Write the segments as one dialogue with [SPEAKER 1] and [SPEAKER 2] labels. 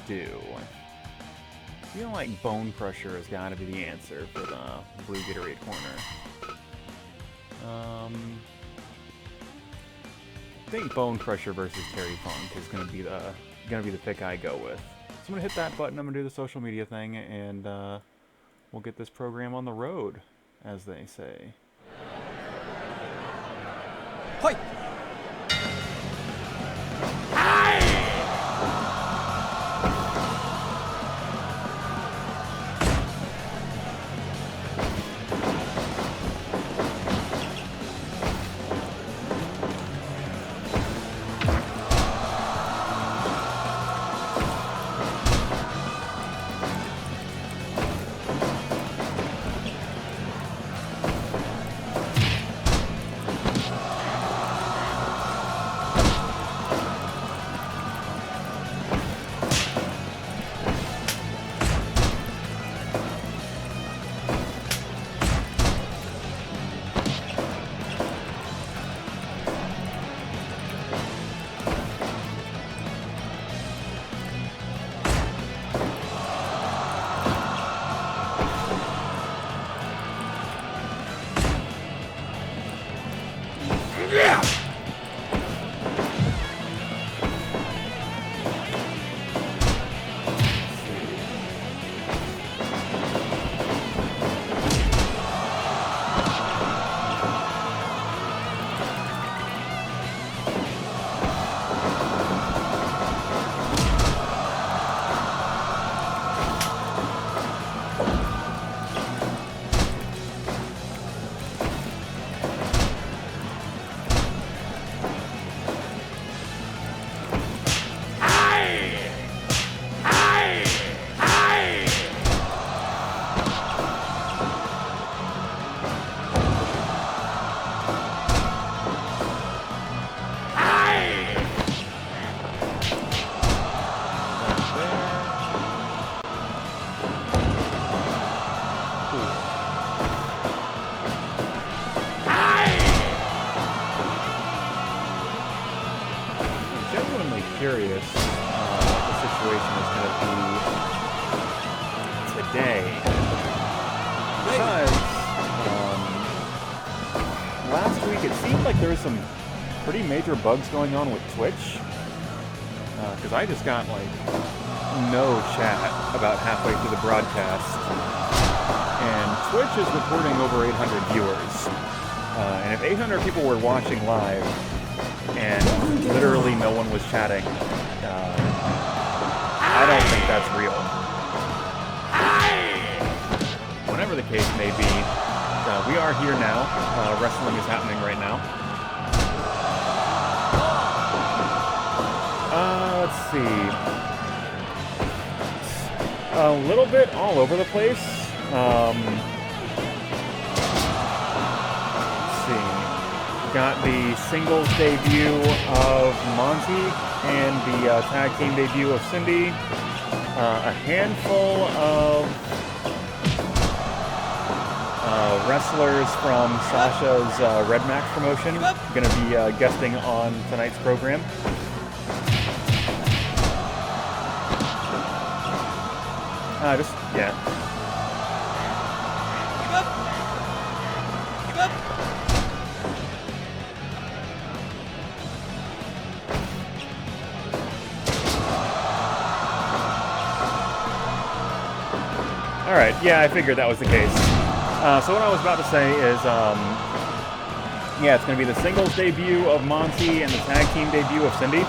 [SPEAKER 1] do? I feel like Bone Crusher has got to be the answer for the blue Gatorade corner. I think Bone Crusher versus Terry Funk is gonna be the pick I go with. So I'm gonna hit that button. I'm gonna do the social media thing, and we'll get this program on the road, as they say.
[SPEAKER 2] Hi.
[SPEAKER 1] Curious what the situation is going to be today, because last week it seemed like there was some pretty major bugs going on with Twitch, because I just got like no chat about halfway through the broadcast, and Twitch is reporting over 800 viewers, and if 800 people were watching live and literally no one was chatting, I don't think that's real. Whatever the case may be, we are here now. Wrestling is happening right now. Let's see. A little bit all over the place. Let's see. Got the singles debut of Monty and the tag team debut of Cindy. A handful of wrestlers from Sasha's Red Max promotion going to be guesting on tonight's program. Yeah. Alright, yeah, I figured that was the case. So what I was about to say is, yeah, it's going to be the singles debut of Monty and the tag team debut of Cindy.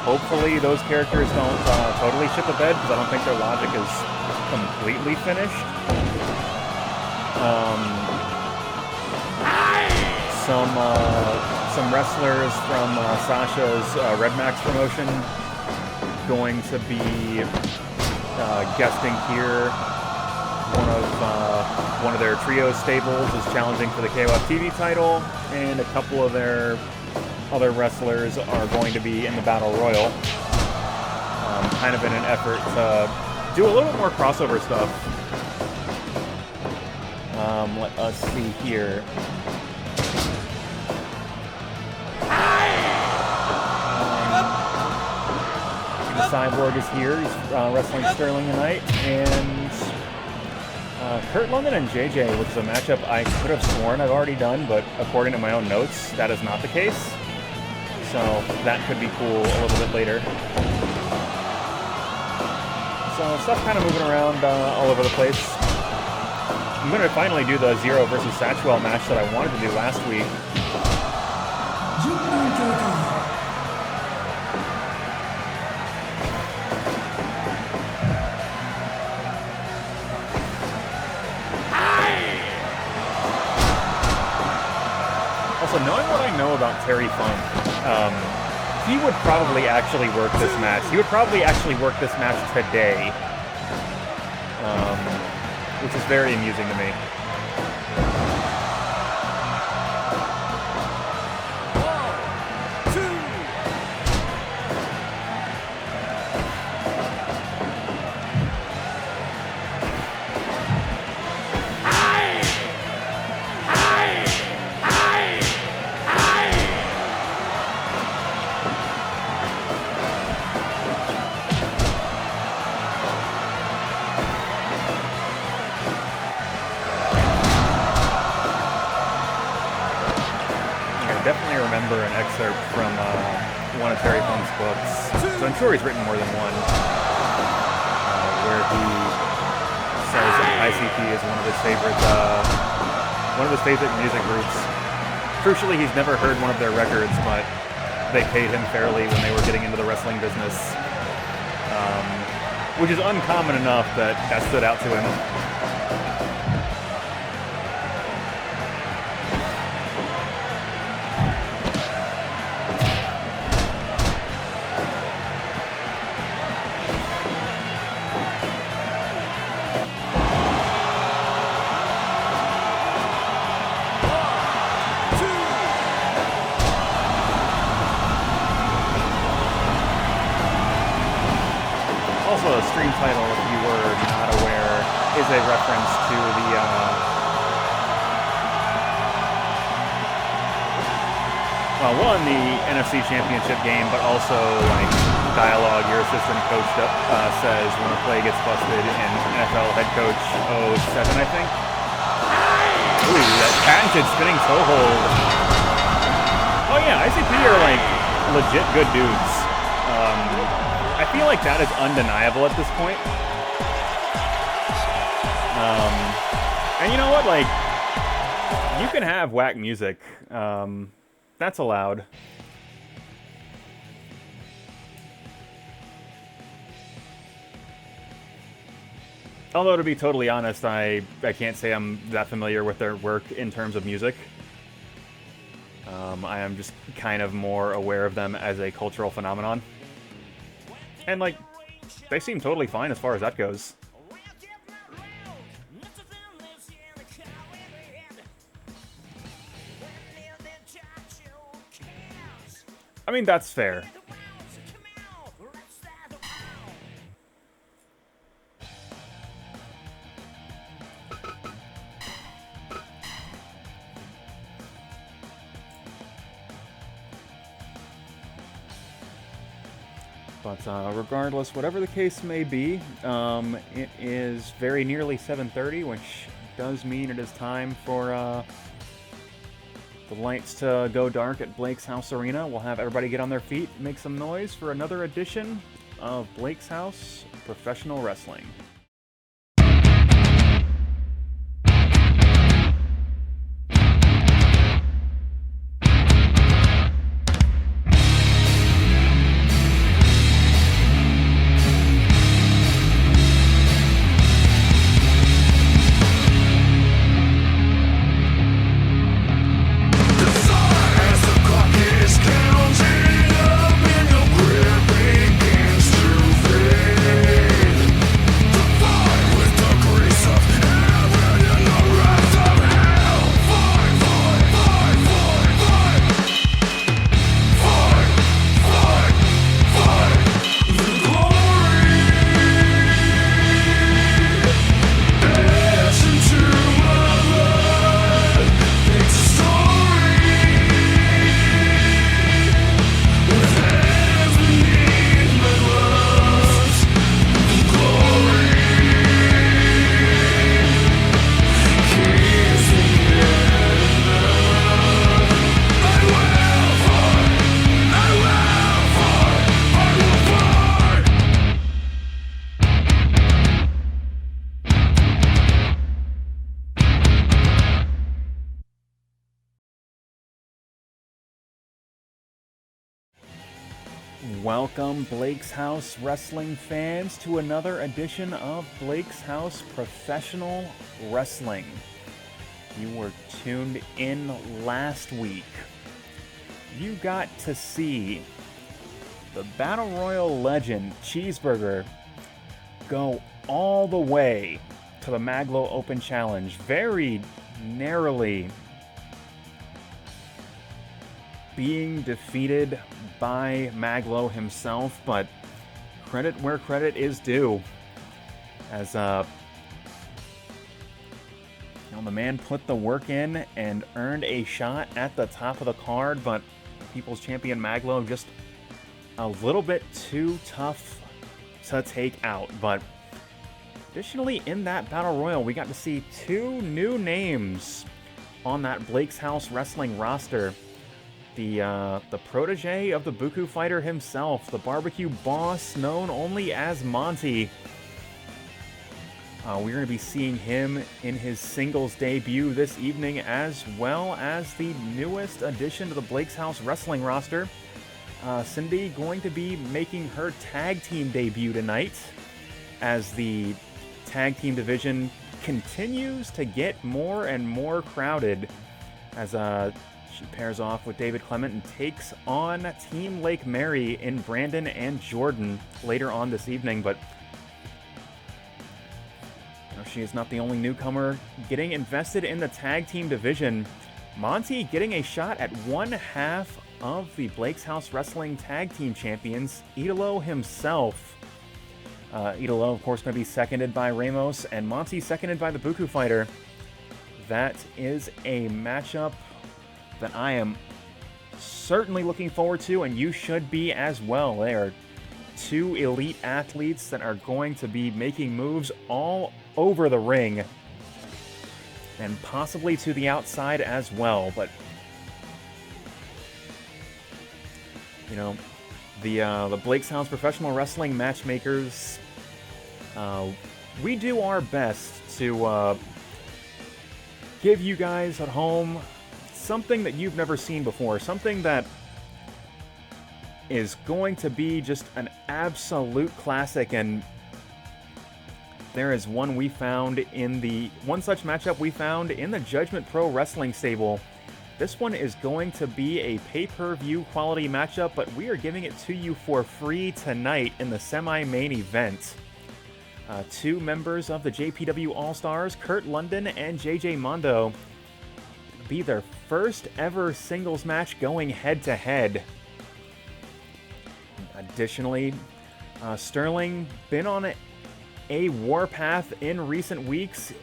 [SPEAKER 1] Hopefully those characters don't totally shit the bed, because I don't think their logic is completely finished. Some wrestlers from Sasha's Red Max promotion going to be guesting here. One of their trio stables is challenging for the KOF TV title, and a couple of their other wrestlers are going to be in the Battle Royal, kind of in an effort to do a little bit more crossover stuff. Let us see here. Cyborg is here. He's wrestling Sterling tonight. And Kurt London and JJ, which is a matchup I could have sworn I've already done, but according to my own notes, that is not the case. So that could be cool a little bit later. So stuff kind of moving around all over the place. I'm going to finally do the Zero versus Satchwell match that I wanted to do last week. Also, knowing what I know about Terry Funk, he would probably actually work this match. He would probably actually work this match today, which is very amusing to me. An excerpt from one of Terry Funk's books, so I'm sure he's written more than one, where he says that ICP is one of his favorite music groups. Crucially, he's never heard one of their records, but they paid him fairly when they were getting into the wrestling business, which is uncommon enough that stood out to him. The stream title, if you were not aware, is a reference to the the NFC Championship game, but also like dialogue your assistant coach says when a play gets busted in NFL head coach 07, I think. Ooh, that patented spinning toe hold. Oh yeah, ICP are like legit good dudes. I feel like that is undeniable at this point. And you know what? Like, you can have whack music. That's allowed. Although, to be totally honest, I can't say I'm that familiar with their work in terms of music. I am just kind of more aware of them as a cultural phenomenon. And, like, they seem totally fine as far as that goes. I mean, that's fair. But regardless, whatever the case may be, it is very nearly 7:30, which does mean it is time for the lights to go dark at Blake's House Arena. We'll have everybody get on their feet, make some noise for another edition of Blake's House Professional Wrestling. Welcome, Blake's House Wrestling fans, to another edition of Blake's House Professional Wrestling. You were tuned in last week. You got to see the Battle Royal legend, Cheeseburger, go all the way to the Mag.Lo Open Challenge, very narrowly being defeated by Mag.Lo himself, but credit where credit is due, as the man put the work in and earned a shot at the top of the card, but People's Champion Mag.Lo just a little bit too tough to take out. But additionally, in that Battle Royal, we got to see two new names on that Blake's House Wrestling roster. The protege of the Bookoo fighter himself, the barbecue boss known only as Monty. We're going to be seeing him in his singles debut this evening, as well as the newest addition to the Blake's House Wrestling roster, Cindy, going to be making her tag team debut tonight, as the tag team division continues to get more and more crowded, as she pairs off with David Clement and takes on Team Lake Mary in Brandon and Jordan later on this evening. But she is not the only newcomer getting invested in the tag team division. Monty getting a shot at one half of the Blake's House Wrestling Tag Team Champions, Idolo himself. Idolo, of course, going to be seconded by Ramos, and Monty seconded by the Bookoo fighter. That is a matchup that I am certainly looking forward to, and you should be as well. They are two elite athletes that are going to be making moves all over the ring, and possibly to the outside as well. But you know, the Blake's House Professional Wrestling matchmakers, we do our best to give you guys at home something that you've never seen before, something that is going to be just an absolute classic. And there is one such matchup we found in the Judgment Pro Wrestling stable. This one is going to be a pay-per-view quality matchup, but we are giving it to you for free tonight in the semi-main event. Two members of the JPW All-Stars, Kurt London and JJ Mondo, be their first ever singles match going head-to-head. Additionally, Sterling been on a warpath in recent weeks,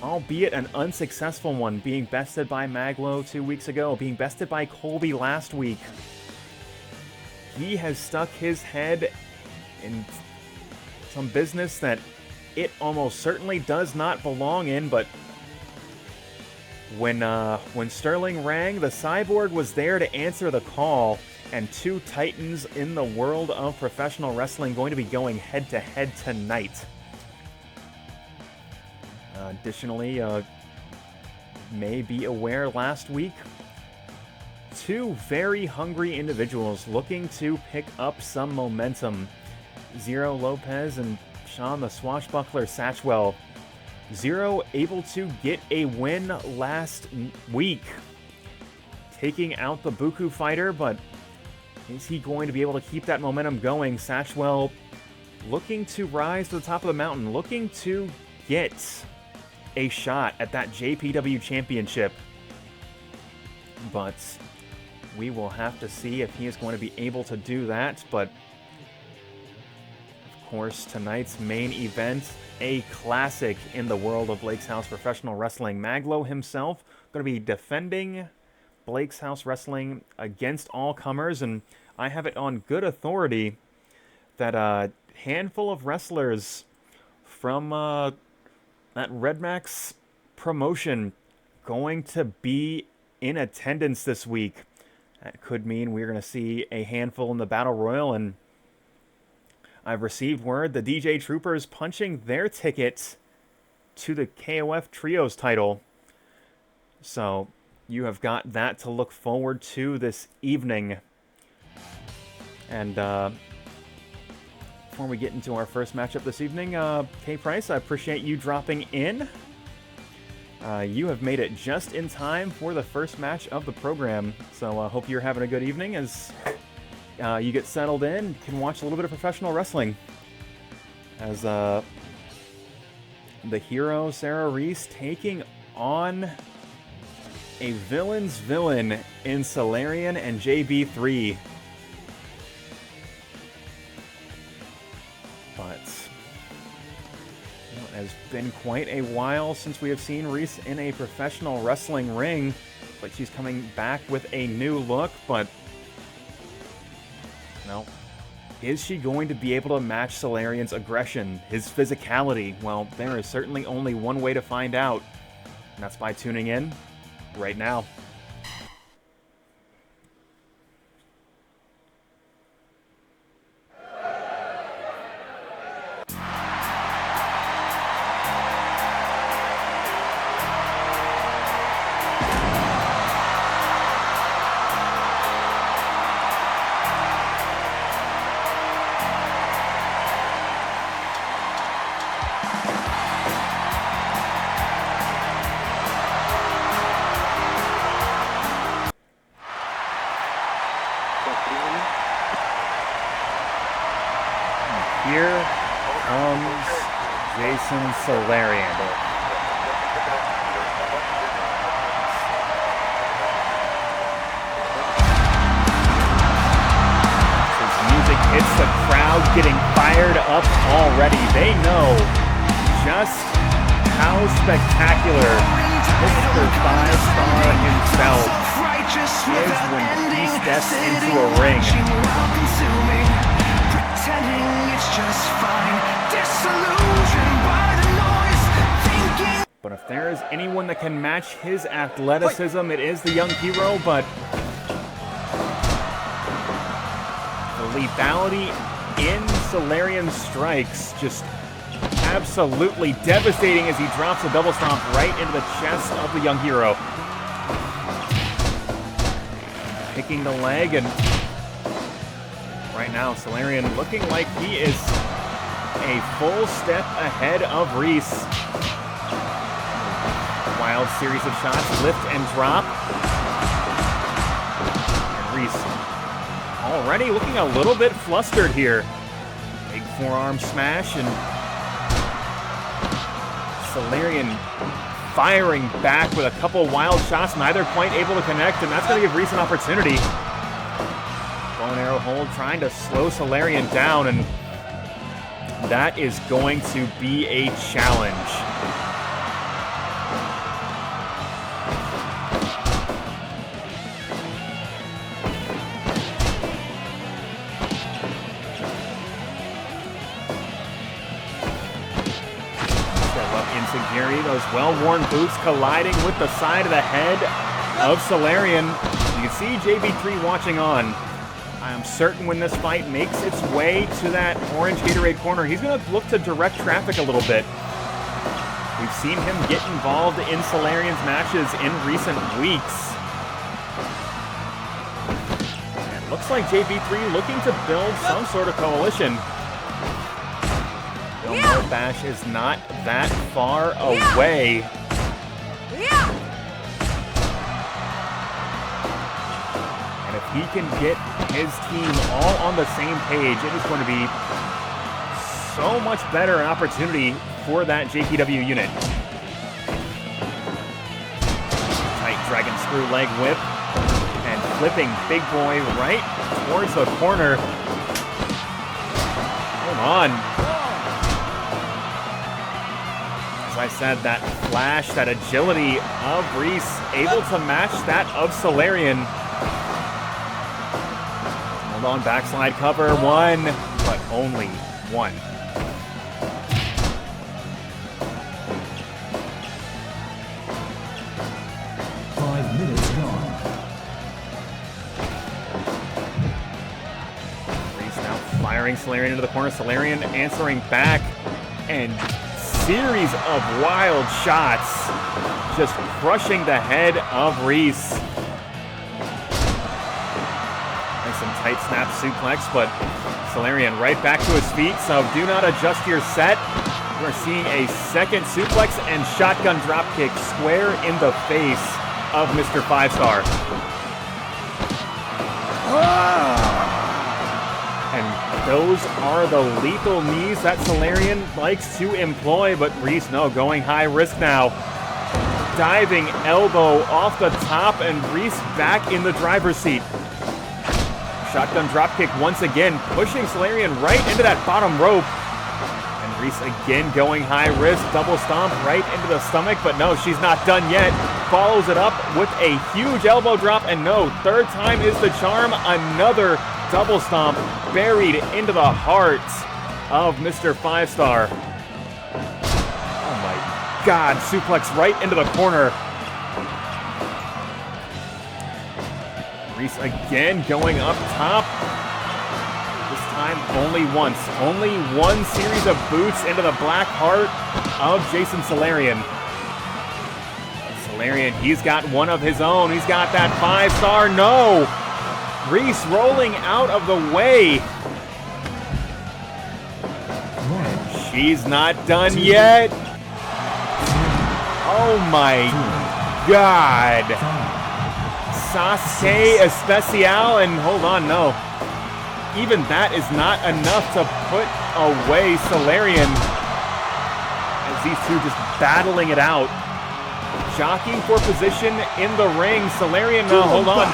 [SPEAKER 1] albeit an unsuccessful one, being bested by Mag.Lo 2 weeks ago, being bested by Colby last week. He has stuck his head in some business that it almost certainly does not belong in, but when Sterling rang, the Cyborg was there to answer the call, and two titans in the world of professional wrestling going to be going head-to-head tonight. Additionally, may be aware last week, two very hungry individuals looking to pick up some momentum. Zero Lopez and Shawn the Swashbuckler Satchwell. Zero able to get a win last week, taking out the Bookoo fighter, but is he going to be able to keep that momentum going? Satchwell looking to rise to the top of the mountain, looking to get a shot at that JPW championship. But we will have to see if he is going to be able to do that. But of course, tonight's main event, a classic in the world of Blake's House Professional Wrestling. Mag.Lo himself going to be defending Blake's House Wrestling against all comers, and I have it on good authority that a handful of wrestlers from that Red Max promotion going to be in attendance this week. That could mean we're going to see a handful in the Battle Royal, and I've received word the DJ Troopers punching their ticket to the KOF Trios title. So you have got that to look forward to this evening. And before we get into our first matchup this evening, K Price, I appreciate you dropping in. You have made it just in time for the first match of the program, so I hope you're having a good evening as you get settled in, can watch a little bit of professional wrestling. As the hero, Sarah Reis, taking on a villain's villain in Solarion and JBIII. But it has been quite a while since we have seen Reis in a professional wrestling ring. Looks like she's coming back with a new look, but no. Is she going to be able to match Solarion's aggression, his physicality? Well, there is certainly only one way to find out, and that's by tuning in right now.
[SPEAKER 2] Solarion.
[SPEAKER 1] His music hits the crowd getting fired up already. They know just how spectacular Mr. 5-star himself is when he steps into a ring.
[SPEAKER 2] Pretending it's just fine. Disillusioned by the noise, thinking.
[SPEAKER 1] But if there is anyone that can match his athleticism, it is the young hero, but the lethality in Solarion's strikes just absolutely devastating as he drops a double stomp right into the chest of the young hero. Picking the leg, and right now Solarion looking like he is a full step ahead of Reis. A wild series of shots, lift and drop. And Reis already looking a little bit flustered here. Big forearm smash, and Solarion firing back with a couple wild shots, neither quite able to connect, and that's going to give Reis an opportunity. Bow and arrow hold, trying to slow Solarion down, and that is going to be a challenge. Step up into Gary, those well-worn boots colliding with the side of the head of Solarion. You can see JBIII watching on. I am certain when this fight makes its way to that orange Gatorade corner, he's going to look to direct traffic a little bit. We've seen him get involved in Solarion's matches in recent weeks. And it looks like JBIII looking to build some sort of coalition. No, Bash is not that far away. He can get his team all on the same page, it is going to be so much better an opportunity for that JPW unit. Tight dragon screw leg whip and flipping Big Boy right towards the corner. Hold on. As I said, that flash, that agility of Reis, able to match that of Solarion. On backslide cover, one, but only one. Reis now firing Solarion into the corner. Solarion answering back, and series of wild shots, just crushing the head of Reis. Some tight snap suplex, but Solarion right back to his feet, so do not adjust your set. We're seeing a second suplex and shotgun dropkick square in the face of Mr. 5-Star. And those are the lethal knees that Solarion likes to employ, but Reis, no, going high risk now. Diving elbow off the top, and Reis back in the driver's seat. Shotgun dropkick once again, pushing Solarion right into that bottom rope. And Reis again going high risk, double stomp right into the stomach, but no, she's not done yet. Follows it up with a huge elbow drop, and no, third time is the charm. Another double stomp buried into the heart of Mr. 5-Star. Oh my God, suplex right into the corner. Reis again going up top. This time only once. Only one series of boots into the black heart of Jason Solarion. Solarion, he's got one of his own. He's got that 5-star. No! Reis rolling out of the way. And she's not done yet. Oh my God. Sasuke Especial, and hold on, no. Even that is not enough to put away Solarion. As these two just battling it out. Jockeying for position in the ring. Solarion, no, hold on.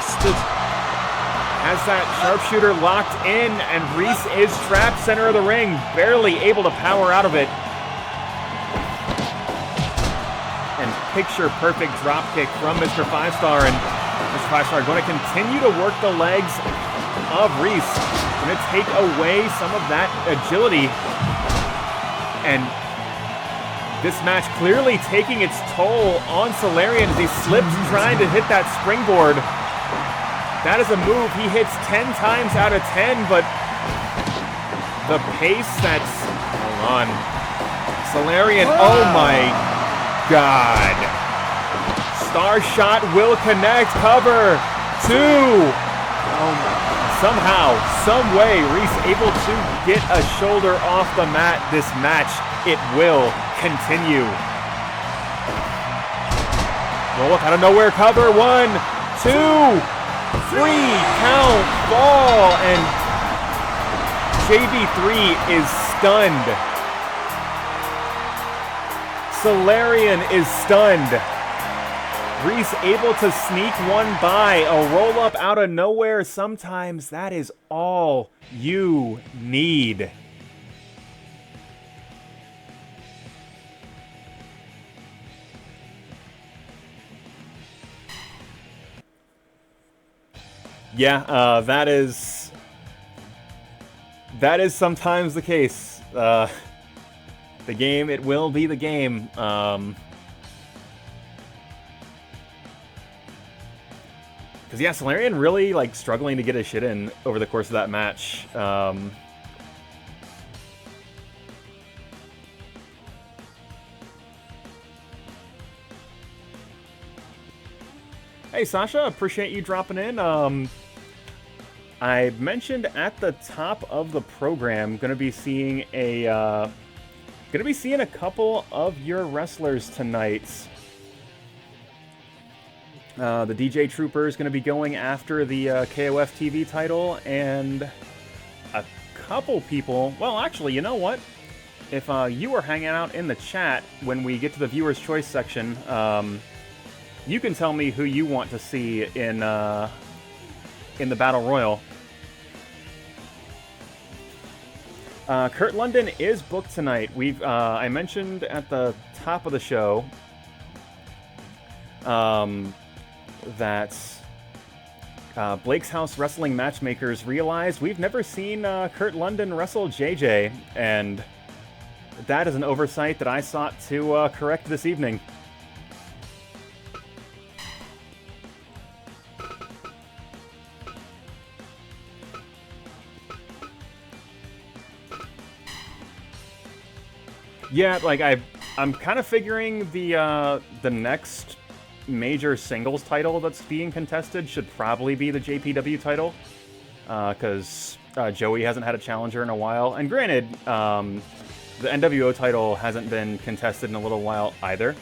[SPEAKER 1] Has that sharpshooter locked in, and Reis is trapped center of the ring, barely able to power out of it. And picture-perfect dropkick from Mr. 5-Star, and Mr. 5-Star going to continue to work the legs of Reis. Going to take away some of that agility. And this match clearly taking its toll on Solarion as he slips trying to hit that springboard. That is a move he hits 10 times out of 10, but the pace that's... Hold on. Solarion, oh my God. Star shot will connect, cover, 2. Oh my. Somehow, some way, Reis able to get a shoulder off the mat. This match, it will continue. Roll up out of nowhere, cover, 1, 2. 3 count, fall, and JBIII is stunned. Solarion is stunned. Reis able to sneak one by, a roll up out of nowhere. Sometimes that is all you need. Yeah, that is sometimes the case. The game, it will be the game. Because yeah, Solarion really like struggling to get his shit in over the course of that match. Hey Sasha, appreciate you dropping in. I mentioned at the top of the program, gonna be seeing a couple of your wrestlers tonight. The DJ Trooper is gonna be going after the KOF TV title, and a couple people. Well, actually, you know what? If you were hanging out in the chat when we get to the viewers' choice section, you can tell me who you want to see in the Battle Royal. Kurt London is booked tonight. I mentioned at the top of the show that Blake's House Wrestling Matchmakers realized we've never seen Kurt London wrestle JJ, and that is an oversight that I sought to correct this evening. Yeah, like I'm kind of figuring the next major singles title that's being contested should probably be the JPW title. because Joey hasn't had a challenger in a while. And granted, the NWO title hasn't been contested in a little while either.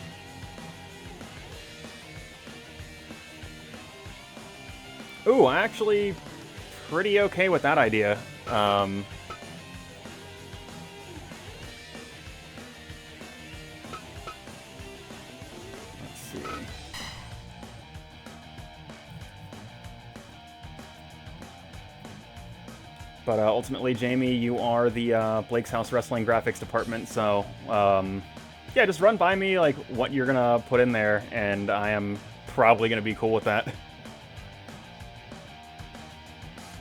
[SPEAKER 1] Ooh, actually pretty okay with that idea. Let's see. But ultimately, Jamie, you are the Blake's House Wrestling graphics department, so yeah, just run by me like what you're gonna put in there, and I am probably gonna be cool with that.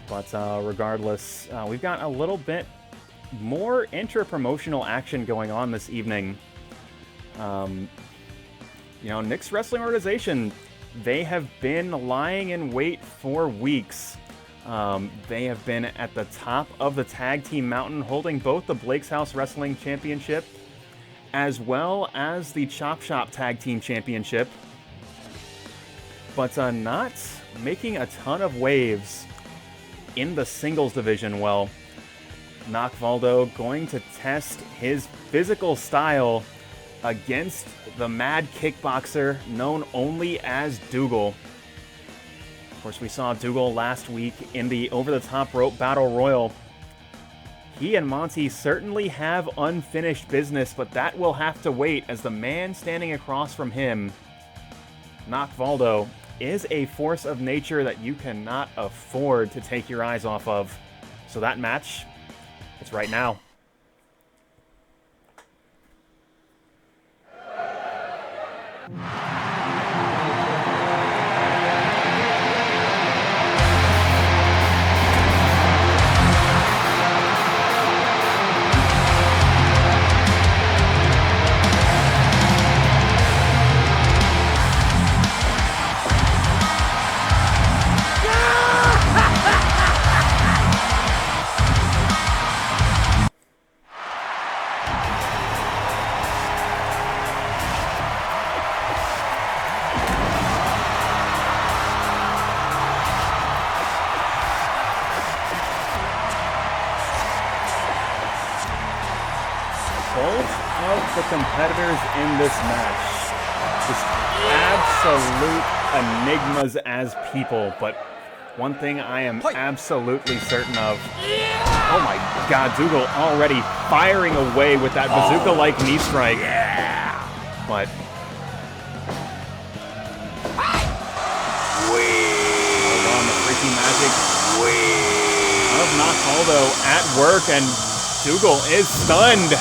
[SPEAKER 1] But regardless, we've got a little bit more intra-promotional action going on this evening. You know, Nick's Wrestling Organization, they have been lying in wait for weeks. They have been at the top of the tag team mountain, holding both the Blake's House Wrestling Championship as well as the Chop Shop Tag Team Championship, but not making a ton of waves in the singles division. Well, Nock Voldo going to test his physical style against the mad kickboxer known only as Dougal. Of course, we saw Dougal last week in the over-the-top rope battle royal. He and Monty certainly have unfinished business, but that will have to wait, as the man standing across from him, Nock Voldo, is a force of nature that you cannot afford to take your eyes off of. So that match, it's right now. Competitors in this match, just absolute enigmas as people, but one thing I am absolutely certain of, oh my god, Dougal already firing away with that bazooka-like knee strike, but hold on, the freaky magic of Nock Voldo at work, and Dougal is stunned.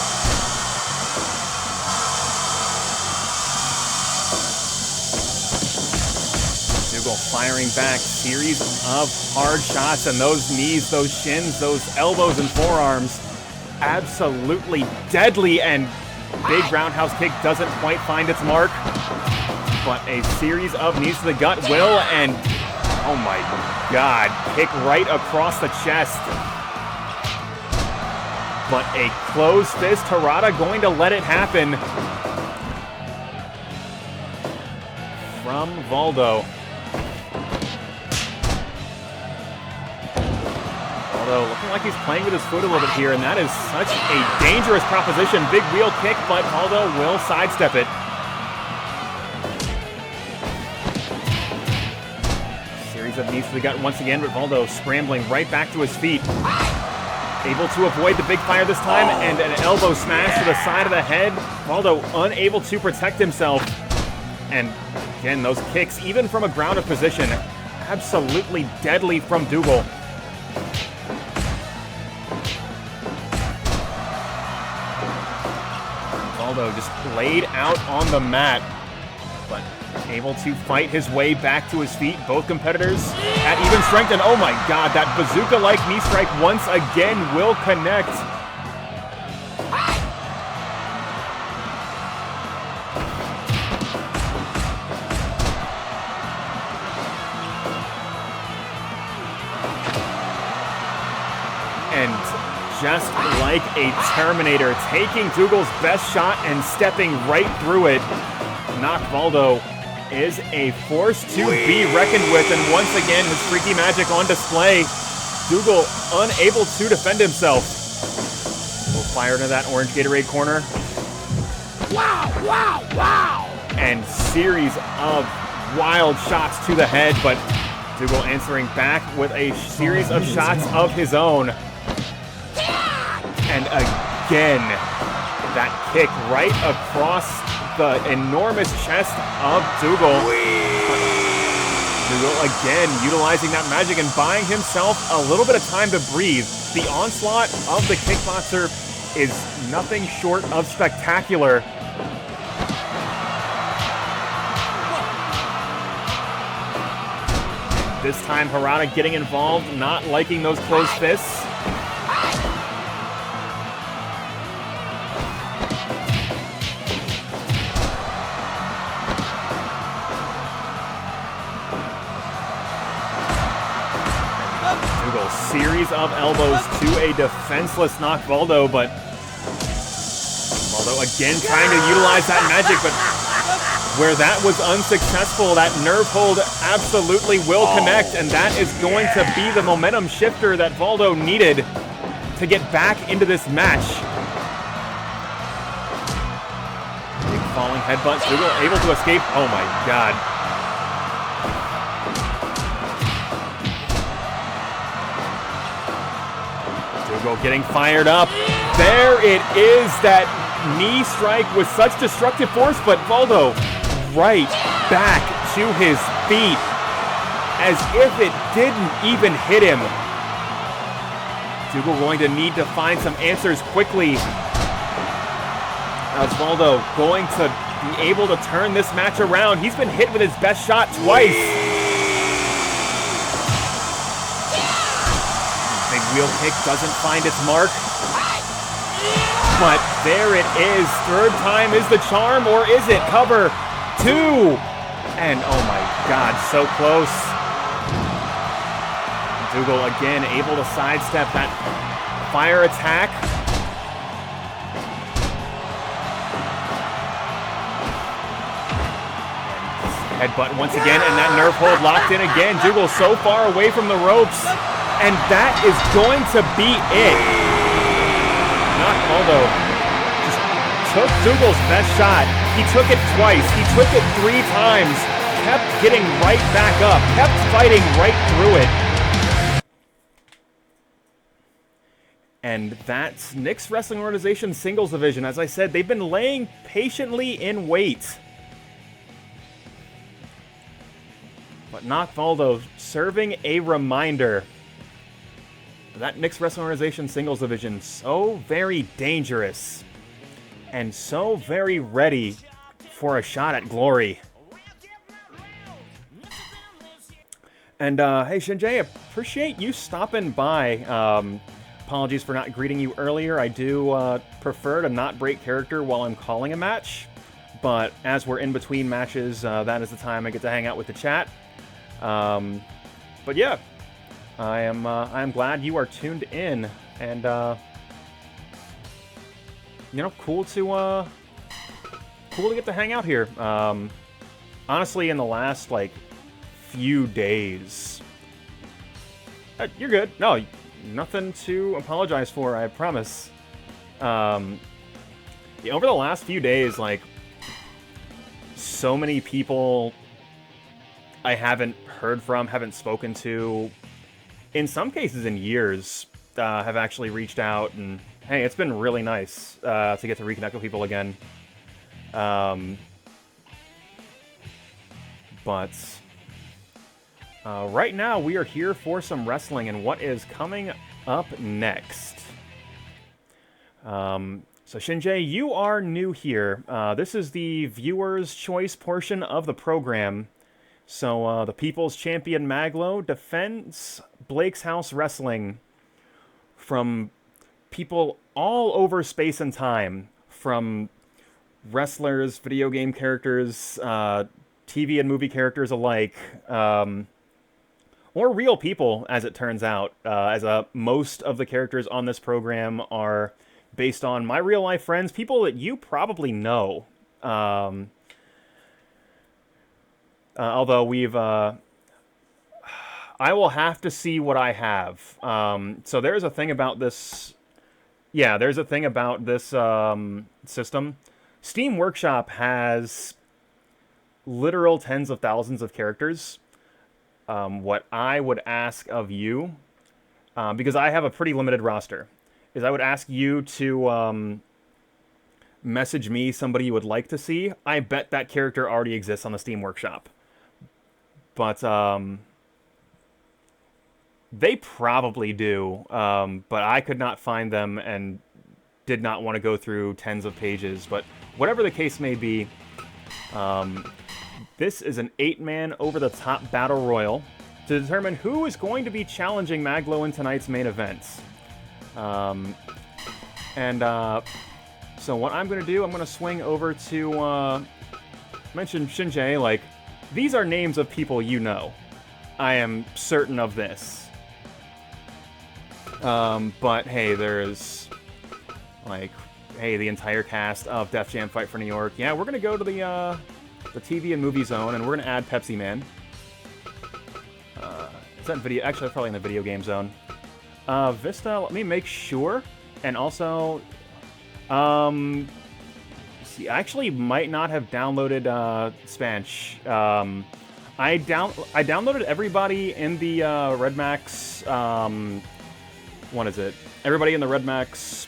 [SPEAKER 1] Firing back, series of hard shots, and those knees, those shins, those elbows and forearms, absolutely deadly, and big roundhouse kick doesn't quite find its mark, but a series of knees to the gut will, and oh my god, kick right across the chest, but a closed fist, Harada going to let it happen from Voldo. Looking like he's playing with his foot a little bit here, and that is such a dangerous proposition. Big wheel kick, but Voldo will sidestep it. Series of knees to the gut once again, but Voldo scrambling right back to his feet. Able to avoid the big fire this time, and an elbow smash to the side of the head. Voldo unable to protect himself. And again, those kicks, even from a grounded position, absolutely deadly from Dougal. Voldo just laid out on the mat, but able to fight his way back to his feet. Both competitors at even strength, and oh my god, that bazooka-like knee strike once again will connect. Just like a Terminator, taking Dougal's best shot and stepping right through it. Nock Voldo is a force to be reckoned with, and once again, his freaky magic on display. Dougal unable to defend himself. Will fire into that orange Gatorade corner.
[SPEAKER 2] Wow, wow, wow!
[SPEAKER 1] And series of wild shots to the head, but Dougal answering back with a series of shots of his own. And again, that kick right across the enormous chest of Dougal. Dougal again utilizing that magic and buying himself a little bit of time to breathe. The onslaught of the kickboxer is nothing short of spectacular. This time Harada getting involved, not liking those closed fists. Dougal, series of elbows to a defenseless Nock Voldo, but Voldo again trying to utilize that magic, but where that was unsuccessful, that nerve hold absolutely will connect, and that is going to be the momentum shifter that Voldo needed to get back into this match. Big falling headbutt, Dougal able to escape. Oh my god. Dougal getting fired up. There it is, that knee strike with such destructive force, but Voldo right back to his feet as if it didn't even hit him. Dougal going to need to find some answers quickly. As Voldo going to be able to turn this match around. He's been hit with his best shot twice. Big wheel kick doesn't find its mark. But there it is. Third time is the charm, or is it? Cover 2. And oh my god, so close. Dougal again able to sidestep that fire attack. Headbutt once again, and that nerve hold locked in again. Dougal so far away from the ropes, and that is going to be it. Nock Mondo just took Dougal's best shot. He took it twice. He took it 3 times. Kept getting right back up. Kept fighting right through it. And that's Nick's Wrestling Organization Singles Division. As I said, they've been laying patiently in wait. But Nock Voldo serving a reminder that Nick's Wrestling Organization Singles Division so very dangerous and so very ready for a shot at glory. And hey Shinjay, appreciate you stopping by. Apologies for not greeting you earlier. I do prefer to not break character while I'm calling a match, but as we're in between matches, that is the time I get to hang out with the chat. But yeah, I am glad you are tuned in, and you know, cool to get to hang out here. Honestly, in the last like few days, you're good. No, nothing to apologize for. I promise. Yeah, over the last few days, like so many people I haven't heard from, haven't spoken to, in some cases in years, have actually reached out, and hey, it's been really nice to get to reconnect with people again. But right now we are here for some wrestling and what is coming up next. So Shinjay, you are new here. This is the viewer's choice portion of the program. So the People's Champion Mag.Lo defends Blake's House Wrestling from people all over space and time, from wrestlers, video game characters, TV and movie characters alike, or real people, as it turns out, as most of the characters on this program are based on my real-life friends, people that you probably know. Although I will have to see what I have. So there's a thing about this. Yeah, there's a thing about this system. Steam Workshop has literal tens of thousands of characters. What I would ask of you, because I have a pretty limited roster, is I would ask you to message me somebody you would like to see. I bet that character already exists on the Steam Workshop. But they probably do, but I could not find them and did not want to go through tens of pages. But whatever the case may be, this is an 8-man over-the-top battle royal to determine who is going to be challenging Mag.Lo in tonight's main event. So what I'm going to do, I'm going to swing over to mention Shinjae. Like, these are names of people you know. I am certain of this. But hey, there's like, hey, the entire cast of Def Jam Fight for New York. Yeah, we're gonna go to the TV and movie zone, and we're gonna add Pepsi Man. Is that video? Actually, that's probably in the video game zone. Vista, let me make sure. And also, see, I actually might not have downloaded Spanish. I downloaded everybody in the Red Max. What is it? Everybody in the Red Max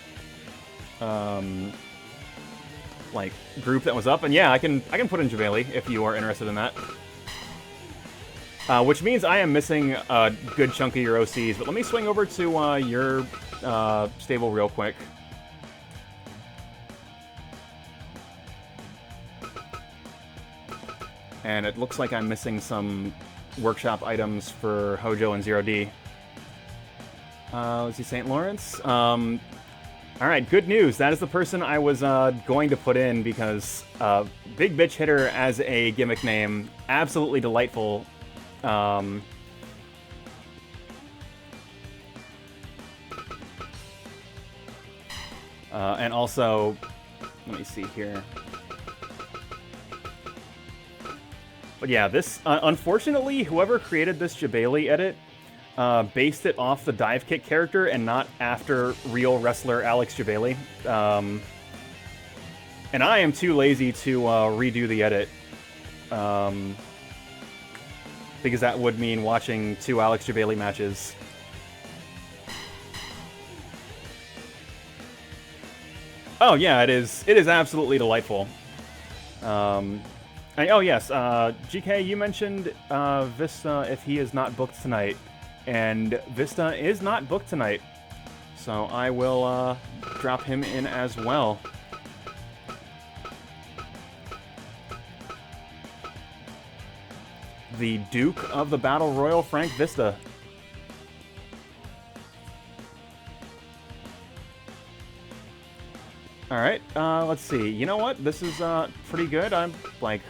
[SPEAKER 1] like group that was up, and yeah, I can put in JBIII if you are interested in that. Which means I am missing a good chunk of your OCs, but let me swing over to your stable real quick. And it looks like I'm missing some workshop items for Hojo and 0D. Let's see, St. Lawrence. Alright, good news. That is the person I was going to put in because Big Bitch Hitter as a gimmick name, absolutely delightful. And also, let me see here. But yeah, this, unfortunately, whoever created this JBIII edit based it off the dive kick character and not after real wrestler Alex JBIII. And I am too lazy to redo the edit. Because that would mean watching 2 Alex JBIII matches. Oh yeah, it is absolutely delightful. Oh yes, GK, you mentioned Vista if he is not booked tonight. And Vista is not booked tonight. So I will drop him in as well. The Duke of the Battle Royal, Frank Vista. Alright, let's see. You know what? This is pretty good. I'm like...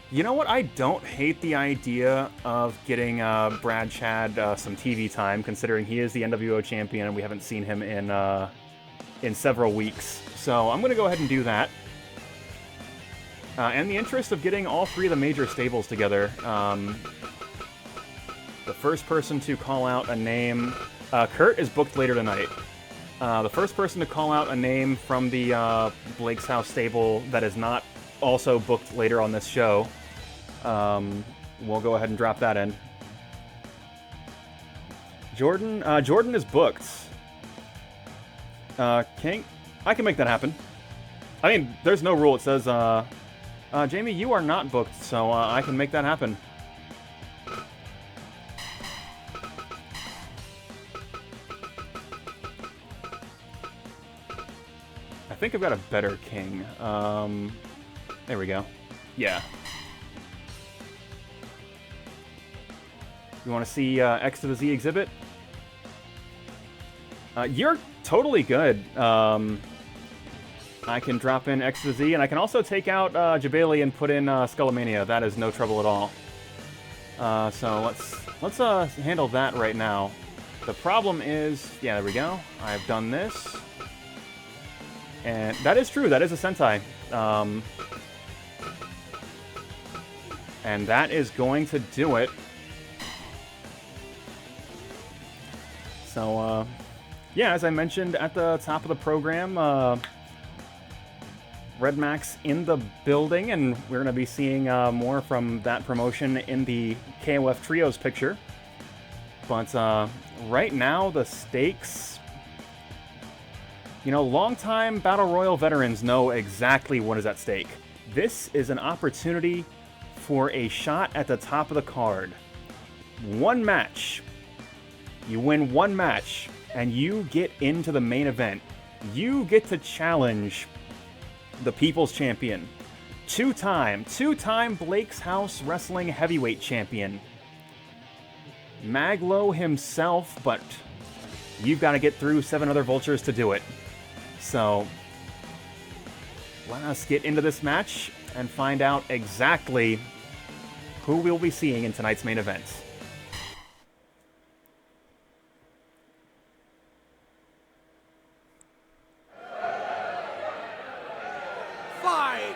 [SPEAKER 1] You know what? I don't hate the idea of getting Brad Chad some TV time, considering he is the NWO champion and we haven't seen him in several weeks. So I'm going to go ahead and do that. In the interest of getting all 3 of the major stables together, the first person to call out a name... Kurt is booked later tonight. The first person to call out a name from the Blake's House stable that is not also booked later on this show, we'll go ahead and drop that in. Jordan is booked. King, I can make that happen. I mean, there's no rule. It says, Jamie, you are not booked, so I can make that happen. I think I've got a better king. There we go. Yeah. You want to see X to the Z exhibit? You're totally good. I can drop in X to the Z, and I can also take out JBIII and put in Skullomania. That is no trouble at all. So let's handle that right now. The problem is, yeah, there we go. I've done this. And that is true. That is a Sentai. And that is going to do it. So, yeah, as I mentioned at the top of the program, Red Max in the building, and we're going to be seeing more from that promotion in the KOF Trios picture. But right now, the stakes, you know, longtime Battle Royal veterans know exactly what is at stake. This is an opportunity for a shot at the top of the card. One match. You win one match, and you get into the main event. You get to challenge the People's Champion. Two-time Blake's House Wrestling Heavyweight Champion. Mag.Lo himself, but you've got to get through 7 other vultures to do it. So, let us get into this match and find out exactly who we'll be seeing in tonight's main event.
[SPEAKER 2] Fight!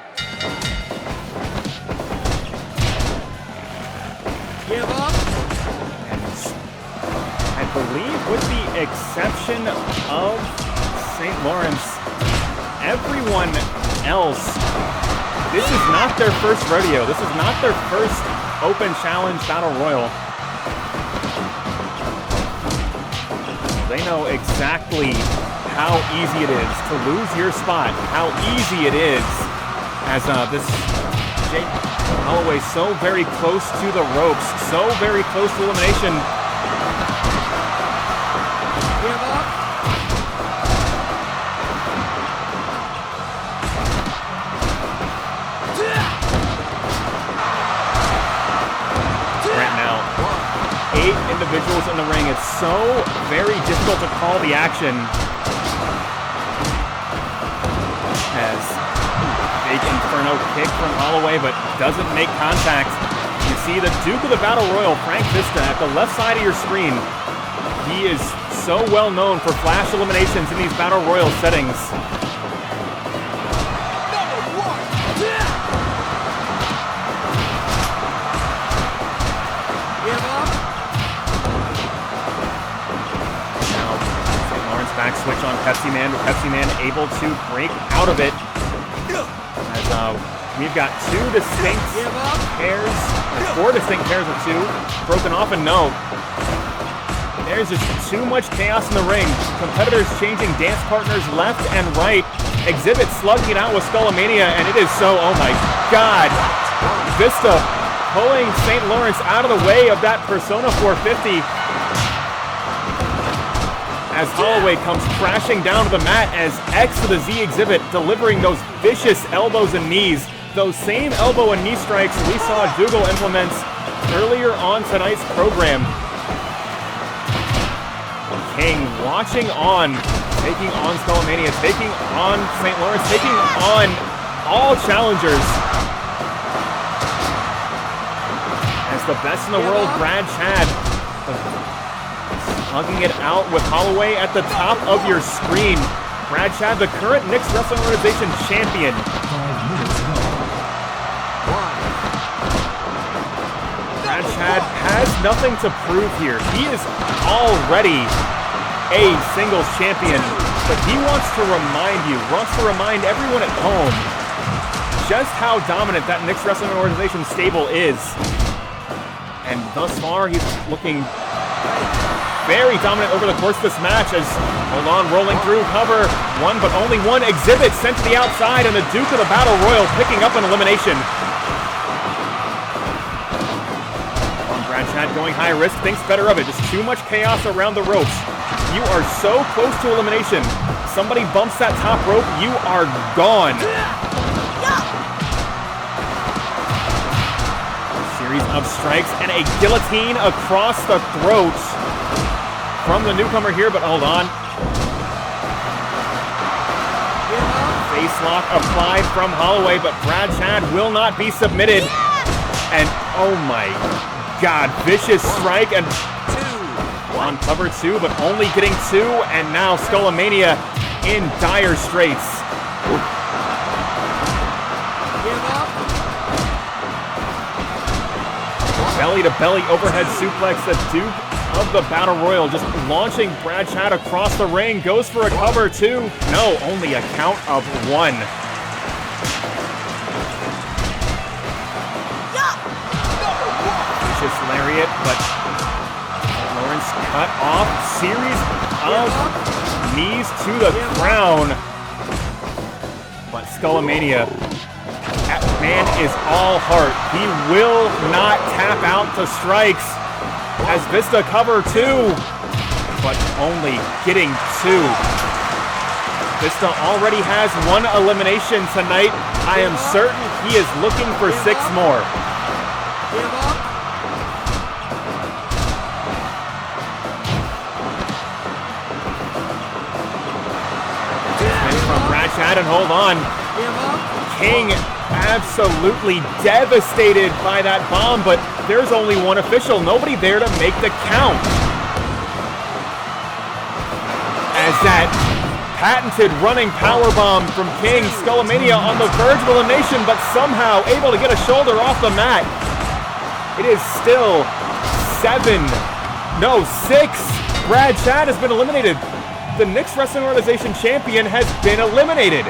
[SPEAKER 2] Give up!
[SPEAKER 1] I believe with the exception of St. Lawrence, everyone else, this is not their first rodeo. This is not their first open challenge battle royal. They know exactly how easy it is to lose your spot, how easy it is as this Jake Holloway so very close to the ropes, so very close to elimination.
[SPEAKER 2] Give up!
[SPEAKER 1] Right now, 8 individuals in the ring. It's so very difficult to call the action. As big Inferno kick from Holloway, but doesn't make contact. You see the Duke of the Battle Royal, Frank Vista, at the left side of your screen. He is so well known for flash eliminations in these Battle Royal settings. Back switch on Pepsi Man, but Pepsi Man able to break out of it. As we've got 2 distinct pairs, or 4 distinct pairs of 2, broken off, and no. There's just too much chaos in the ring. Competitors changing dance partners left and right. Exhibit slugging it out with Skullomania, and it is so, oh my god. Vista pulling St. Lawrence out of the way of that Persona 450. As Holloway comes crashing down to the mat as X to the Z Exhibit delivering those vicious elbows and knees. Those same elbow and knee strikes we saw Dougal implement earlier on tonight's program. King watching on, taking on Skullomania, taking on St. Lawrence, taking on all challengers. As the best in the world, Brad Chad, hugging it out with Holloway at the top of your screen. Brad Chad, the current Knicks Wrestling Organization champion.
[SPEAKER 2] 5 minutes ago.
[SPEAKER 1] Brad Chad has nothing to prove here. He is already a singles champion, but he wants to remind everyone at home just how dominant that Knicks Wrestling Organization stable is. And thus far, he's looking very dominant over the course of this match as hold on, rolling through cover. One, but only one. Exhibit sent to the outside, and the Duke of the Battle Royal picking up an elimination. Brad Chad going high risk, thinks better of it. Just too much chaos around the ropes. You are so close to elimination. Somebody bumps that top rope, you are gone. A series of strikes and a guillotine across the throat from the newcomer here, but hold on. Face lock applied from Holloway, but Brad Chad will not be submitted. And oh my god, vicious strike and on cover 2, but only getting 2, and now Skullomania in dire straits. belly-to-belly overhead suplex. The Duke of the Battle Royal just launching Brad Chad across the ring. Goes for a cover, 2. No, only a count of 1. Vicious lariat, but Lawrence cut off. Series of knees to the crown. But Skullamania, that man is all heart. He will not tap out to strikes. As Vista cover 2, but only getting 2. Vista already has 1 elimination tonight. I am certain he is looking for 6 more. From Brad Chad, and hold on. King absolutely devastated by that bomb, but there's only 1 official. Nobody there to make the count. As that patented running powerbomb from King, Skullamania on the verge of elimination, but somehow able to get a shoulder off the mat. It is still 6. Brad Chad has been eliminated. The Knicks Wrestling Organization champion has been eliminated.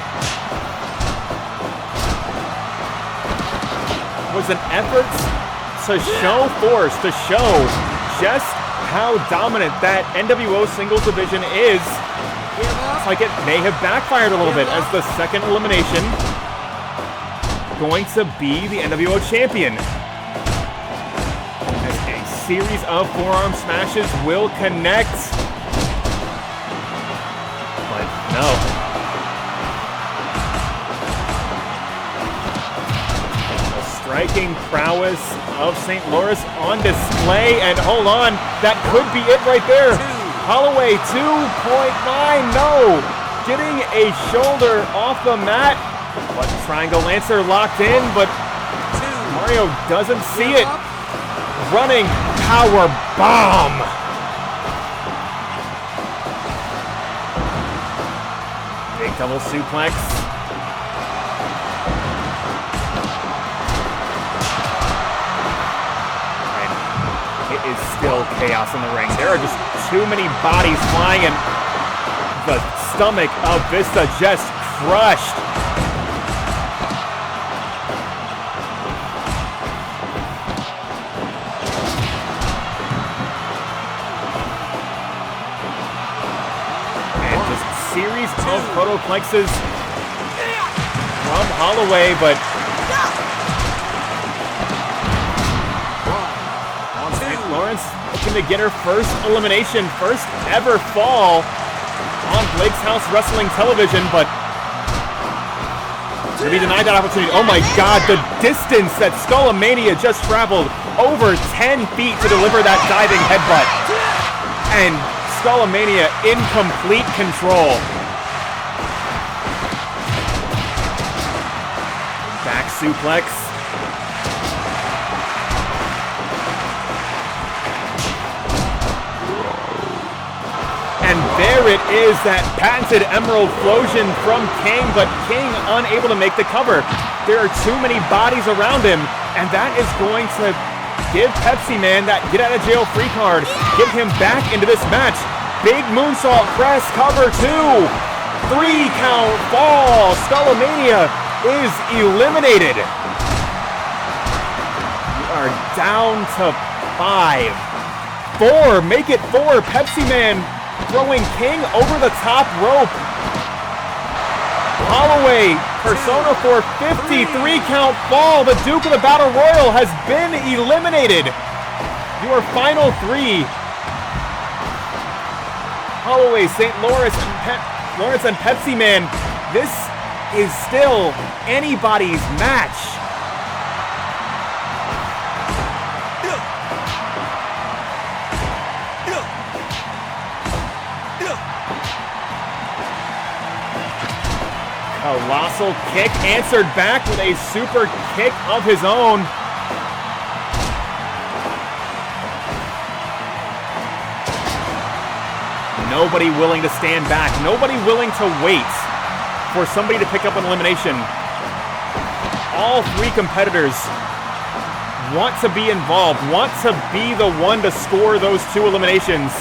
[SPEAKER 1] Was an effort to show force, to show just how dominant that NWO singles division is. It's like it may have backfired a little bit, as the second elimination going to be the NWO champion. As a series of forearm smashes will connect. But no. Striking prowess of St. Louis on display, and hold on, that could be it right there. Holloway 2.9, no! Getting a shoulder off the mat, but Triangle Lancer locked in, but Mario doesn't see it. Running power bomb. Big double suplex. Is still chaos in the ring. There are just too many bodies flying, and the stomach of Vista just crushed. And just series of protoplexes from Holloway, but Lawrence looking to get her first elimination, first ever fall on Blake's House Wrestling Television, but to be denied that opportunity. Oh my God, the distance that Skullamania just traveled, over 10 feet to deliver that diving headbutt. And Skullamania in complete control. Back suplex. And there it is, that patented Emerald Flosion from King, but King unable to make the cover. There are too many bodies around him, and that is going to give Pepsi Man that get out of jail free card, get him back into this match. Big moonsault press, cover 2. 3 count fall. Skullamania is eliminated. We are down to 5. 4, make it 4. Pepsi Man throwing King over the top rope. Holloway, Persona 450, 3 count fall. The Duke of the Battle Royal has been eliminated. Your final 3. Holloway, St. Lawrence, and Pepsi Man. This is still anybody's match. Colossal kick answered back with a super kick of his own. Nobody willing to stand back. Nobody willing to wait for somebody to pick up an elimination. All 3 competitors want to be involved, want to be the one to score those 2 eliminations.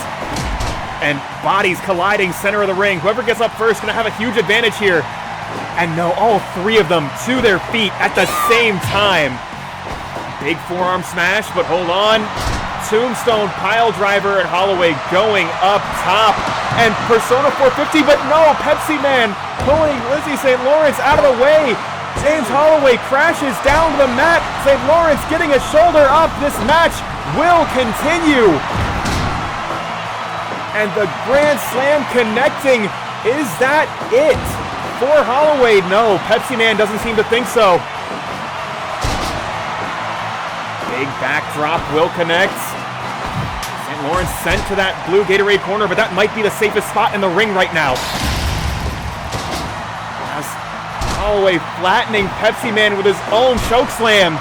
[SPEAKER 1] And bodies colliding center of the ring. Whoever gets up first going to have a huge advantage here. And no, all 3 of them to their feet at the same time. Big forearm smash, but hold on. Tombstone pile driver and Holloway going up top. And Persona 450, but no, Pepsi Man pulling Lizzie St. Lawrence out of the way. James Holloway crashes down to the mat. St. Lawrence getting a shoulder up. This match will continue. And the Grand Slam connecting. Is that it for Holloway? No, Pepsi Man doesn't seem to think so. Big backdrop will connect. St. Lawrence sent to that blue Gatorade corner, but that might be the safest spot in the ring right now. As Holloway flattening Pepsi Man with his own chokeslam.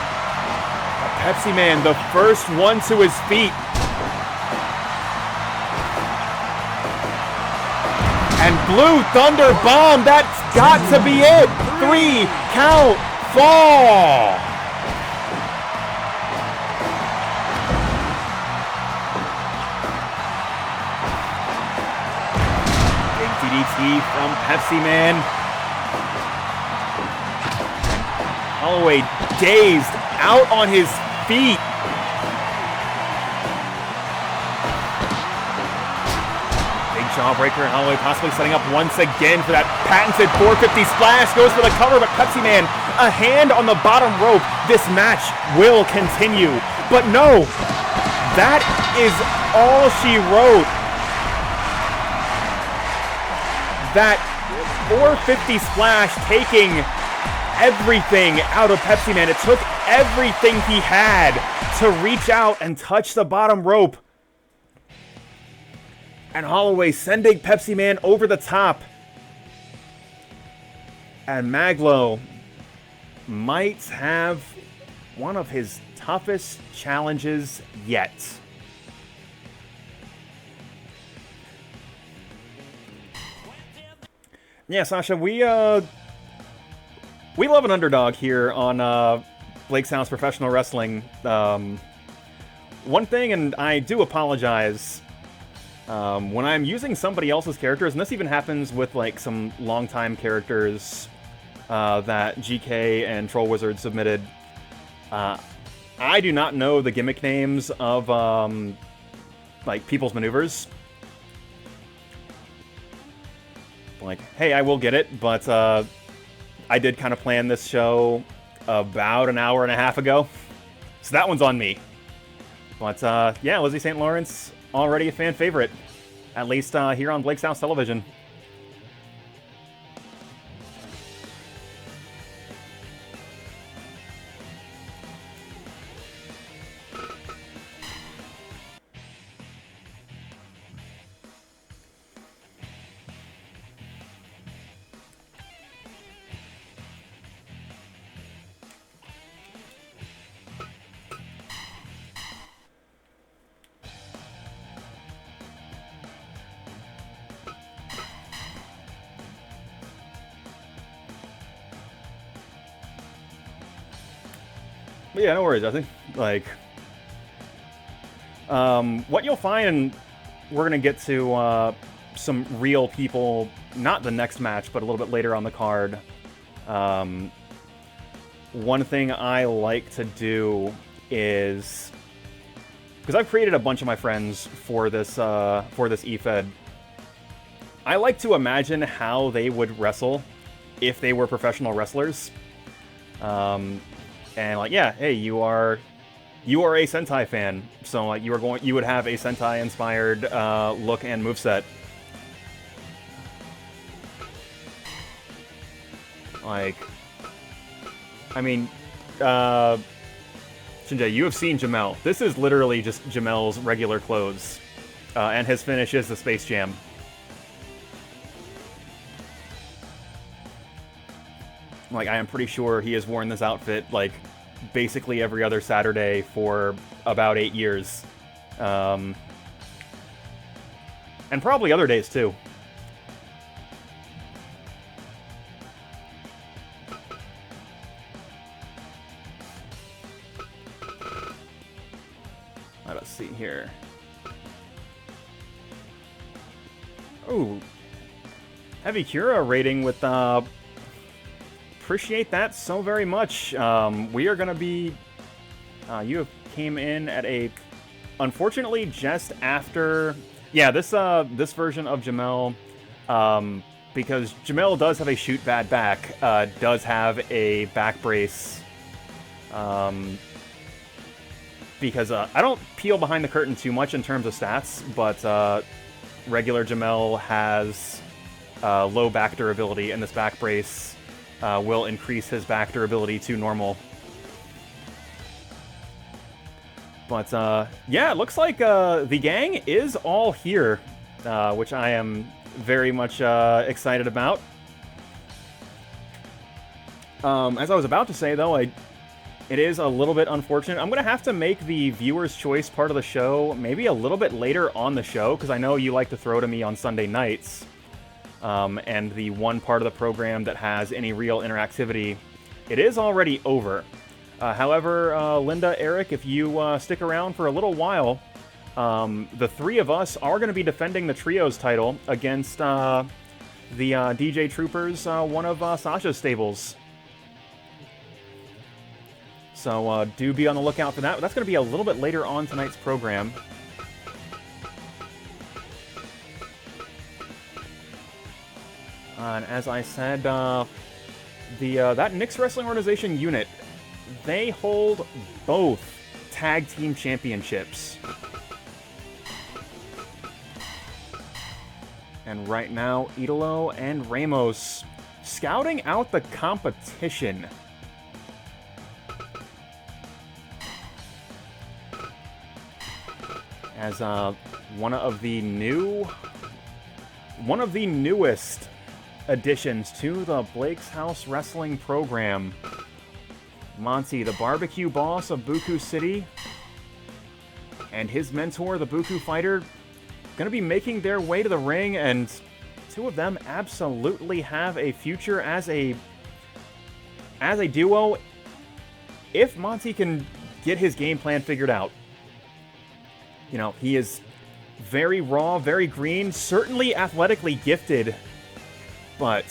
[SPEAKER 1] Pepsi Man, the first one to his feet. And Blue Thunder Bomb, that's got to be it. 3 count fall. Big DDT from Pepsi Man. Holloway dazed, out on his feet. Jawbreaker, and Holloway possibly setting up once again for that patented 450 splash. Goes for the cover, but Pepsi Man, a hand on the bottom rope. This match will continue. But no, that is all she wrote. That 450 splash taking everything out of Pepsi Man. It took everything he had to reach out and touch the bottom rope. And Holloway sending Pepsi Man over the top. And Mag.Lo might have one of his toughest challenges yet. Yeah, Sasha, we love an underdog here on Blake's House Professional Wrestling. One thing, and I do apologize, when I'm using somebody else's characters, and this even happens with like some longtime characters that GK and Troll Wizard submitted, I do not know the gimmick names of like people's maneuvers. Like, hey, I will get it, but I did kind of plan this show about an hour and a half ago, so that one's on me. But yeah, Lizzie St. Lawrence, already a fan favorite, at least here on Blake's House Television. But yeah, no worries, I think, like, what you'll find, and we're going to get to some real people, not the next match, but a little bit later on the card. One thing I like to do is, because I've created a bunch of my friends for this eFed, I like to imagine how they would wrestle if they were professional wrestlers. And like, yeah, hey, you are a Sentai fan, so like you would have a Sentai inspired look and moveset. Like, I mean, Shinjay, you have seen Jamel. This is literally just Jamel's regular clothes, and his finish is the Space Jam. Like, I am pretty sure he has worn this outfit, like, basically every other Saturday for about 8 years. And probably other days, too. us see here. Ooh. Heavy Cura rating with, appreciate that so very much. We are going to be, you came in at a, unfortunately, just after, yeah, this version of Jamel, because Jamel does have a shoot bad back, does have a back brace, because I don't peel behind the curtain too much in terms of stats, but regular Jamel has low back durability, and this back brace will increase his back durability to normal. But yeah, it looks like the gang is all here, which I am very much excited about. As I was about to say, though, it is a little bit unfortunate. I'm going to have to make the viewer's choice part of the show maybe a little bit later on the show, because I know you like to throw to me on Sunday nights. And the one part of the program that has any real interactivity, it is already over. However, Linda, Eric, if you stick around for a little while, the three of us are going to be defending the Trios title against the DJ Troopers, one of Sasha's stables. So do be on the lookout for that. That's going to be a little bit later on tonight's program. And as I said, that Knicks Wrestling Organization unit, they hold both tag team championships. And right now, Idolo and Ramos scouting out the competition. As one of the newest additions to the Blake's House Wrestling program, Monty, the barbecue boss of Bookoo City, and his mentor, the Bookoo fighter, going to be making their way to the ring, and two of them absolutely have a future as a duo if Monty can get his game plan figured out. You know, he is very raw, very green, certainly athletically gifted, but,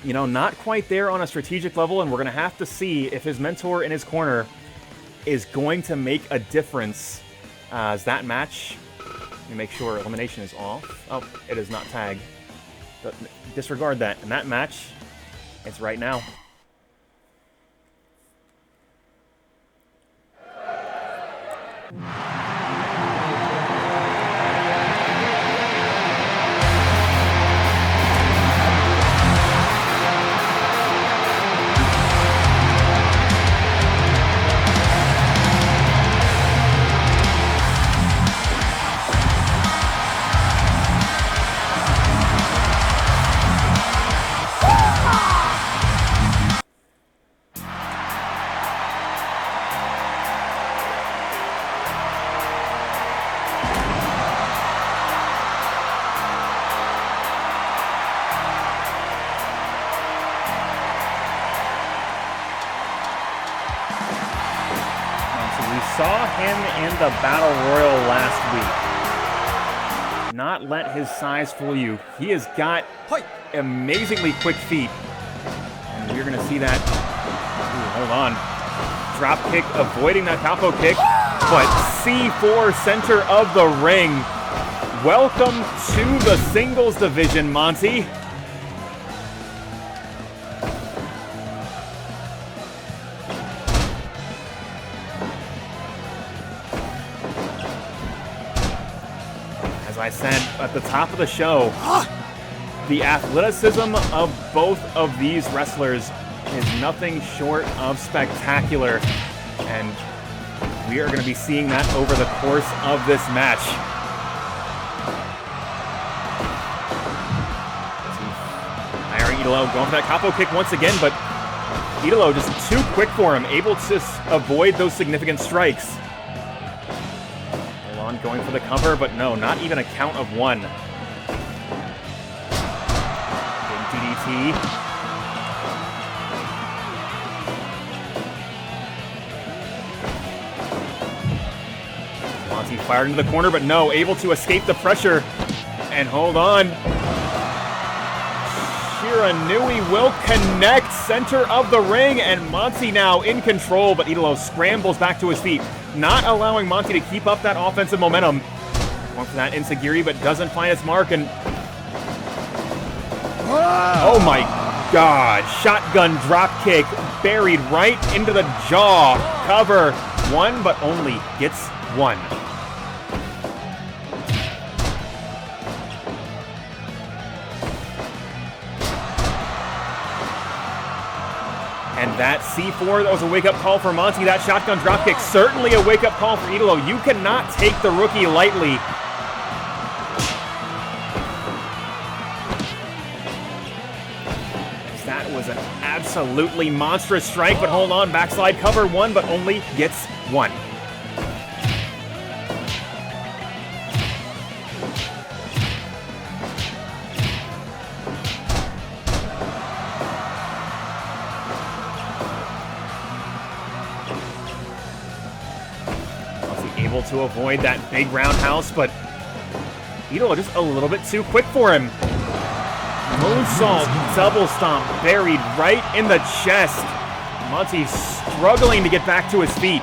[SPEAKER 1] you know, not quite there on a strategic level, and we're going to have to see if his mentor in his corner is going to make a difference as that match. Let me make sure elimination is off. Oh, it is not tagged. But disregard that. And that match, it's right now. The Battle Royal last week. Not let his size fool you. He has got amazingly quick feet. And you're going to see that. Ooh, hold on. Drop kick, avoiding that capo kick. But C4 center of the ring. Welcome to the singles division, Monty. I said at the top of the show, the athleticism of both of these wrestlers is nothing short of spectacular, and we are going to be seeing that over the course of this match. Hiring Idolo, going for that capo kick once again, but Idolo just too quick for him, able to avoid those significant strikes. Going for the cover, but no, not even a count of one. Big DDT. fired into the corner, but no, able to escape the pressure. And hold on. Shiranui will connect, center of the ring, and Monty now in control, but Idolo scrambles back to his feet, not allowing Monty to keep up that offensive momentum. Going for that Insagiri, but doesn't find its mark, and... Oh my God, shotgun drop kick, buried right into the jaw. Cover, one, but only gets one. And that C4, that was a wake-up call for Monty. That shotgun dropkick, certainly a wake-up call for Idolo. You cannot take the rookie lightly. That was an absolutely monstrous strike, but hold on, backslide cover one, but only gets one. Able to avoid that big roundhouse, but Idolo just a little bit too quick for him. Moonsault, double stomp, buried right in the chest. Monty struggling to get back to his feet.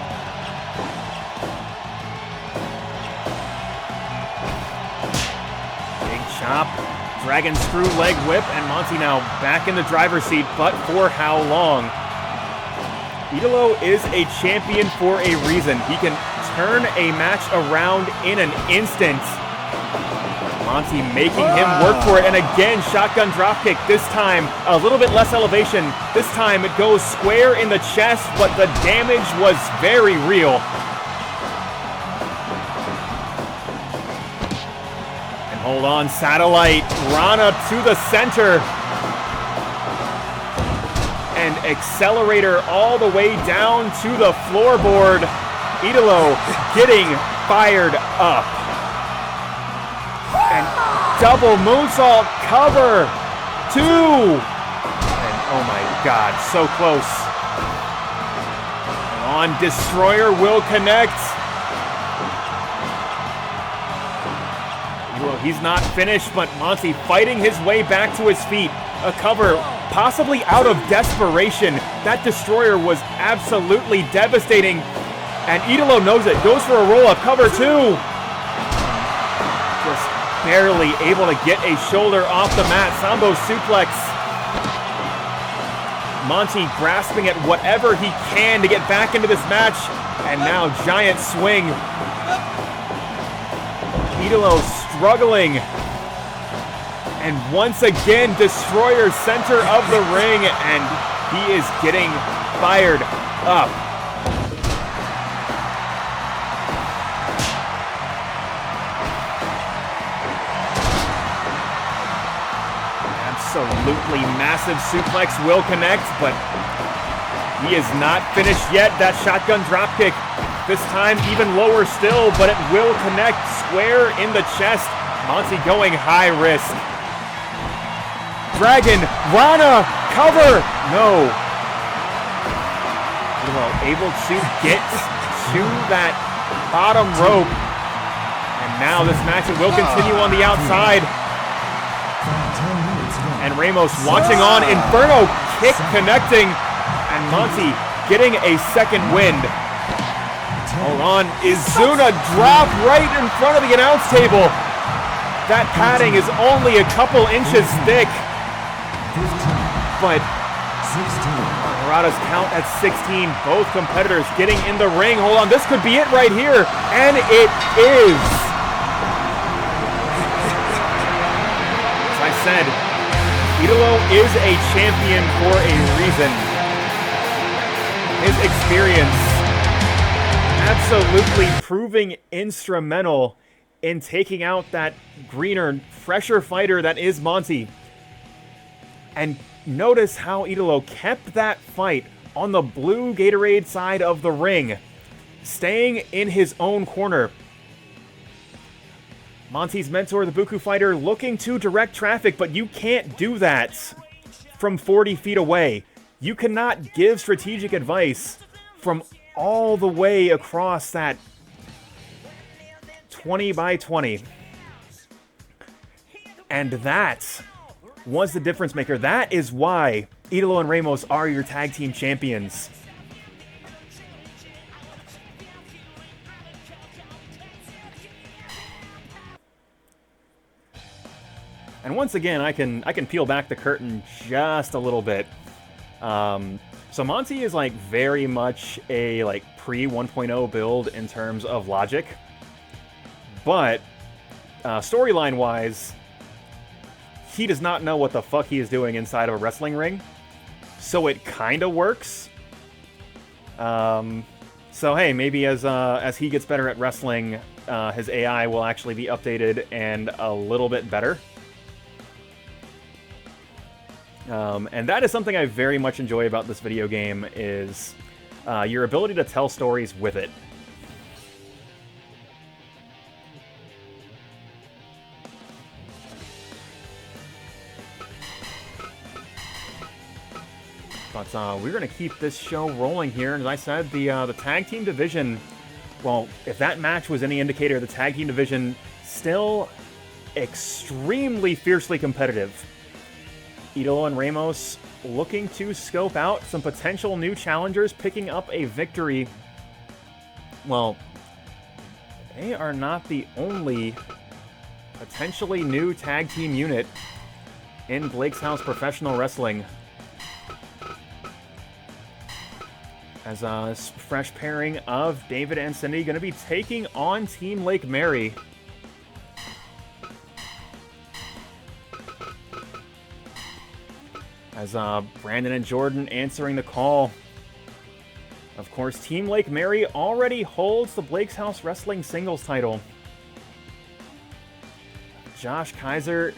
[SPEAKER 1] Big chop, dragon screw leg whip, and Monty now back in the driver's seat, but for how long? Idolo is a champion for a reason. He can turn a match around in an instant. Monty making him work for it, and again, shotgun dropkick. This time, a little bit less elevation. This time, it goes square in the chest, but the damage was very real. And hold on, satellite, Rana to the center. And accelerator all the way down to the floorboard. Idolo getting fired up. And double moonsault cover. Two. And oh my God, so close. On Destroyer will connect. Idolo, he's not finished, but Monty fighting his way back to his feet. A cover, possibly out of desperation. That Destroyer was absolutely devastating. And Idolo knows it, goes for a roll-up, cover two. Just barely able to get a shoulder off the mat. Sambo suplex. Monty grasping at whatever he can to get back into this match. And now giant swing. Idolo struggling. And once again, Destroyer center of the ring, and he is getting fired up. Absolutely massive suplex will connect, but he is not finished yet. That shotgun dropkick, this time even lower still, but it will connect square in the chest. Monty going high risk. Dragon, Rana, cover! No. Able to get to that bottom rope. And now this match will continue on the outside. And Ramos watching on. Inferno kick connecting. And Monty getting a second wind. Hold on. Izuna drop right in front of the announce table. That padding is only a couple inches thick. But Murata's count at 16. Both competitors getting in the ring. Hold on, this could be it right here. And it is. As I said, Idolo is a champion for a reason. His experience absolutely proving instrumental in taking out that greener, fresher fighter that is Monty. And notice how Idolo kept that fight on the blue Gatorade side of the ring, staying in his own corner. Monty's mentor, the Bookoo fighter, looking to direct traffic, but you can't do that from 40 feet away. You cannot give strategic advice from all the way across that 20 by 20. And that was the difference maker. That is why Idolo and Ramos are your tag team champions. And once again, I can peel back the curtain just a little bit. So Monty is like very much a like pre 1.0 build in terms of logic, but storyline wise, he does not know what the fuck he is doing inside of a wrestling ring. So it kind of works. So hey, maybe as he gets better at wrestling, his AI will actually be updated and a little bit better. And that is something I very much enjoy about this video game, is your ability to tell stories with it. But we're going to keep this show rolling here. And as I said, the tag team division, well, if that match was any indicator, the tag team division still extremely fiercely competitive. Idolo and Ramos looking to scope out some potential new challengers, picking up a victory. Well, they are not the only potentially new tag team unit in Blake's House Professional Wrestling. As a fresh pairing of David and Cindy going to be taking on Team Lake Mary. As Brandon and Jordan answering the call. Of course, Team Lake Mary already holds the Blake's House Wrestling singles title. Josh Kaiser,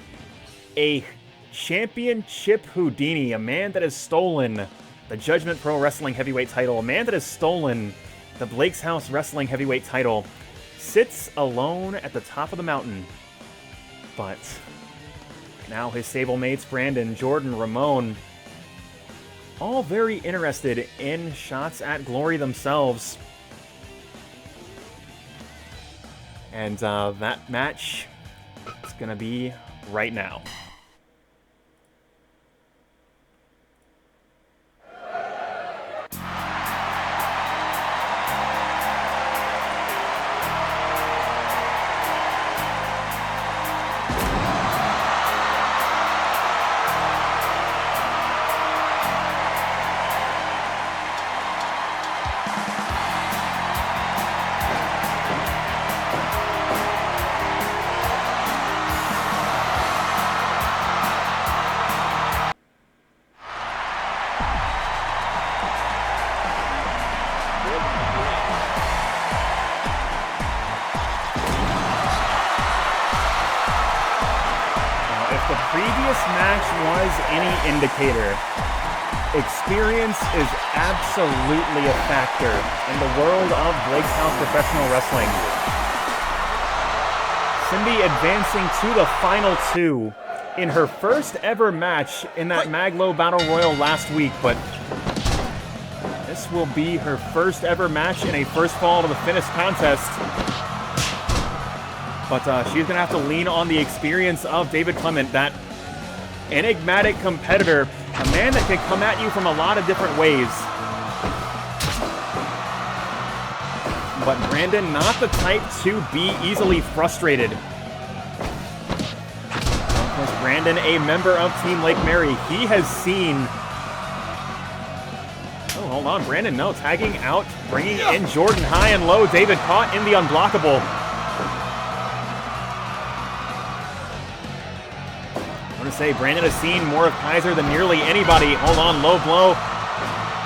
[SPEAKER 1] a championship Houdini, a man that has stolen the Judgment Pro Wrestling Heavyweight title, a man that has stolen the Blake's House Wrestling Heavyweight title, sits alone at the top of the mountain. But now his stablemates, Brandon, Jordan, Ramon, all very interested in shots at glory themselves. And that match is going to be right now. Indicator. Experience is absolutely a factor in the world of Blake's House Professional Wrestling. Cindy advancing to the final two in her first ever match in that Mag.Lo Battle Royal last week, but this will be her first ever match in a first fall to the finish contest. But she's going to have to lean on the experience of David Clement, that enigmatic competitor, a man that can come at you from a lot of different ways. But Brandon, not the type to be easily frustrated. Of course, Brandon, a member of Team Lake Mary, he has seen... Oh, hold on, Brandon, no, tagging out, bringing in Jordan high and low. David caught in the unblockable. Say Brandon has seen more of Kaiser than nearly anybody. Hold on, low blow.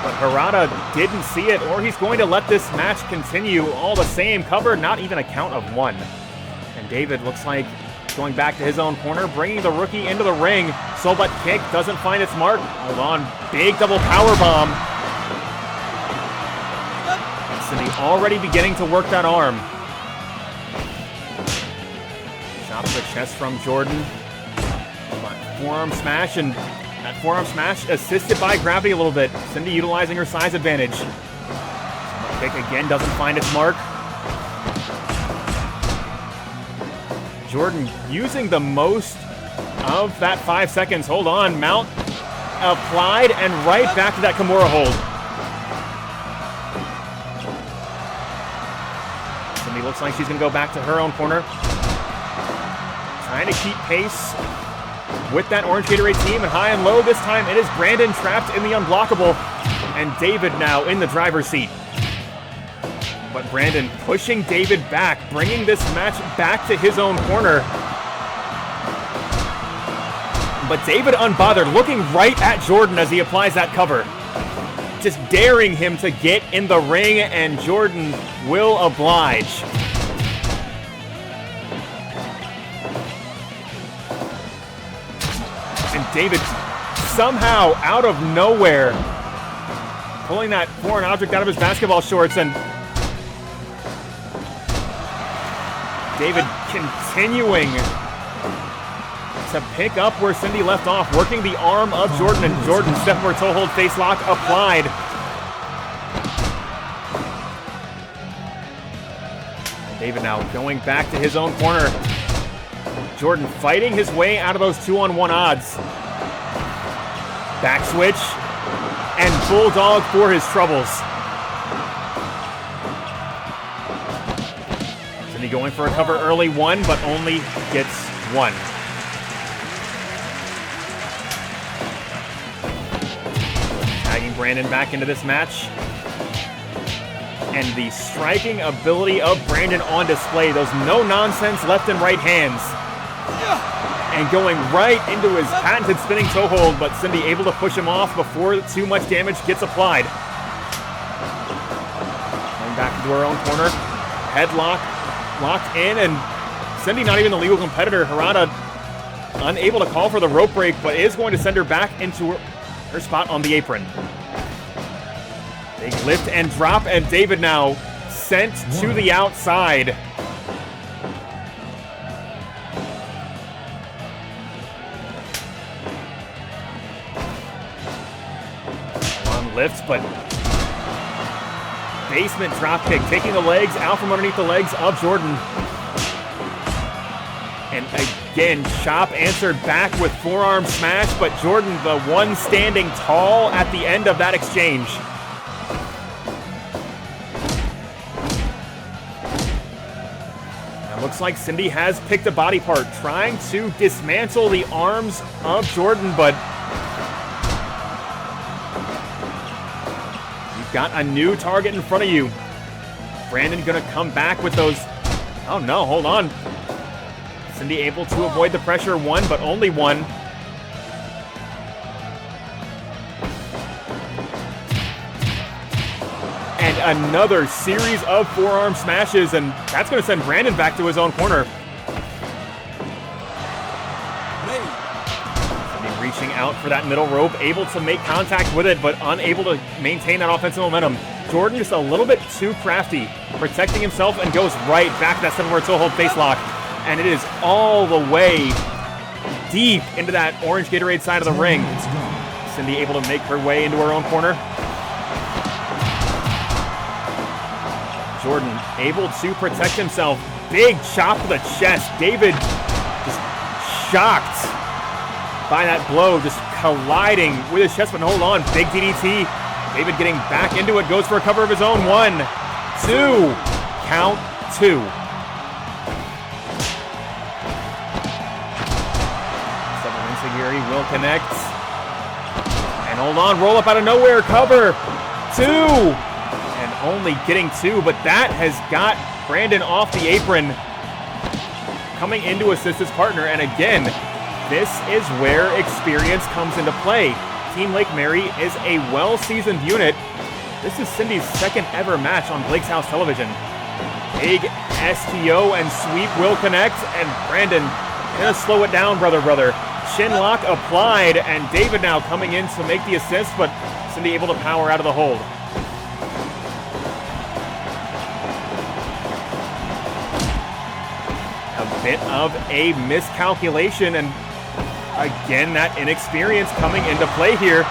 [SPEAKER 1] But Harada didn't see it, or he's going to let this match continue all the same. Cover, not even a count of one. And David looks like going back to his own corner, bringing the rookie into the ring. Soulbutt kick doesn't find its mark. Hold on, big double power bomb. And Cindy already beginning to work that arm. Shot to the chest from Jordan. Forearm smash, and that forearm smash assisted by gravity a little bit. Cindy utilizing her size advantage. Kick again doesn't find its mark. Jordan using the most of that 5 seconds. Hold on, mount applied and right back to that Kimura hold. Cindy looks like she's gonna go back to her own corner. Trying to keep pace with that orange Gatorade team, and high and low this time it is Brandon trapped in the unblockable, and David now in the driver's seat. But Brandon pushing David back, bringing this match back to his own corner. But David unbothered, looking right at Jordan as he applies that cover. Just daring him to get in the ring, and Jordan will oblige. And David somehow, out of nowhere, pulling that foreign object out of his basketball shorts, and David continuing to pick up where Cindy left off, working the arm of Jordan, and Jordan step-over toe hold face lock applied. David now going back to his own corner. Jordan fighting his way out of those 2-on-1 odds. Back switch, and Bulldog for his troubles. Cindy going for a cover early, one, but only gets one. Tagging Brandon back into this match. And the striking ability of Brandon on display. Those no-nonsense left and right hands. And going right into his patented spinning toe hold, but Cindy able to push him off before too much damage gets applied. Going back into her own corner. Headlock locked in, and Cindy not even the legal competitor. Harada unable to call for the rope break, but is going to send her back into her spot on the apron. Big lift and drop, and David now sent to the outside. One lift, but basement drop kick, taking the legs out from underneath the legs of Jordan. And again, chop answered back with forearm smash, but Jordan the one standing tall at the end of that exchange. Looks like Cindy has picked a body part, trying to dismantle the arms of Jordan, but you've got a new target in front of you. Brandon gonna come back with those. Oh no, hold on. Cindy able to avoid the pressure, one, but only one. And another series of forearm smashes, and that's going to send Brandon back to his own corner. Cindy reaching out for that middle rope, able to make contact with it, but unable to maintain that offensive momentum. Jordan just a little bit too crafty, protecting himself, and goes right back to that 7-word toe hold face lock. And it is all the way deep into that orange Gatorade side of the ring. Cindy able to make her way into her own corner. Jordan able to protect himself. Big chop to the chest. David just shocked by that blow, just colliding with his chest, but hold on. Big DDT. David getting back into it, goes for a cover of his own. 1, 2, count 2. Enzuigiri will connect. And hold on, roll up out of nowhere, cover. 2. Only getting 2, but that has got Brandon off the apron, coming in to assist his partner. And again, this is where experience comes into play. Team Lake Mary is a well-seasoned unit. This is Cindy's second ever match on Blake's House Television. Big STO and sweep will connect, and Brandon gonna slow it down, brother. Chin lock applied, and David now coming in to make the assist, but Cindy able to power out of the hold. Bit of a miscalculation, and again that inexperience coming into play here,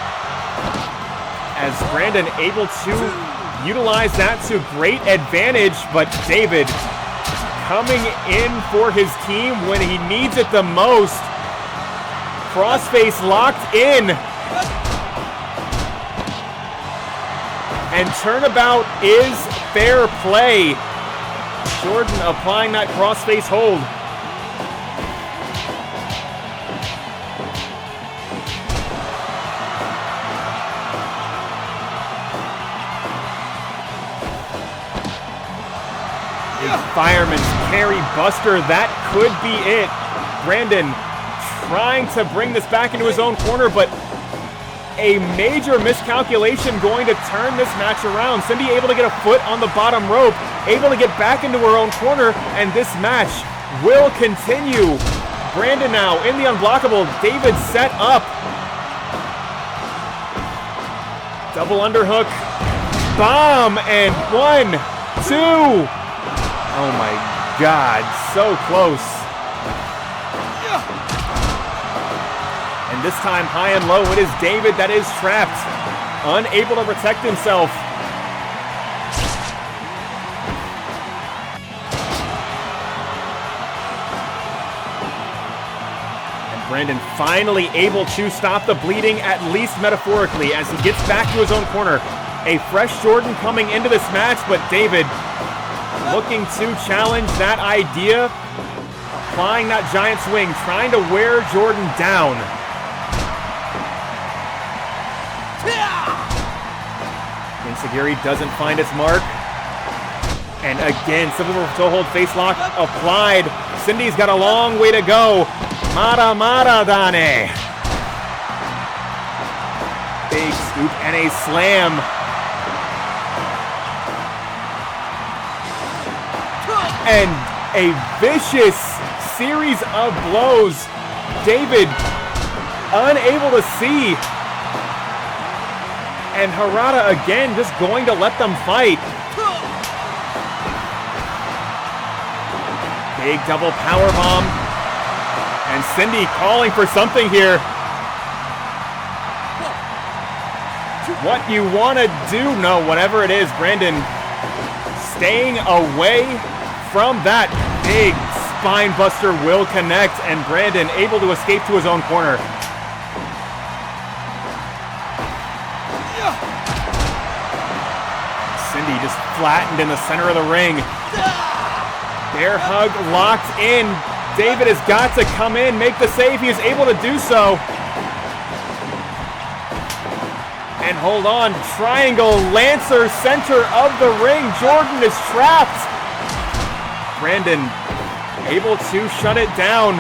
[SPEAKER 1] as Brandon able to utilize that to great advantage, but David coming in for his team when he needs it the most. Crossface locked in. And turnabout is fair play. Jordan applying that crossface hold. Fireman's carry buster, that could be it. Brandon trying to bring this back into his own corner, but a major miscalculation going to turn this match around. Cindy able to get a foot on the bottom rope, able to get back into her own corner, and this match will continue. Brandon now in the unblockable. David set up. Double underhook. Bomb, and 1, 2. Oh my God, so close. And this time, high and low, it is David that is trapped, unable to protect himself. And Brandon finally able to stop the bleeding, at least metaphorically, as he gets back to his own corner. A fresh Jordan coming into this match, but David looking to challenge that idea, applying that giant swing, trying to wear Jordan down. Insagiri doesn't find its mark. And again, civil toe hold face lock applied. Cindy's got a long way to go. Mara Mara Dane. Big scoop and a slam. And a vicious series of blows. David unable to see. And Harada again just going to let them fight. Big double powerbomb. And Cindy calling for something here. What you want to do? No, whatever it is, Brandon staying away from that. Big spine buster will connect, and Brandon able to escape to his own corner. Cindy just flattened in the center of the ring. Bear hug locked in. David has got to come in, make the save. He is able to do so. And hold on, triangle Lancer, center of the ring. Jordan is trapped. Brandon able to shut it down.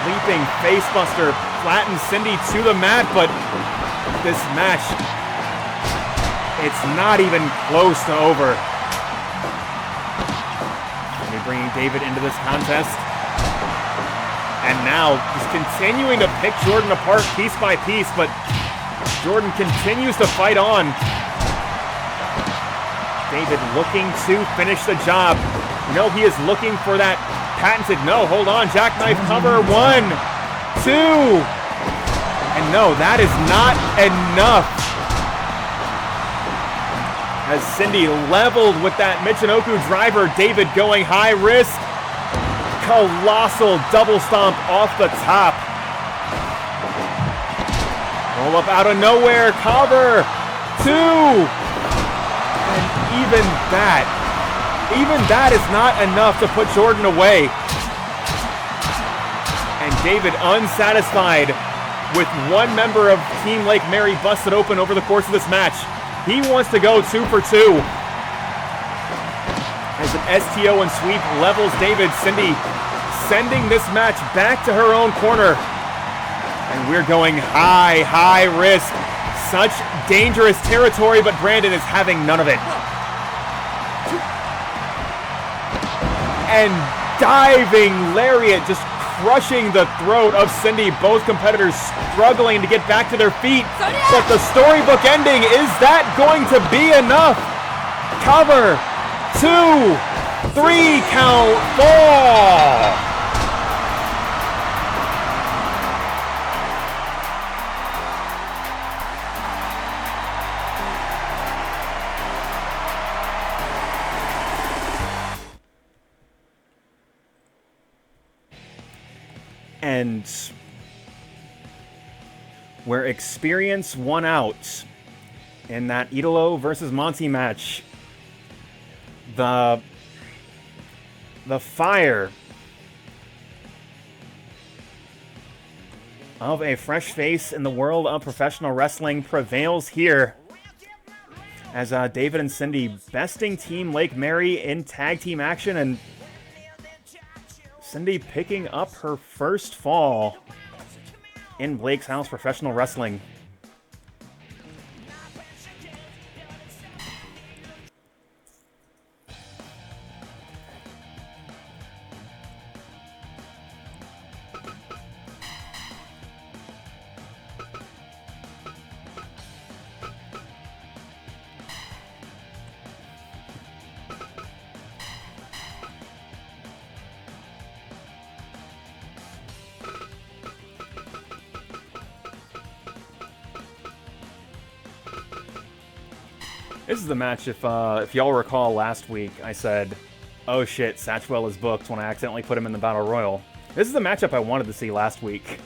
[SPEAKER 1] Leaping facebuster flattens Cindy to the mat, but this match, it's not even close to over. We're bringing David into this contest. And now just continuing to pick Jordan apart piece by piece, but Jordan continues to fight on. David looking to finish the job. No, he is looking for that patented, no, hold on, jackknife cover, 1, 2. And no, that is not enough. As Cindy leveled with that Michinoku driver, David going high risk. Colossal double stomp off the top. Roll up out of nowhere, cover, 2. Even that is not enough to put Jordan away. And David unsatisfied with one member of Team Lake Mary busted open over the course of this match. He wants to go 2 for 2. As an STO and sweep levels David, Cindy sending this match back to her own corner. And we're going high risk. Such dangerous territory, but Brandon is having none of it. And diving lariat, just crushing the throat of Cindy. Both competitors struggling to get back to their feet. But the storybook ending, is that going to be enough? Cover, 2, 3, count, fall. and where experience won out in that Idolo versus Monty match. The fire of a fresh face in the world of professional wrestling prevails here, as David and Cindy besting Team Lake Mary in tag team action, and Cindy picking up her first fall in Blake's House Professional Wrestling. This is the match, if y'all recall last week, I said, oh shit, Satchwell is booked when I accidentally put him in the Battle Royal. This is the matchup I wanted to see last week.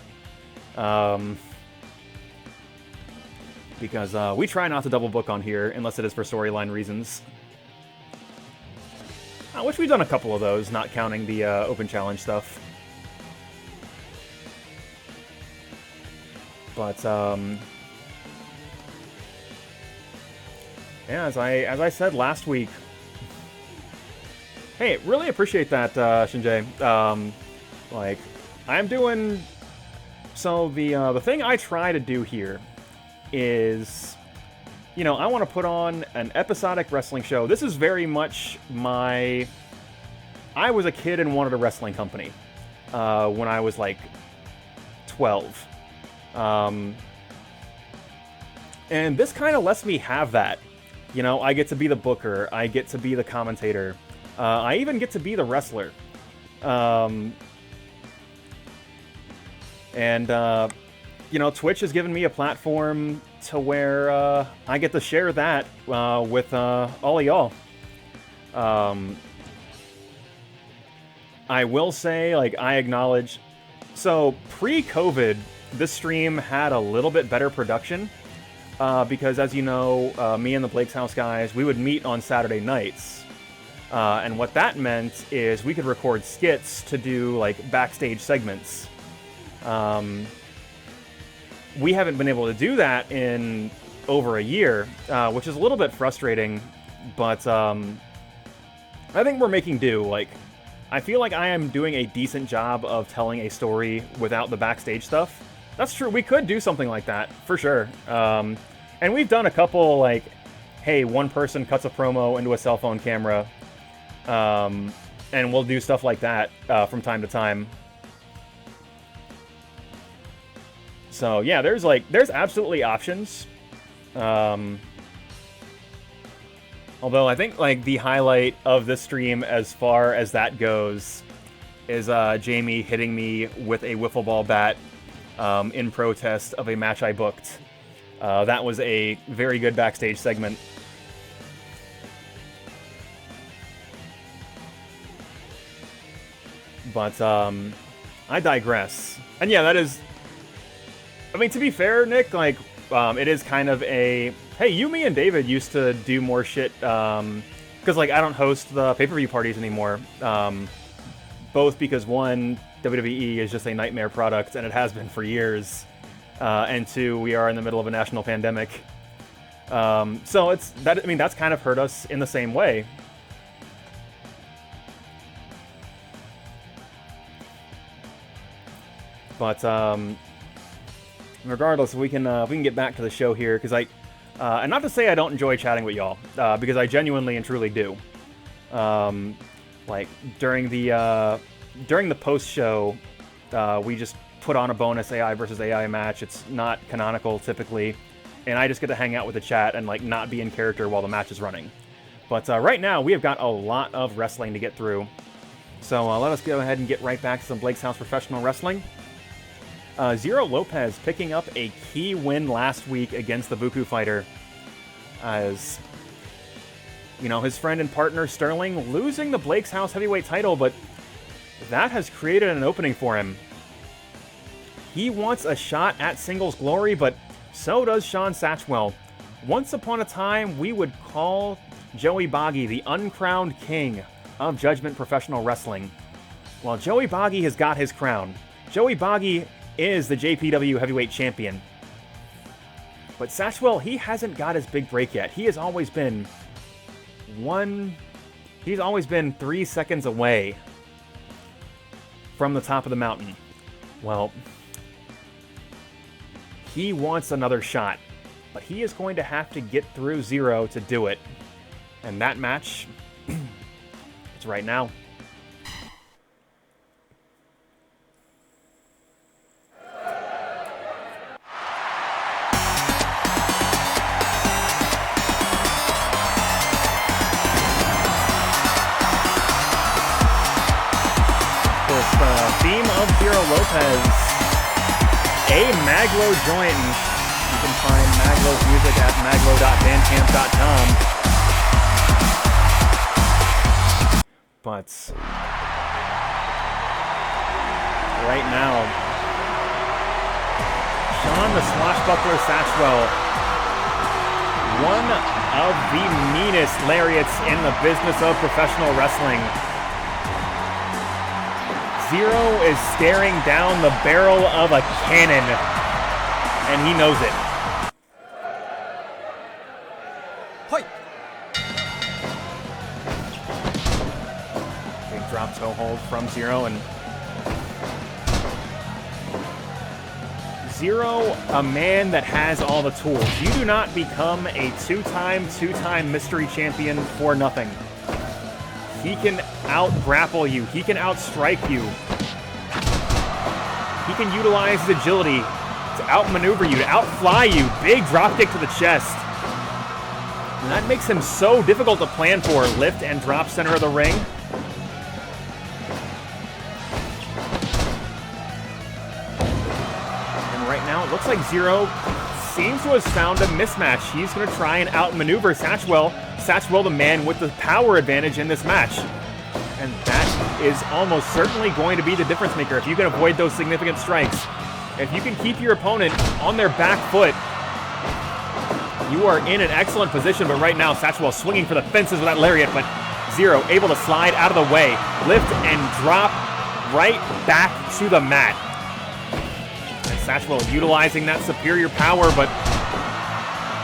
[SPEAKER 1] Because we try not to double book on here, unless it is for storyline reasons. Which we've done a couple of those, not counting the open challenge stuff. But, yeah, as I said last week. Hey, really appreciate that, Shinjay. Like, I'm doing. So the thing I try to do here is, you know, I want to put on an episodic wrestling show. This is very much my. I was a kid and wanted a wrestling company when I was like 12. And this kind of lets me have that. You know, I get to be the booker, I get to be the commentator, I even get to be the wrestler. You know, Twitch has given me a platform to where I get to share that with all of y'all. I will say, like, I acknowledge... So, pre-COVID, this stream had a little bit better production. Because, as you know, me and the Blake's House guys, we would meet on Saturday nights. And what that meant is we could record skits to do, like, backstage segments. We haven't been able to do that in over a year, which is a little bit frustrating, but I think we're making do. Like, I feel like I am doing a decent job of telling a story without the backstage stuff. That's true. We could do something like that, for sure. And we've done a couple, like, hey, one person cuts a promo into a cell phone camera, and we'll do stuff like that from time to time. So, yeah, there's absolutely options. Although I think, like, the highlight of this stream, as far as that goes, is Jamie hitting me with a wiffle ball bat in protest of a match I booked. That was a very good backstage segment. But, I digress. And yeah, that is... I mean, to be fair, Nick, like, it is kind of a... Hey, you, me, and David used to do more shit, because, like, I don't host the pay-per-view parties anymore. Both because, one, WWE is just a nightmare product, and it has been for years. And two, we are in the middle of a national pandemic. So it's that. I mean, that's kind of hurt us in the same way. But regardless, we can get back to the show here, because and not to say I don't enjoy chatting with y'all, because I genuinely and truly do. Like during the post show, we just put on a bonus AI versus AI match. It's not canonical typically, and I just get to hang out with the chat and like not be in character while the match is running. But right now we have got a lot of wrestling to get through, so let us go ahead and get right back to some Blake's House Professional Wrestling. Zero Lopez picking up a key win last week against the Bookoo fighter, as you know, his friend and partner Sterling losing the Blake's House heavyweight title, but that has created an opening for him. He wants a shot at singles glory, but so does Shawn Satchwell. Once upon a time, we would call Joey Boggy the uncrowned king of Judgment Professional Wrestling. Well, Joey Boggy has got his crown. Joey Boggy is the JPW Heavyweight Champion. But Satchwell, he hasn't got his big break yet. He has always been he's always been 3 seconds away from the top of the mountain. Well, he wants another shot, but he is going to have to get through Zero to do it. And that match, it's right now. Theme of Zero Lopez, a Mag.Lo joint. You can find Mag.Lo's music at maglo.bandcamp.com. But right now, Shawn the Swashbuckler Satchwell, one of the meanest lariats in the business of professional wrestling. Zero is staring down the barrel of a cannon, and he knows it. Hoi! Big drop toe hold from Zero, and Zero, a man that has all the tools. You do not become a two-time mystery champion for nothing. He can out-grapple you. He can out-strike you. He can utilize his agility to outmaneuver you, to outfly you. Big dropkick to the chest. And that makes him so difficult to plan for. Lift and drop center of the ring. And right now, it looks like Zero seems to have found a mismatch. He's going to try and outmaneuver Satchwell. Satchwell, the man with the power advantage in this match. And that is almost certainly going to be the difference maker if you can avoid those significant strikes. If you can keep your opponent on their back foot, you are in an excellent position. But right now, Satchwell swinging for the fences with that lariat, but Zero able to slide out of the way, lift and drop right back to the mat. And Satchwell utilizing that superior power, but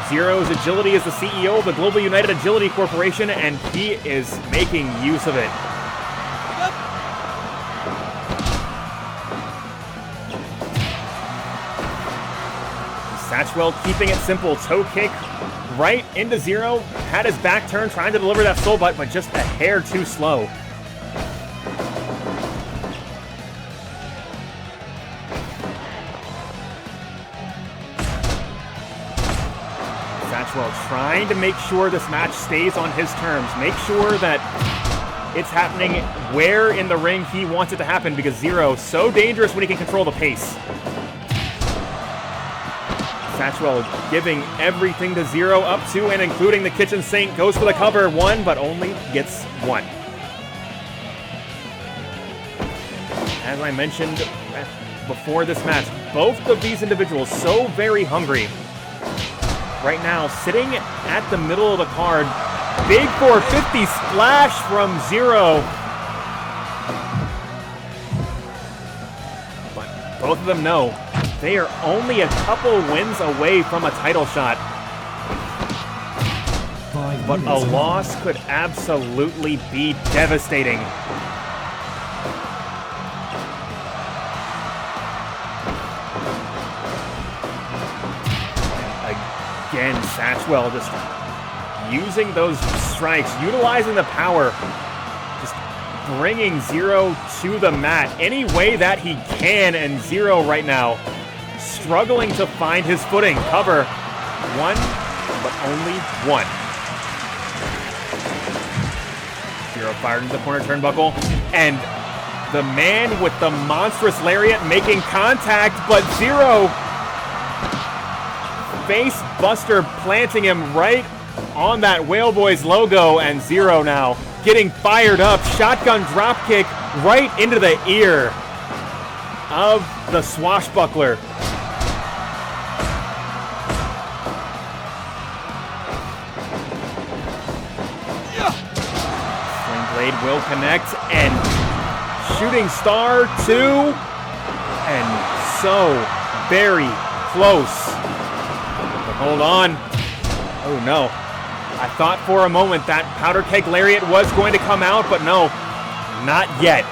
[SPEAKER 1] Zero's agility is the CEO of the Global United Agility Corporation, and he is making use of it. Satchwell keeping it simple. Toe kick right into Zero. Had his back turned, trying to deliver that soul butt, but just a hair too slow. Satchwell trying to make sure this match stays on his terms. Make sure that it's happening where in the ring he wants it to happen, because Zero so dangerous when he can control the pace. Satchwell giving everything to Zero, up to and including the kitchen sink. Goes for the cover, one, but only gets one. As I mentioned before this match, both of these individuals so very hungry. Right now, sitting at the middle of the card, big 450 splash from Zero. But both of them know they are only a couple wins away from a title shot. But a loss could absolutely be devastating. Again, Satchwell just using those strikes, utilizing the power, just bringing Zero to the mat any way that he can, and Zero right now struggling to find his footing. Cover, one, but only one. Zero fired into the corner turnbuckle, and the man with the monstrous lariat making contact, but Zero face buster planting him right on that Whale Boys logo, and Zero now getting fired up. Shotgun drop kick right into the ear. of the swashbuckler. Sling blade will connect, and shooting star 2, and so very close. But hold on. Oh no. I thought for a moment that powder keg lariat was going to come out, but no, not yet.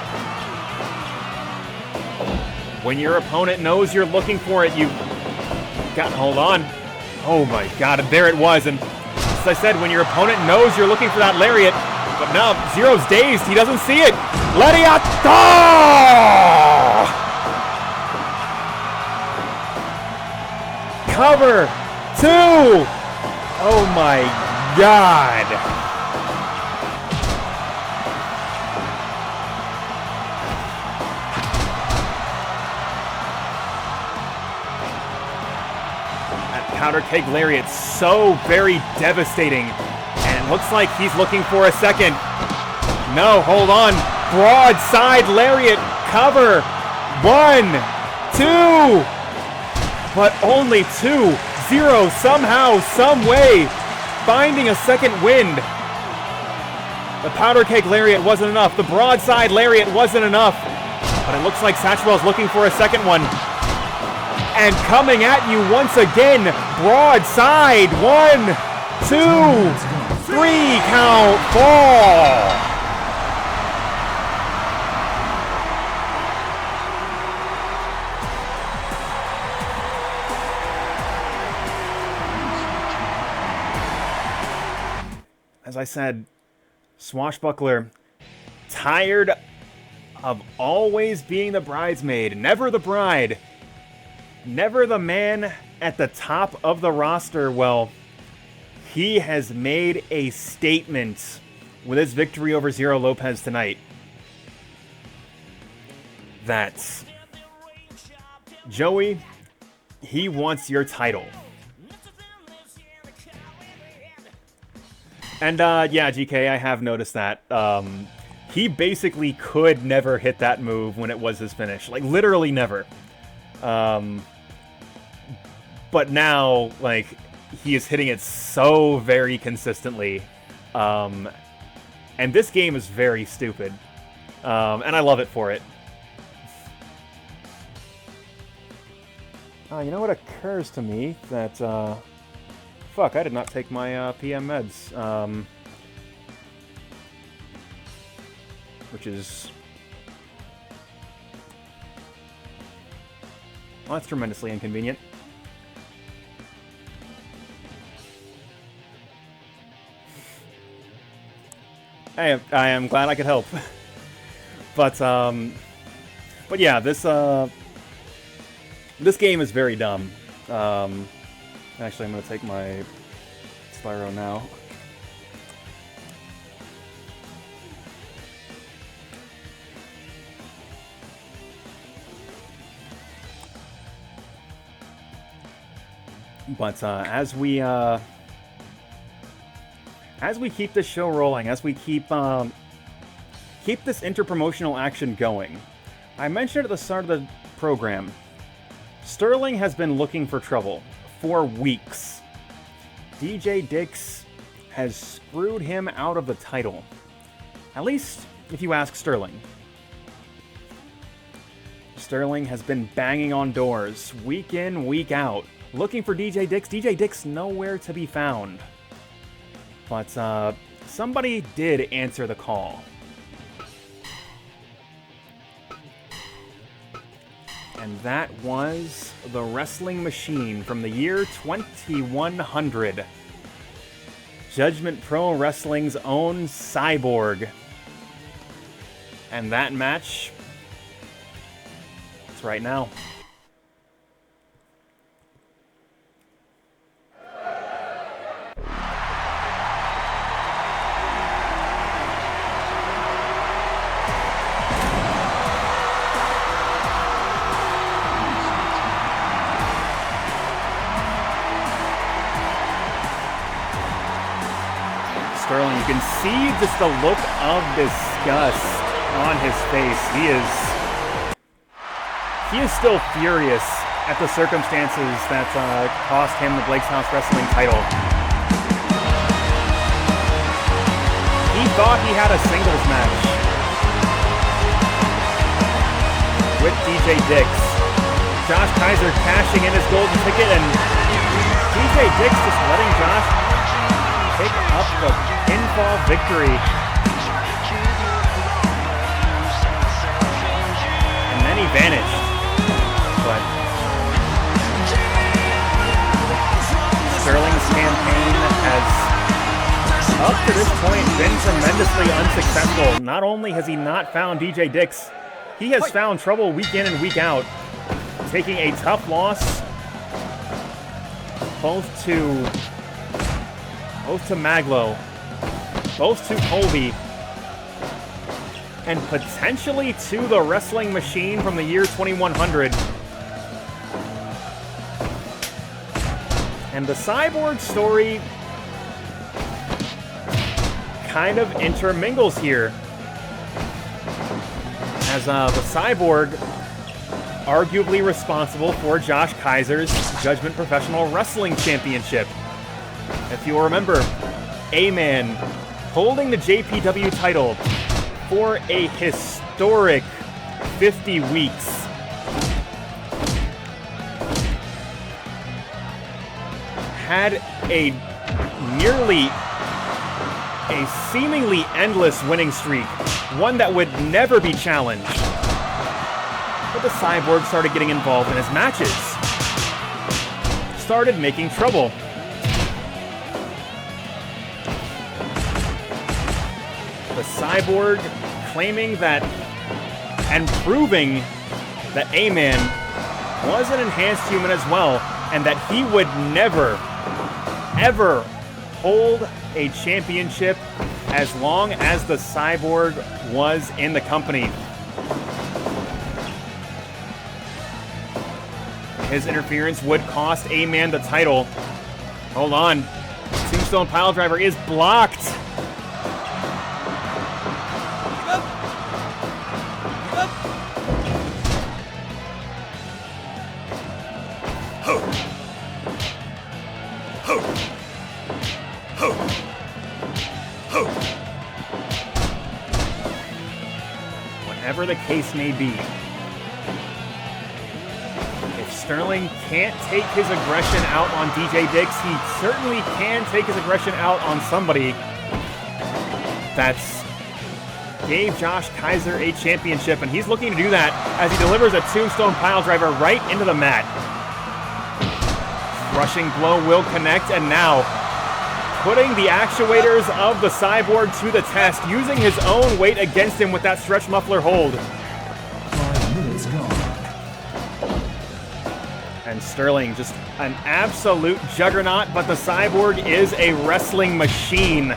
[SPEAKER 1] When your opponent knows you're looking for it, you've got, hold on. Oh my God, and there it was. And as I said, when your opponent knows you're looking for that lariat, but now Zero's dazed, he doesn't see it. Lariato! Cover 2! Oh my God! That powder keg lariat, so very devastating. And it looks like he's looking for a second. No, hold on. Broadside lariat cover. 1, 2. But only 2. Zero somehow, some way, finding a second wind. The powder keg lariat wasn't enough. The broadside lariat wasn't enough. But it looks like Satchwell's looking for a second one. And coming at you once again, broadside. 1, 2, 3, count, fall. As I said, swashbuckler, tired of always being the bridesmaid, never the bride, never the man at the top of the roster. Well, he has made a statement with his victory over Zero Lopez tonight. That's Joey, he wants your title. And yeah, GK, I have noticed that. He basically could never hit that move when it was his finish. Like, literally never. But now, like, he is hitting it so very consistently. And this game is very stupid. And I love it for it. You know what occurs to me? That, fuck, I did not take my PM meds. Which is... well, that's tremendously inconvenient. I am glad I could help. But yeah, this game is very dumb. Actually, I'm going to take my Spyro now. But as we keep this show rolling, as we keep this interpromotional action going, I mentioned at the start of the program, Sterling has been looking for trouble for weeks. DJ Dix has screwed him out of the title. At least, if you ask Sterling. Sterling has been banging on doors, week in, week out, looking for DJ Dix. DJ Dix nowhere to be found. But somebody did answer the call. And that was the wrestling machine from the year 2100. Judgment Pro Wrestling's own Cyborg. And that match, it's right now. Sterling, you can see just the look of disgust on his face. He is he is still furious at the circumstances that cost him the Blake's House Wrestling title. He thought he had a singles match with DJ Dix. Josh Kaiser cashing in his golden ticket, and DJ Dix just letting Josh pick up the pinfall victory. And then he vanished. But Sterling's campaign has, up to this point, been tremendously unsuccessful. Not only has he not found DJ Dix, he has found trouble week in and week out, taking a tough loss both to Mag.Lo, both to Colby, and potentially to the Wrestling Machine from the year 2100. And the Cyborg story kind of intermingles here, as the Cyborg arguably responsible for Josh Kaiser's Judgment Professional Wrestling Championship. If you'll remember, A-Man holding the JPW title for a historic 50 weeks. Had a seemingly endless winning streak, one that would never be challenged. But the Cyborg started getting involved in his matches, started making trouble. The Cyborg claiming that and proving that A-Man was an enhanced human as well, and that he would never, ever hold a championship as long as the Cyborg was in the company. His interference would cost A-Man the title. Hold on. Tombstone Piledriver is blocked. Whatever the case may be, if Sterling can't take his aggression out on DJ Dix, he certainly can take his aggression out on somebody that's gave Josh Kaiser a championship, and he's looking to do that as he delivers a Tombstone Piledriver right into the mat. Rushing blow will connect, and now putting the actuators of the Cyborg to the test, using his own weight against him with that stretch muffler hold.
[SPEAKER 2] 5 minutes gone.
[SPEAKER 1] And Sterling, just an absolute juggernaut, but the Cyborg is a wrestling machine.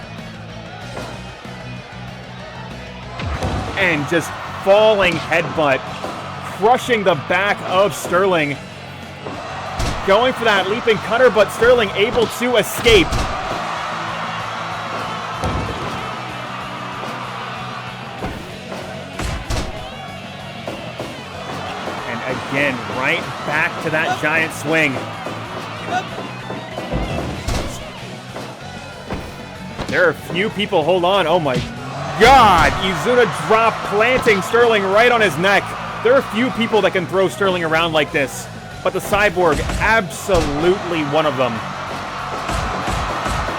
[SPEAKER 1] And just falling headbutt, crushing the back of Sterling. Going for that leaping cutter, but Sterling able to escape. Again, right back to that giant swing. There are few people, hold on, oh my God! Izuna drop planting Sterling right on his neck. There are few people that can throw Sterling around like this, but the Cyborg, absolutely one of them.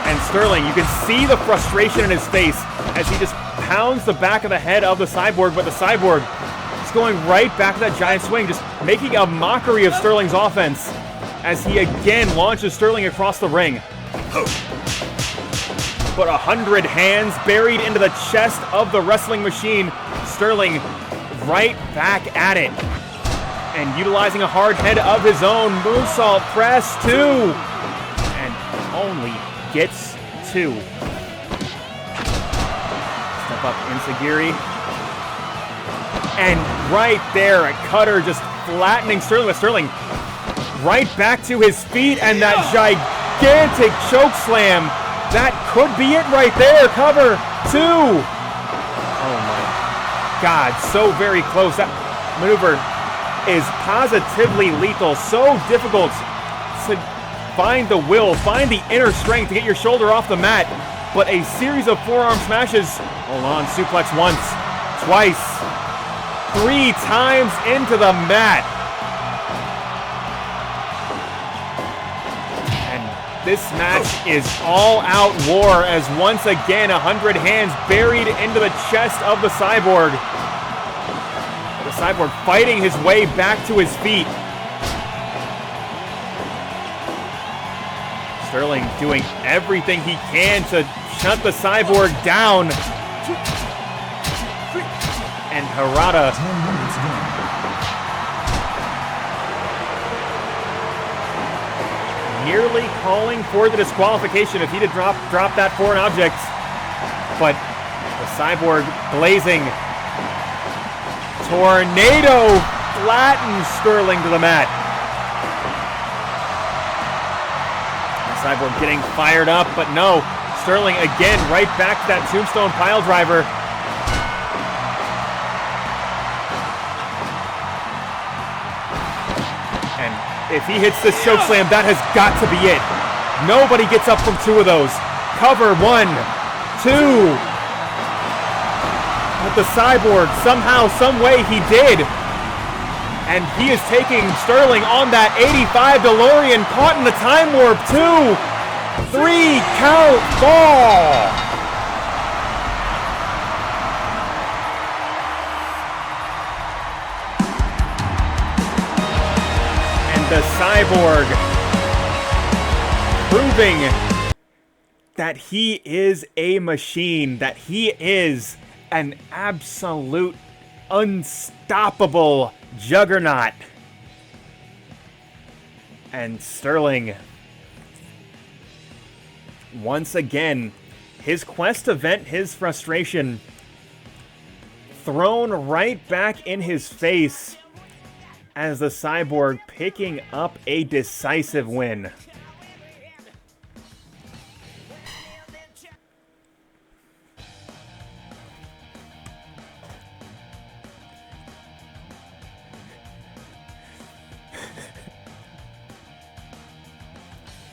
[SPEAKER 1] And Sterling, you can see the frustration in his face as he just pounds the back of the head of the Cyborg, but the Cyborg going right back to that giant swing, just making a mockery of Sterling's offense as he again launches Sterling across the ring. But 100 hands buried into the chest of the wrestling machine. Sterling right back at it. And utilizing a hard head of his own, moonsault press 2. And only gets 2. Step up Insagiri. And right there, a cutter just flattening Sterling, with Sterling right back to his feet, and that gigantic choke slam. That could be it right there. Cover 2. Oh my God, so very close. That maneuver is positively lethal. So difficult to find the will, find the inner strength to get your shoulder off the mat. But a series of forearm smashes. Hold on, suplex once, twice, 3 times into the mat. And this match is all-out war as once again 100 hands buried into the chest of the Cyborg. The Cyborg fighting his way back to his feet. Sterling doing everything he can to shut the Cyborg down. And Harada nearly calling for the disqualification if he did drop that foreign object. But the Cyborg blazing. Tornado flattens Sterling to the mat. Cyborg getting fired up, but no. Sterling again right back to that tombstone pile driver. And if he hits this chokeslam, that has got to be it. Nobody gets up from 2 of those. Cover 1, 2. But the Cyborg, somehow, some way he did. And he is taking Sterling on that 85 DeLorean, caught in the time warp. 2, 3, count, fall. And the Cyborg proving that he is a machine, that he is an absolute unstoppable juggernaut. And Sterling, once again, his quest to vent his frustration thrown right back in his face as the Cyborg picking up a decisive win.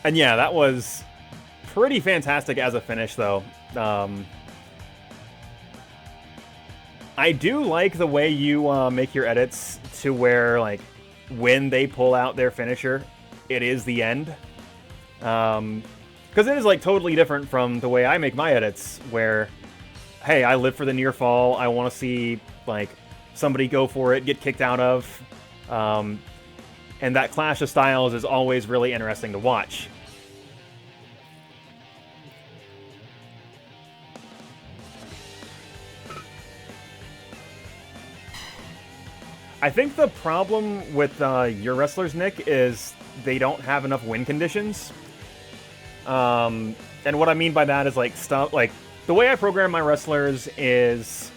[SPEAKER 1] And yeah, that was pretty fantastic as a finish, though. I do like the way you make your edits to where, like, when they pull out their finisher, it is the end. Because it is, like, totally different from the way I make my edits, where, hey, I live for the near fall, I want to see, like, somebody go for it, get kicked out of. And that clash of styles is always really interesting to watch. I think the problem with your wrestlers, Nick, is they don't have enough win conditions. And what I mean by that is, like, stuff like the way I program my wrestlers is,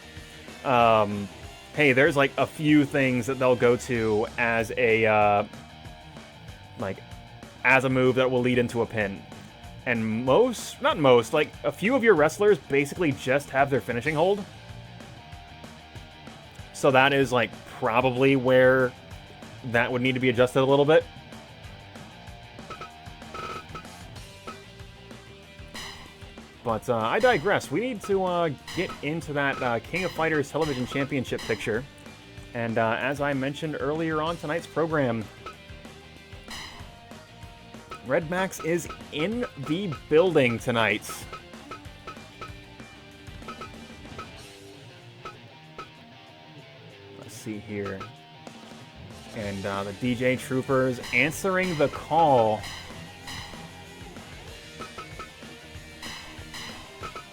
[SPEAKER 1] hey, there's like a few things that they'll go to as a as a move that will lead into a pin. And not most, like a few of your wrestlers basically just have their finishing hold. So that is like probably where that would need to be adjusted a little bit. But I digress. We need to get into that King of Fighters Television Championship picture. And as I mentioned earlier on tonight's program, Red Max is in the building tonight. Let's see here. And the DJ Troopers answering the call.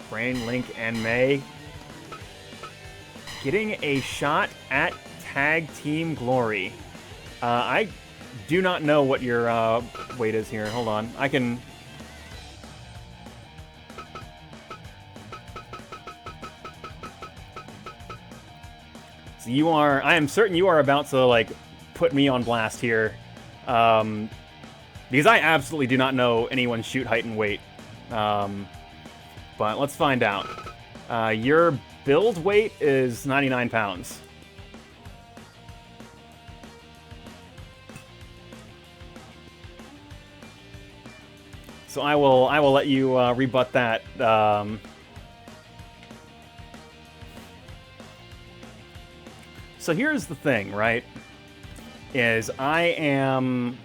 [SPEAKER 1] Brain, Link, and May getting a shot at Tag Team Glory. I do not know what your weight is here. Hold on. I can... So you are... I am certain you are about to, like, put me on blast here. Because I absolutely do not know anyone's shoot height and weight. But let's find out. Your build weight is 99 pounds. So I will let you rebut that. So here's the thing, right? Is I am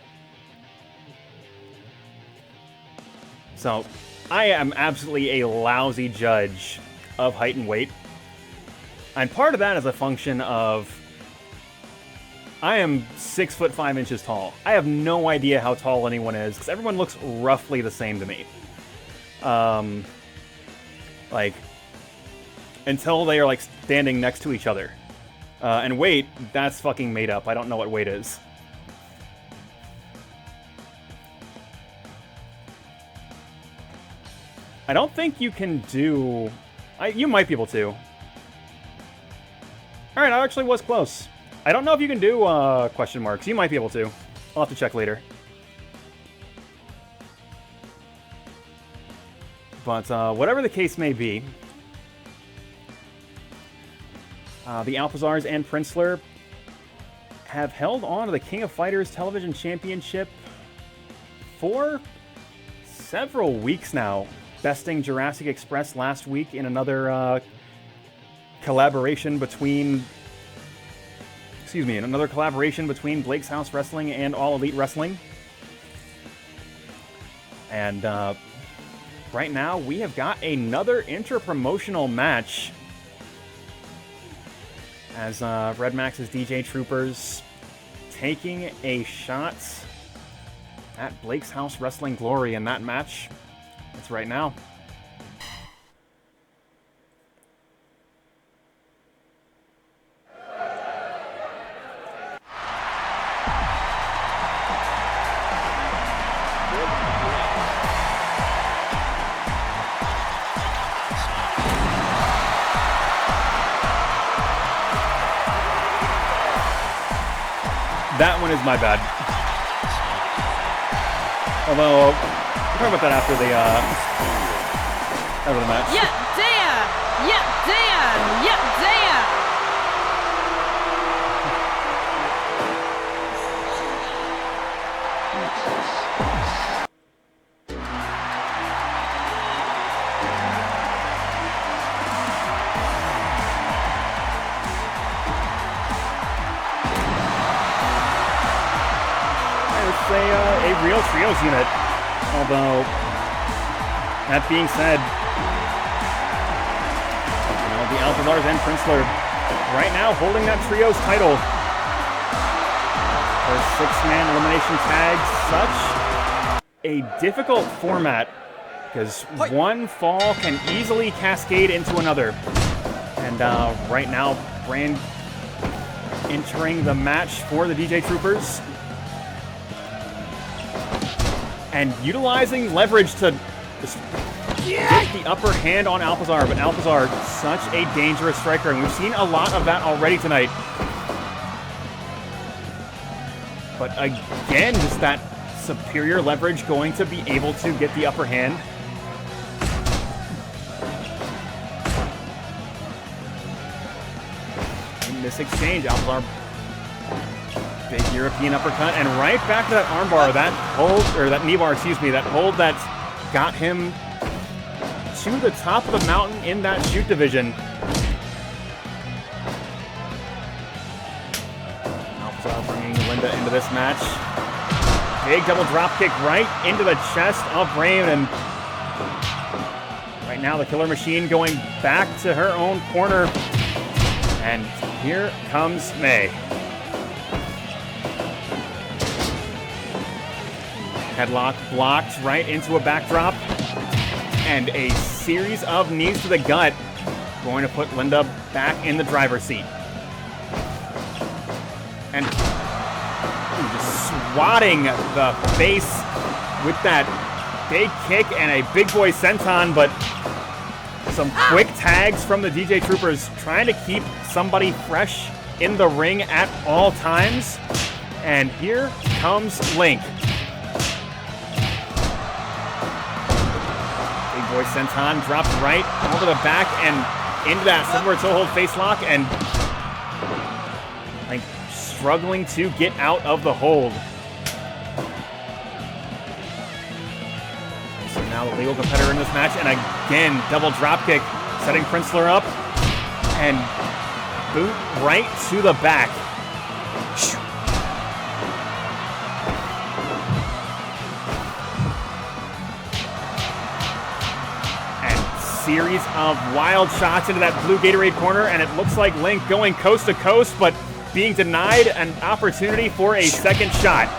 [SPEAKER 1] absolutely a lousy judge of height and weight. And part of that is a function of I am 6'5" tall. I have no idea how tall anyone is, because everyone looks roughly the same to me. Like, until they are, like, standing next to each other. And weight, that's fucking made up. I don't know what weight is. I don't think you can do... you might be able to. Alright, I actually was close. I don't know if you can do question marks. You might be able to. I'll have to check later. But whatever the case may be, the Alpizars and Princler have held on to the King of Fighters Television Championship for several weeks now, besting Jurassic Express last week in another collaboration between... Blake's House Wrestling and All Elite Wrestling. And right now, we have got another inter-promotional match as Red Max's DJ Troopers taking a shot at Blake's House Wrestling Glory in that match. It's right now. That one is my bad. Although, we'll talk about that after the match.
[SPEAKER 3] Yeah, damn! Yeah, damn! Yeah, damn!
[SPEAKER 1] A real trios unit. Although, that being said, you know, the Alpizars and Princler right now holding that trios title. For 6-man elimination tags, such a difficult format because one fall can easily cascade into another. And right now, Brand entering the match for the DJ Troopers. And utilizing leverage to just get the upper hand on Alpizar. But Alpizar, such a dangerous striker, and we've seen a lot of that already tonight. But again, just that superior leverage going to be able to get the upper hand. In this exchange, Alpizar, big European uppercut, and right back to that armbar, that hold, or that knee bar, excuse me, that hold that got him to the top of the mountain in that shoot division. Alpizar bringing Linda into this match. Big double drop kick right into the chest of Brain, and right now the Killer Machine going back to her own corner. And here comes May. Headlock blocked right into a backdrop. And a series of knees to the gut. Going to put Linda back in the driver's seat. And just swatting the face with that big kick and a big boy senton, but some quick tags from the DJ Troopers trying to keep somebody fresh in the ring at all times. And here comes Link. Boy senton dropped right over the back and into that silver toe hold face lock, and like struggling to get out of the hold. Now the legal competitor in this match, and again, double dropkick, setting Princler up, and boot right to the back. Series of wild shots into that blue Gatorade corner, and it looks like Link going coast to coast, but being denied an opportunity for a second shot.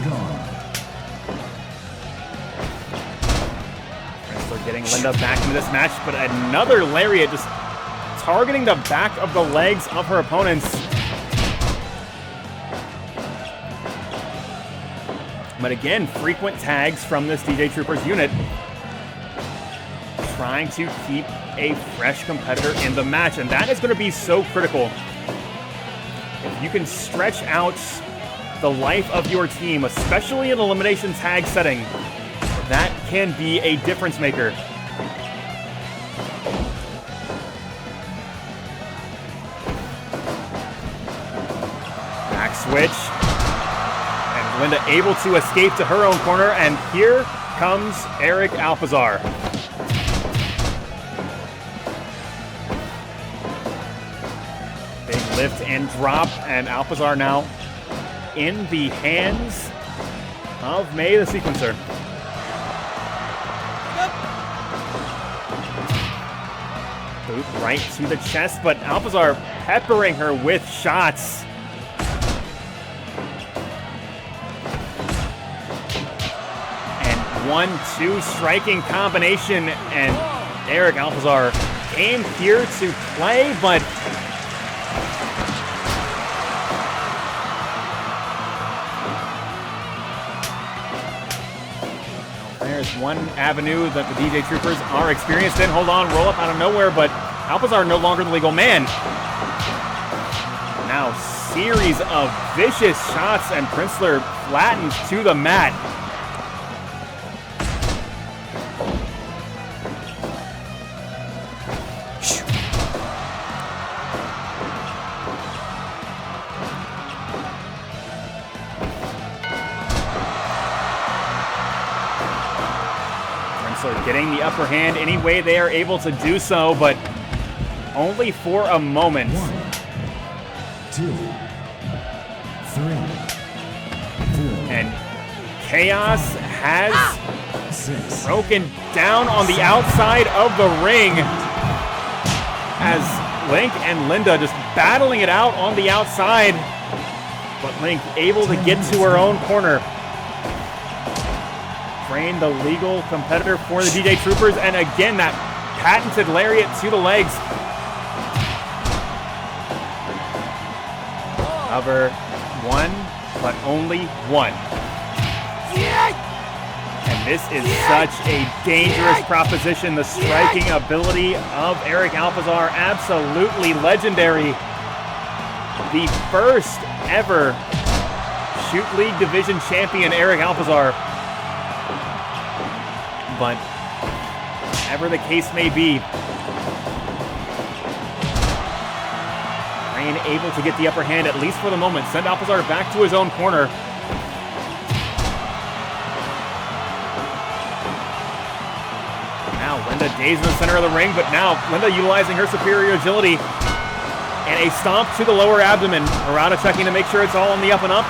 [SPEAKER 4] Gone.
[SPEAKER 1] Princler getting Linda back into this match, but another lariat just targeting the back of the legs of her opponents. But again, frequent tags from this DJ Troopers unit, trying to keep a fresh competitor in the match, and that is going to be so critical. If you can stretch out the life of your team, especially in elimination tag setting, that can be a difference maker. Back switch. And Linda able to escape to her own corner, and here comes Eric Alpizar. Big lift and drop, and Alpizar now in the hands of May the Sequencer. Boot right to the chest, but Alpizar peppering her with shots. And 1-2 striking combination, and Eric Alpizar came here to play, but there's one avenue that the DJ Troopers are experienced in. Hold on, roll up out of nowhere, but Alpizar no longer the legal man. Now, series of vicious shots, and Princler flattened to the mat. Getting the upper hand any way they are able to do so, but only for a moment.
[SPEAKER 4] 1, 2, 3, 4.
[SPEAKER 1] And chaos has
[SPEAKER 4] 6.
[SPEAKER 1] broken down on the outside of the ring as Link and Linda just battling it out on the outside, but Link able to get to her own corner. Brain, the legal competitor for the DJ Troopers, and again that patented lariat to the legs. Cover one, but only one. And this is such a dangerous proposition. The striking ability of Eric Alpizar, absolutely legendary. The first ever Shoot League Division champion, Eric Alpizar. But whatever the case may be, Brain able to get the upper hand, at least for the moment. Send Alpizar back to his own corner. Now Linda dazed in the center of the ring, but now Linda utilizing her superior agility. And a stomp to the lower abdomen. Harada checking to make sure it's all on the up and up,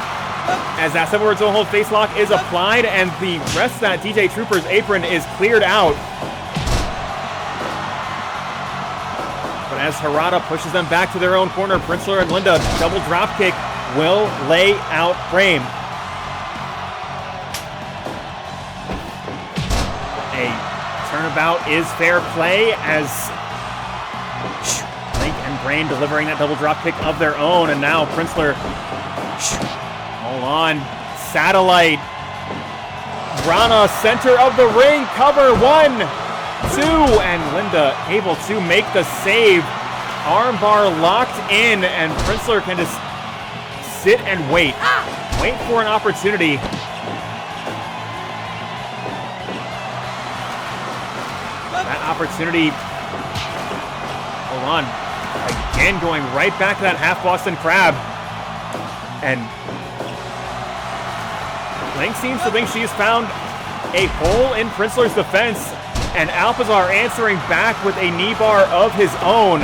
[SPEAKER 1] as that several words don't hold face lock is applied, and the rest of that DJ Trooper's apron is cleared out. But as Harada pushes them back to their own corner, Princler and Linda, double drop kick will lay out Frame. A turnabout is fair play as Link and Brain delivering that double drop kick of their own, and now Princler, hold on, satellite, Rana, center of the ring, cover 1, 2, and Linda able to make the save. Armbar locked in, and Princler can just sit and wait for an opportunity. That opportunity, hold on, again going right back to that half Boston Crab. And Link seems to think she's found a hole in Princler's defense, and Alpizar answering back with a knee bar of his own.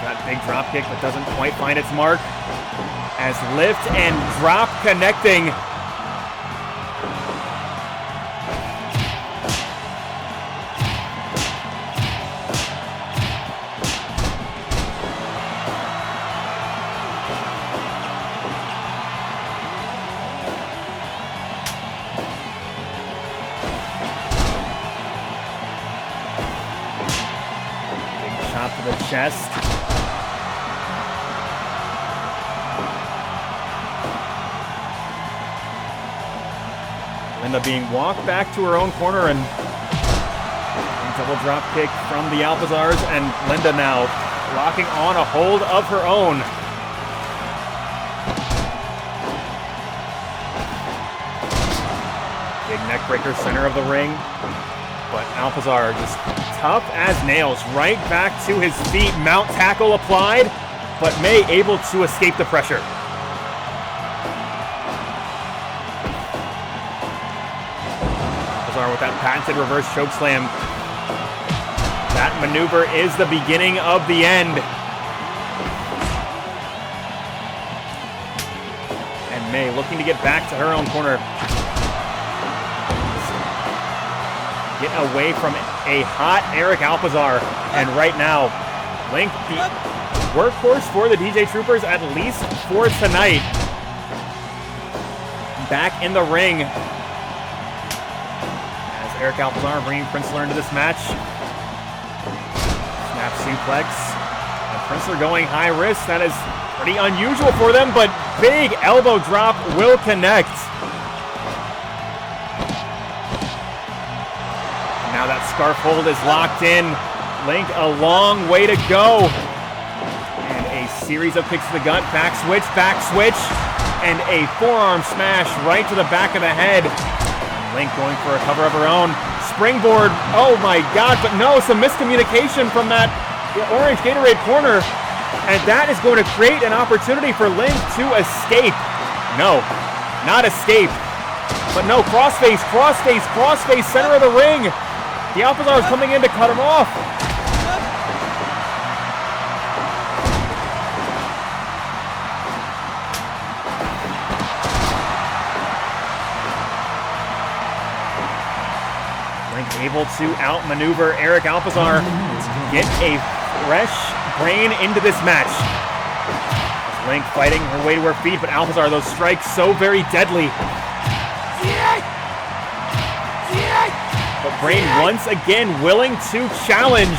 [SPEAKER 1] That big drop kick that doesn't quite find its mark, as lift and drop connecting. Big shot to the chest. Linda being walked back to her own corner, and double drop kick from the Alpizars, and Linda now locking on a hold of her own. Big neck breaker, center of the ring, but Alpizar just tough as nails, right back to his feet. Mount tackle applied, but May able to escape the pressure. With that patented reverse chokeslam. That maneuver is the beginning of the end. And May looking to get back to her own corner. Get away from a hot Eric Alpizar. And right now, Link, the workhorse for the DJ Troopers, at least for tonight. Back in the ring. Eric Alpizar bringing Princler into this match. Snap suplex. And Princler going high risk. That is pretty unusual for them, but big elbow drop will connect. Now that scarf hold is locked in. Link a long way to go. And a series of kicks to the gut. Back switch, and a forearm smash right to the back of the head. Link going for a cover of her own. Springboard, oh my god, but no, some miscommunication from that orange Gatorade corner. And that is going to create an opportunity for Link to escape. No, not escape. But no, crossface, center of the ring. The Alpizar is coming in to cut him off. Able to outmaneuver Eric Alpizar, get a fresh brain into this match. Link fighting her way to her feet, but Alpizar, those strikes so very deadly. But Brain once again willing to challenge.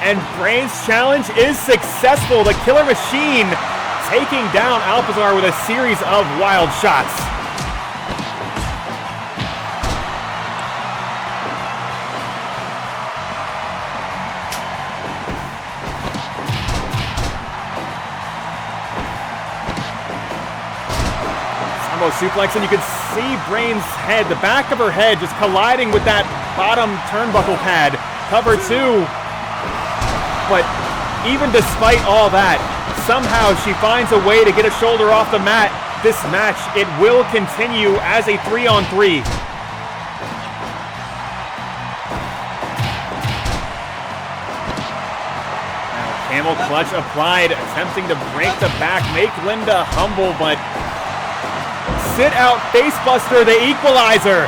[SPEAKER 1] And Brain's challenge is successful. The Killer Machine taking down Alpizar with a series of wild shots. Sambo suplex, and you can see Brain's head, the back of her head, just colliding with that bottom turnbuckle pad. Cover two. But even despite all that, somehow she finds a way to get a shoulder off the mat. This match, it will continue as a 3-on-3. Now camel clutch applied, attempting to break the back, make Linda humble, but sit out facebuster, the equalizer.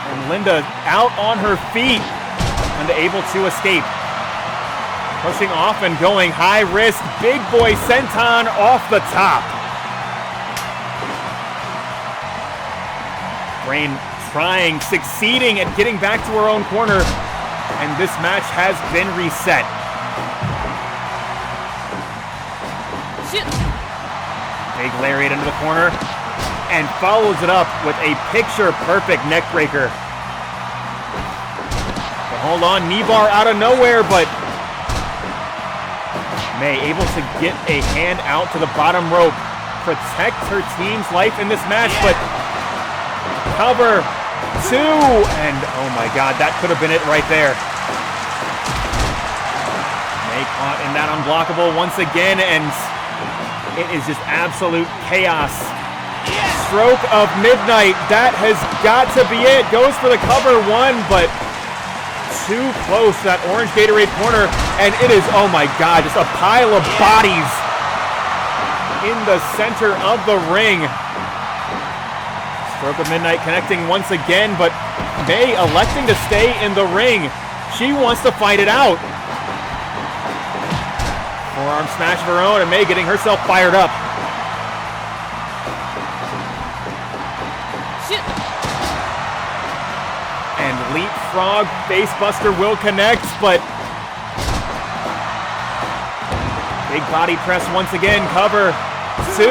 [SPEAKER 1] And Linda out on her feet and able to escape. Pushing off and going high risk. Big boy senton off the top. Brain trying, succeeding at getting back to her own corner. And this match has been reset.
[SPEAKER 3] Shit.
[SPEAKER 1] Big lariat into the corner. And follows it up with a picture-perfect neck breaker. But hold on, knee bar out of nowhere, but May able to get a hand out to the bottom rope, protect her team's life in this match, but cover 2, and oh my god, that could have been it right there. May caught in that unblockable once again, and it is just absolute chaos. Stroke of midnight, that has got to be it. Goes for the cover 1, but too close to that orange Gatorade corner, and it is, oh my god, just a pile of bodies in the center of the ring. Stroke of midnight connecting once again, but May electing to stay in the ring. She wants to fight it out. Forearm smash of her own, and May getting herself fired up.
[SPEAKER 3] Shit.
[SPEAKER 1] And leapfrog facebuster will connect, but big body press once again, cover 2,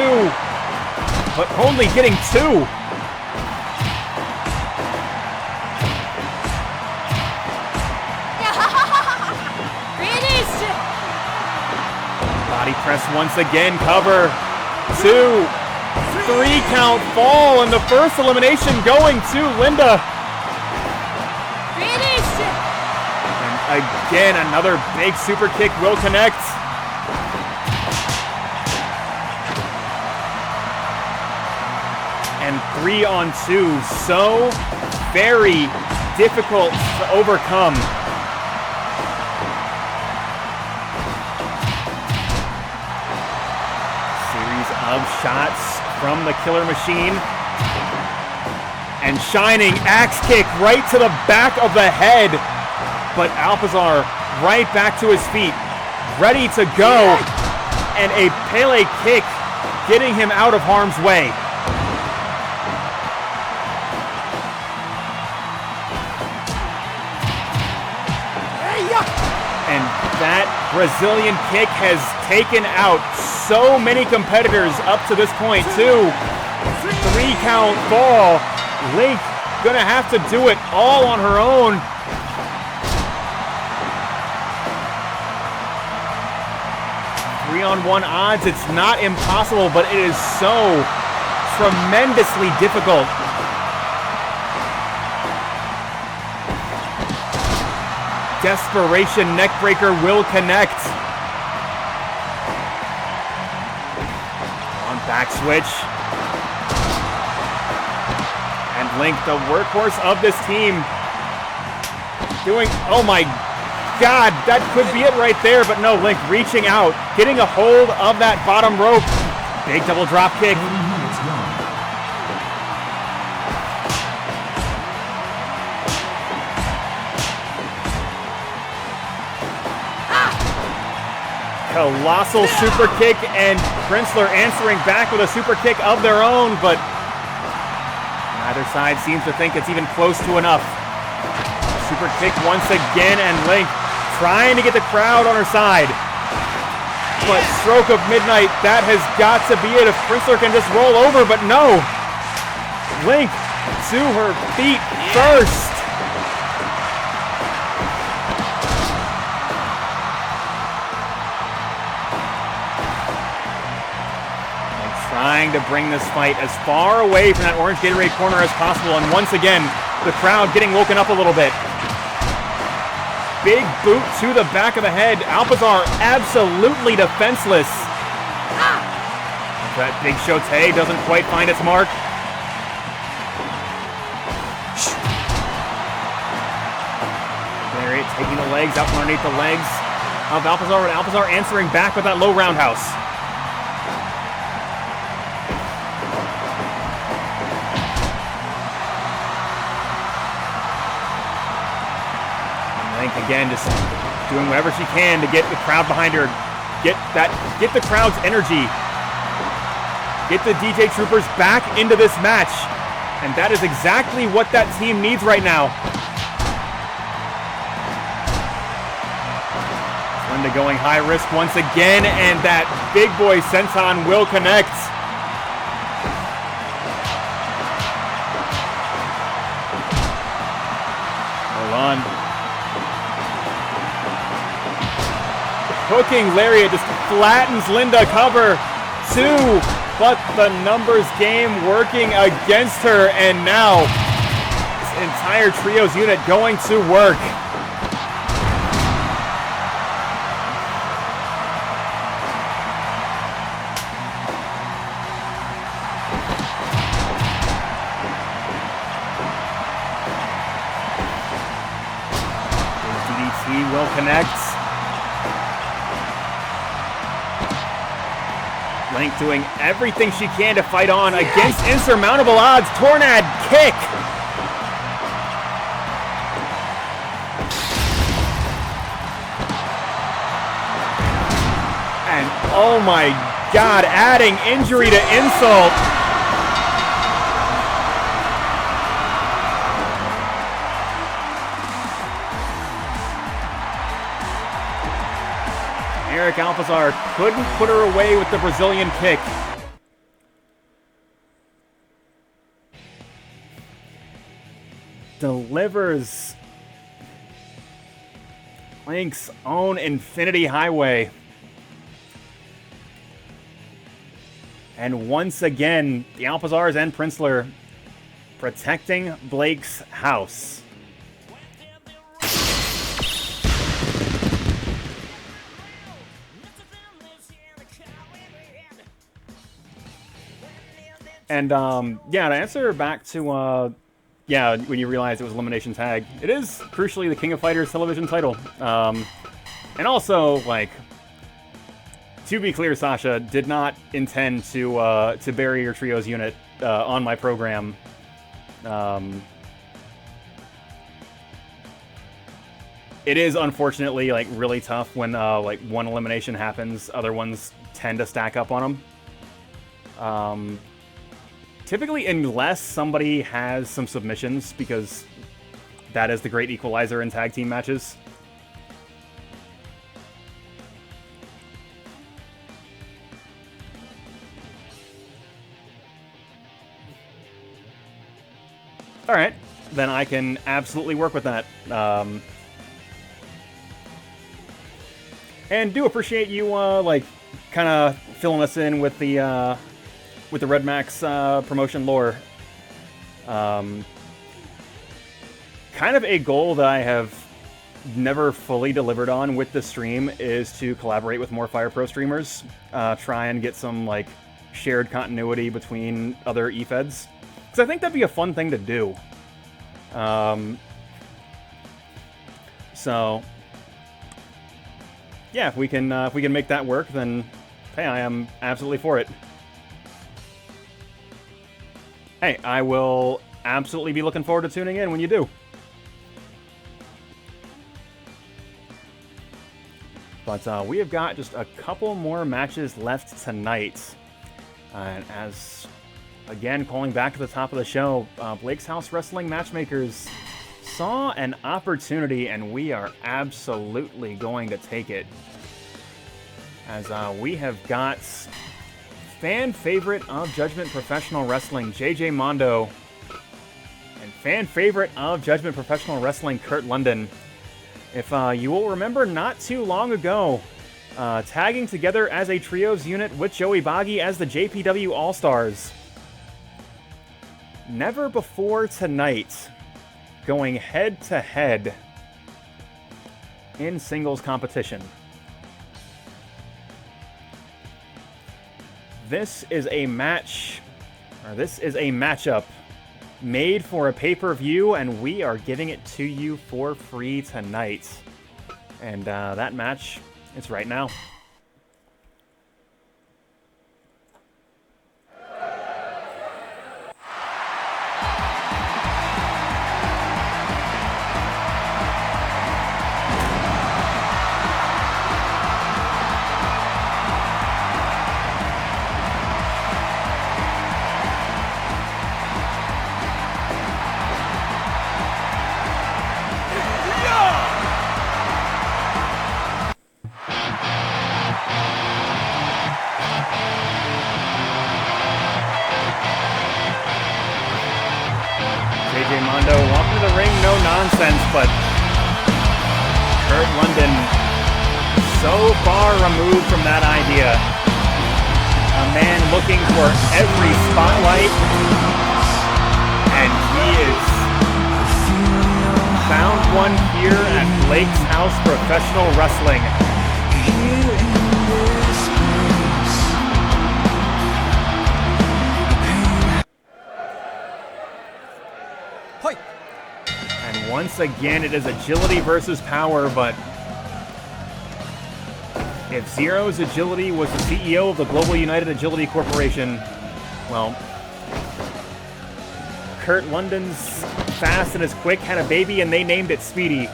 [SPEAKER 1] but only getting 2. Body press once again, cover 2, 3 count fall, and the first elimination going to Linda. And again, another big super kick will connect. And 3 on 2, so very difficult to overcome. Of shots from the killer machine, and shining axe kick right to the back of the head, but Alpizar right back to his feet, ready to go, and a Pele kick getting him out of harm's way. And that Brazilian kick has taken out so many competitors up to this point, too. 3 count fall. Link gonna have to do it all on her own. Three-on-one odds, it's not impossible, but it is so tremendously difficult. Desperation neckbreaker will connect. On back switch. And Link, the workhorse of this team, doing, oh my god, that could be it right there, but no, Link reaching out, getting a hold of that bottom rope. Big double drop kick. Colossal super kick, and Princler answering back with a super kick of their own, but neither side seems to think it's even close to enough. Super kick once again, and Link trying to get the crowd on her side. But stroke of midnight, that has got to be it if Princler can just roll over, but no. Link to her feet first. Trying to bring this fight as far away from that orange Gatorade corner as possible, and once again, the crowd getting woken up a little bit. Big boot to the back of the head. Alpizar absolutely defenseless. That big Shote doesn't quite find its mark. Lariat taking the legs out from underneath the legs of Alpizar, and Alpizar answering back with that low roundhouse. Again, just doing whatever she can to get the crowd behind her, get the crowd's energy, get the DJ Troopers back into this match, and that is exactly what that team needs right now. Linda going high risk once again, and that big boy senton will connect. Hold on. Hooking lariat just flattens Linda, cover 2, but the numbers game working against her, and now entire trios unit going to work. DDT will connect. Link doing everything she can to fight on against insurmountable odds. Tornad kick. And oh my God, adding injury to insult. Alpizar couldn't put her away with the Brazilian kick. Delivers Link's own Infinity Highway. And once again, the Alpizars and Princler protecting Blake's house. And, yeah, to answer back to, yeah, when you realized it was Elimination Tag, it is, crucially, the King of Fighters television title. And also, like, to be clear, Sasha, did not intend to bury your Trios unit on my program. It is, unfortunately, like, really tough when, like, one elimination happens, other ones tend to stack up on them. Typically, unless somebody has some submissions, because that is the great equalizer in tag team matches. Alright, then I can absolutely work with that. And do appreciate you, like, kind of filling us in with the Red Max promotion lore. Kind of a goal that I have never fully delivered on with the stream is to collaborate with more Fire Pro streamers. Try and get some, like, shared continuity between other eFeds. Because I think that'd be a fun thing to do. So, yeah, if we can make that work, then hey, I am absolutely for it. Hey, I will absolutely be looking forward to tuning in when you do. But we have got just a couple more matches left tonight. And as, again, calling back to the top of the show, Blake's House Wrestling Matchmakers saw an opportunity, and we are absolutely going to take it. As we have got fan favorite of Judgment Professional Wrestling, JJ Mondo, and fan favorite of Judgment Professional Wrestling, Kurt London. If you will remember, not too long ago, tagging together as a trios unit with Joey Boggy as the JPW All-Stars. Never before tonight, going head-to-head in singles competition. This is a match, or this is a matchup made for a pay-per-view, and we are giving it to you for free tonight. And that match is right now. But Kurt London, so far removed from that idea. A man looking for every spotlight, and he is found one here at Blake's House Professional Wrestling. And once again, it is agility versus power, but if Zero's agility was the CEO of the Global United Agility Corporation, well, Kurt London's fast and is quick had a baby and they named it Speedy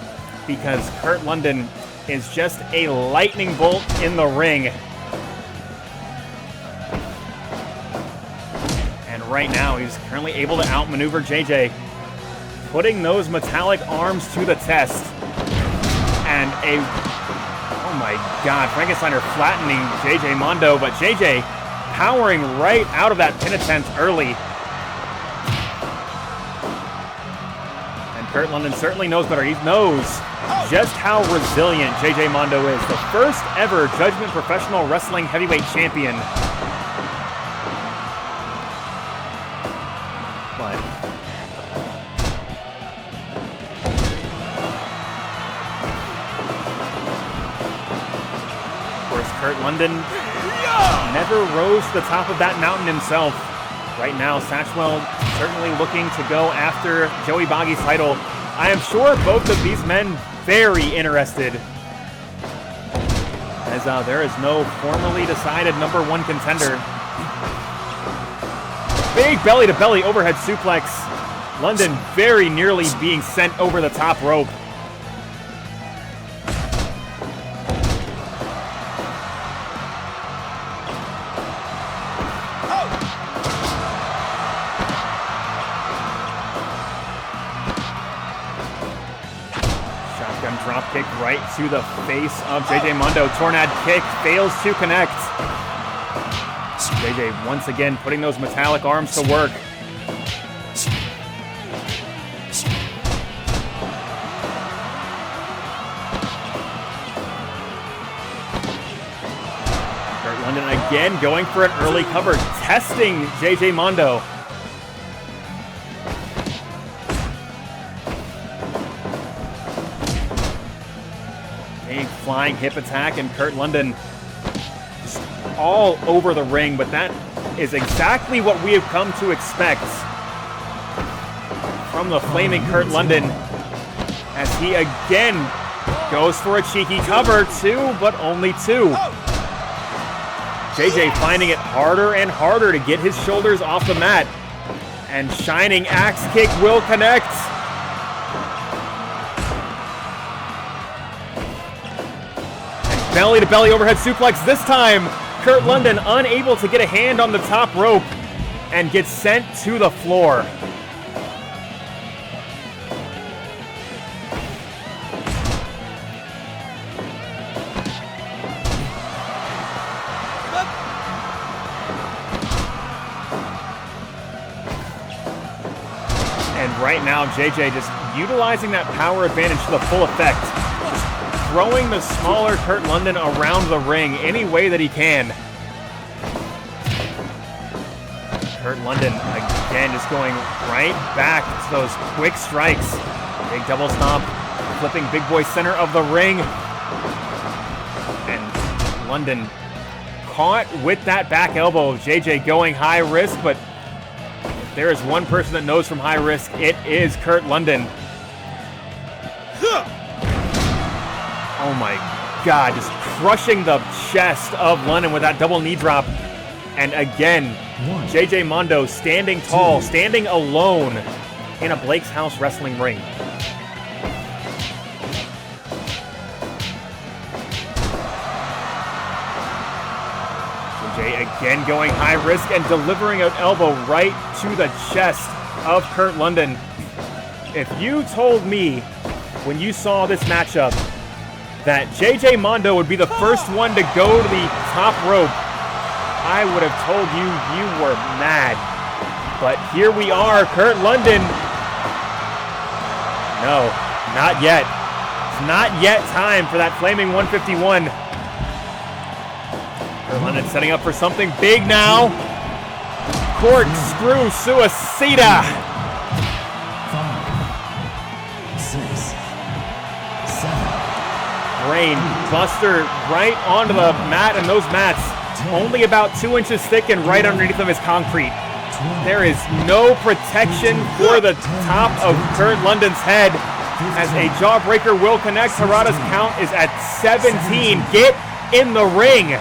[SPEAKER 1] because Kurt London is just a lightning bolt in the ring. And right now he's currently able to outmaneuver JJ, putting those metallic arms to the test. And oh my God, Frankensteiner flattening JJ Mondo, but JJ powering right out of that pin attempt early. Kurt London certainly knows better. He knows just how resilient JJ Mondo is. The first ever Judgment Professional Wrestling Heavyweight Champion. But of course, Kurt London never rose to the top of that mountain himself. Right now, Satchwell certainly looking to go after Joey Boggy's title. I am sure both of these men very interested, as there is no formally decided #1 contender. Big belly-to-belly overhead suplex. London very nearly being sent over the top rope. Drop kick right to the face of JJ Mondo. Tornado kick fails to connect. JJ once again putting those metallic arms to work. Kurt London again going for an early cover, testing JJ Mondo. Flying hip attack, and Kurt London just all over the ring, but that is exactly what we have come to expect from the flaming Kurt London, as he again goes for a cheeky cover, but only two. JJ finding it harder and harder to get his shoulders off the mat, and shining axe kick will connect. Belly-to-belly overhead suplex. This time, Kurt London unable to get a hand on the top rope and gets sent to the floor. And right now, JJ just utilizing that power advantage to the full effect. Throwing the smaller Kurt London around the ring any way that he can. Kurt London again just going right back to those quick strikes. Big double stomp, flipping big boy center of the ring. And London caught with that back elbow. JJ going high risk, but if there is one person that knows from high risk, it is Kurt London. Oh my God, just crushing the chest of London with that double knee drop. And again, JJ Mondo standing tall, standing alone in a Blake's House wrestling ring. JJ again going high risk and delivering an elbow right to the chest of Kurt London. If you told me when you saw this matchup that JJ Mondo would be the first one to go to the top rope, I would have told you you were mad. But here we are, Kurt London. No, not yet. It's not yet time for that flaming 151. Kurt London setting up for something big now. Corkscrew Suicida.
[SPEAKER 4] 5, 6.
[SPEAKER 1] brain buster right onto the mat, and those mats only about 2 inches thick and right underneath them is concrete. There is no protection for the top of Kurt London's head as a jawbreaker will connect. Harada's count is at 17. Get in the ring.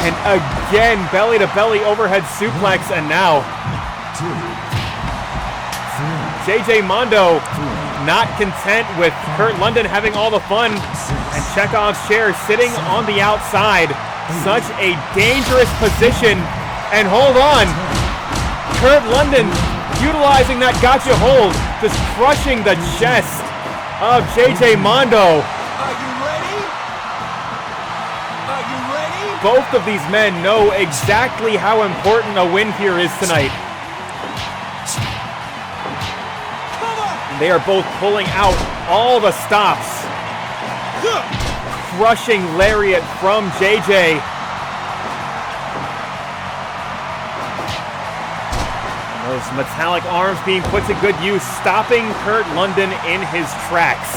[SPEAKER 1] And again, belly to belly overhead suplex, and now JJ Mondo not content with Kurt London having all the fun, and Chekhov's chair sitting on the outside. Such a dangerous position, and hold on, Kurt London utilizing that gotcha hold, just crushing the chest of JJ Mondo.
[SPEAKER 2] Are you ready? Are you ready?
[SPEAKER 1] Both of these men know exactly how important a win here is tonight. And they are both pulling out all the stops. Crushing lariat from JJ. Those metallic arms being put to good use, stopping Kurt London in his tracks.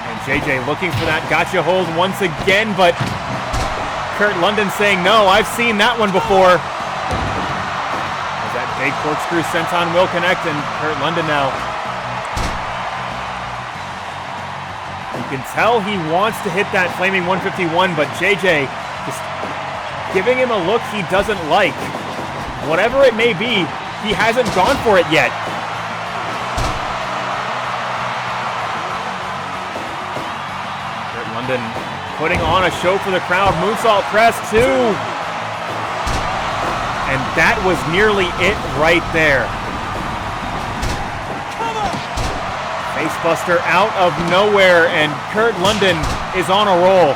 [SPEAKER 1] And JJ looking for that gotcha hold once again, but Kurt London saying, no, I've seen that one before. As that big corkscrew senton will connect, and Kurt London now. You can tell he wants to hit that flaming 151, but JJ just giving him a look he doesn't like. Whatever it may be, he hasn't gone for it yet. Kurt London putting on a show for the crowd. Moonsault press, too. And that was nearly it right there. Facebuster out of nowhere, and Kurt London is on a roll.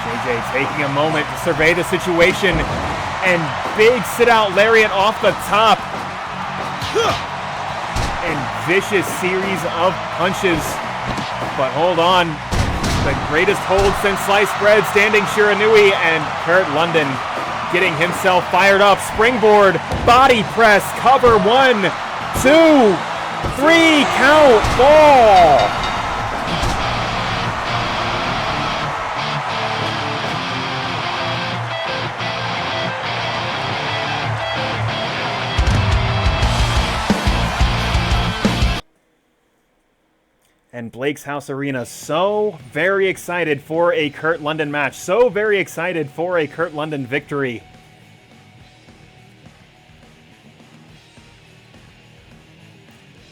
[SPEAKER 1] JJ taking a moment to survey the situation, and big sit-out lariat off the top. And vicious series of punches. But hold on. The greatest hold since sliced bread, standing Shiranui, and Kurt London getting himself fired up. Springboard, body press, cover, 1, 2, 3, count, fall. And Blake's House Arena so very excited for a Kurt London match. So very excited for a Kurt London victory.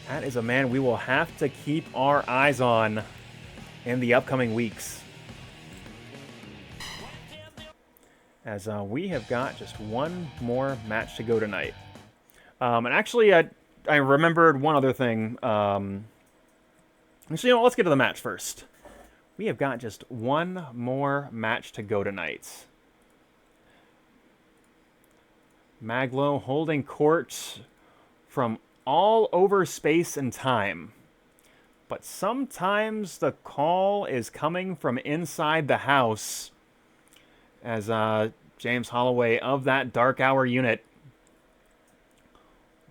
[SPEAKER 1] That is a man we will have to keep our eyes on in the upcoming weeks. As we have got just one more match to go tonight. And actually, I remembered one other thing. Actually, let's get to the match first. We have got just one more match to go tonight. Mag.Lo holding court from all over space and time. But sometimes the call is coming from inside the house. As James Holloway of that Dark Hour unit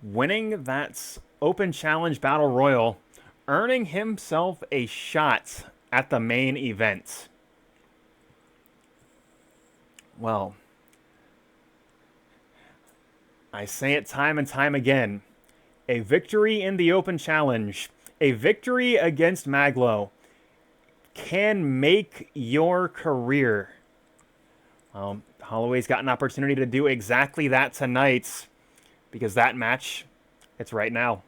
[SPEAKER 1] winning that Open Challenge Battle Royal, earning himself a shot at the main event. Well, I say it time and time again. A victory in the Open Challenge, a victory against Mag.Lo, can make your career. Holloway's got an opportunity to do exactly that tonight, because that match, it's right now.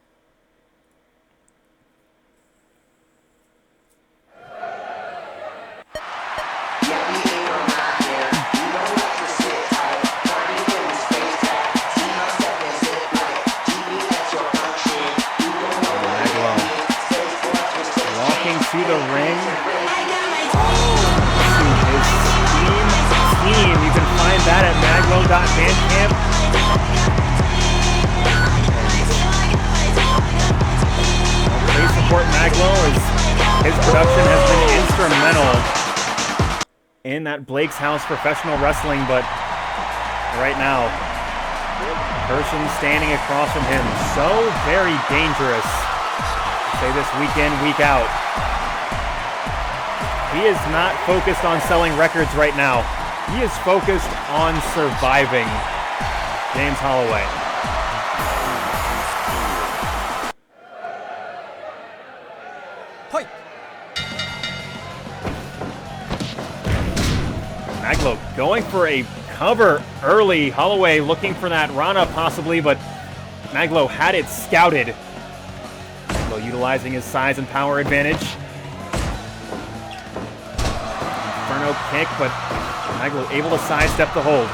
[SPEAKER 1] To the ring, to his team. You can find that at maglo.bandcamp. Please support Mag.Lo as his His production has been instrumental in that Blake's House professional wrestling, but right now, person standing across from him, so very dangerous. Say this week in, week out. He is not focused on selling records right now. He is focused on surviving. James Holloway. Mag.Lo going for a cover early. Holloway looking for that Rana possibly, but Mag.Lo had it scouted. Mag.Lo utilizing his size and power advantage. Inferno kick, but Mag.Lo able to sidestep the hold.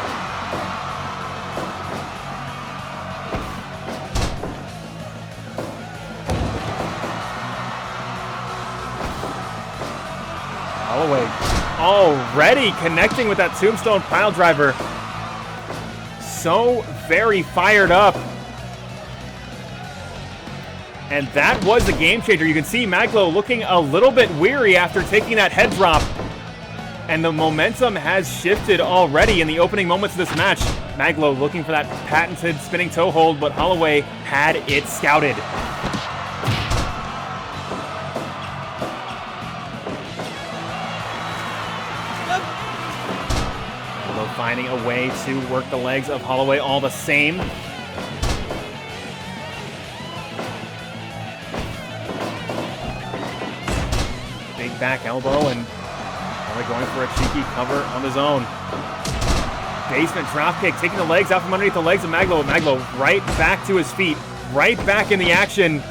[SPEAKER 1] Holloway already connecting with that tombstone pile driver. So very fired up. And that was the game changer. You can see Mag.Lo looking a little bit weary after taking that head drop. And the momentum has shifted already in the opening moments of this match. Mag.Lo looking for that patented spinning toe hold, but Holloway had it scouted. Finding a way to work the legs of Holloway all the same. Big back elbow, and Holloway going for a cheeky cover on his own. Basement dropkick, taking the legs out from underneath the legs of Mag.Lo. Mag.Lo right back to his feet, right back in the action.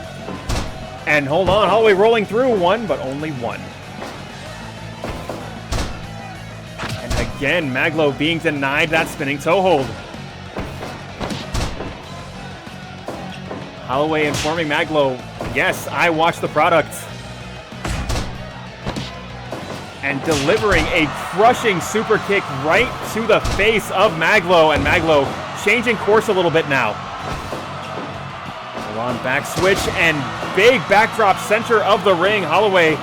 [SPEAKER 1] And hold on, Holloway rolling through one, but only one. Again, Mag.Lo being denied that spinning toe hold. Holloway informing Mag.Lo, yes, I watched the product. And delivering a crushing super kick right to the face of Mag.Lo, and Mag.Lo changing course a little bit now. On back switch and big backdrop center of the ring. Holloway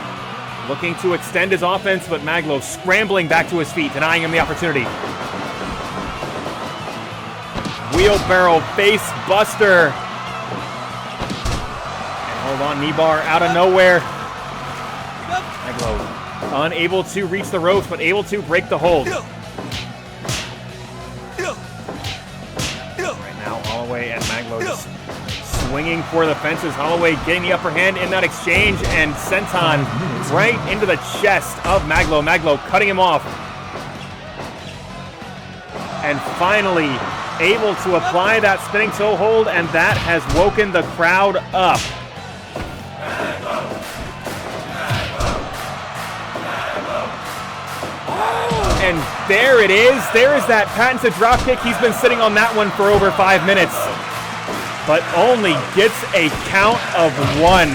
[SPEAKER 1] looking to extend his offense, but Mag.Lo scrambling back to his feet, denying him the opportunity. Wheelbarrow face buster. And hold on, knee bar out of nowhere. Mag.Lo unable to reach the ropes, but able to break the hold. Right now, Holloway and Mag.Lo just swinging for the fences. Holloway getting the upper hand in that exchange, and senton right into the chest of Mag.Lo. Mag.Lo cutting him off. And finally able to apply that spinning toe hold, and that has woken the crowd up. And there it is. There is that patented dropkick. He's been sitting on that one for over 5 minutes, but only gets a count of one.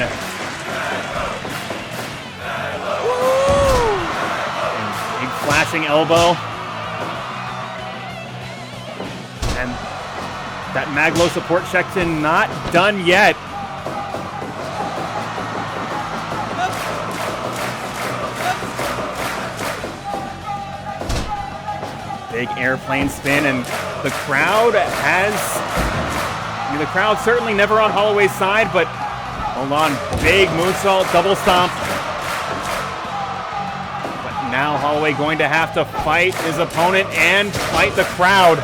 [SPEAKER 1] And big flashing elbow. And that Mag.Lo support section not done yet. Big airplane spin, and the crowd has... the crowd certainly never on Holloway's side, but hold on, big moonsault, double stomp. But now Holloway going to have to fight his opponent and fight the crowd.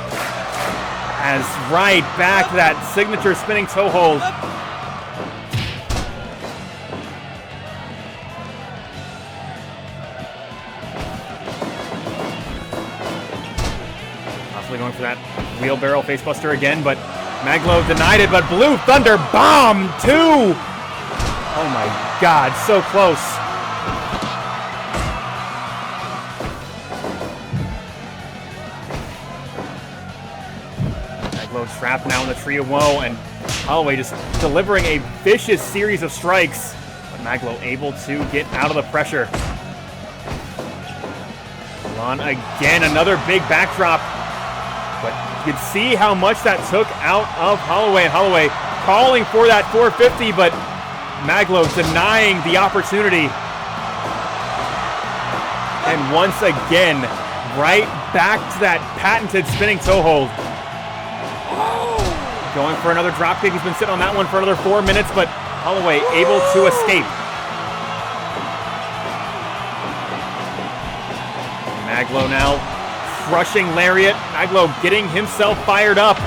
[SPEAKER 1] As right back to that signature spinning toe hold. Possibly going for that wheelbarrow facebuster again, but Mag.Lo denied it, but Blue Thunder Bomb 2! Oh my God, so close. Mag.Lo trapped now in the Tree of Woe, and Holloway just delivering a vicious series of strikes. But Mag.Lo able to get out of the pressure. On again, another big backdrop. But you can see how much that took out of Holloway, and Holloway calling for that 450, but Mag.Lo denying the opportunity. And once again, right back to that patented spinning toe hold. Going for another drop kick. He's been sitting on that one for another 4 minutes, but Holloway able to escape. Mag.Lo now crushing lariat. Mag.Lo getting himself fired up.
[SPEAKER 4] 10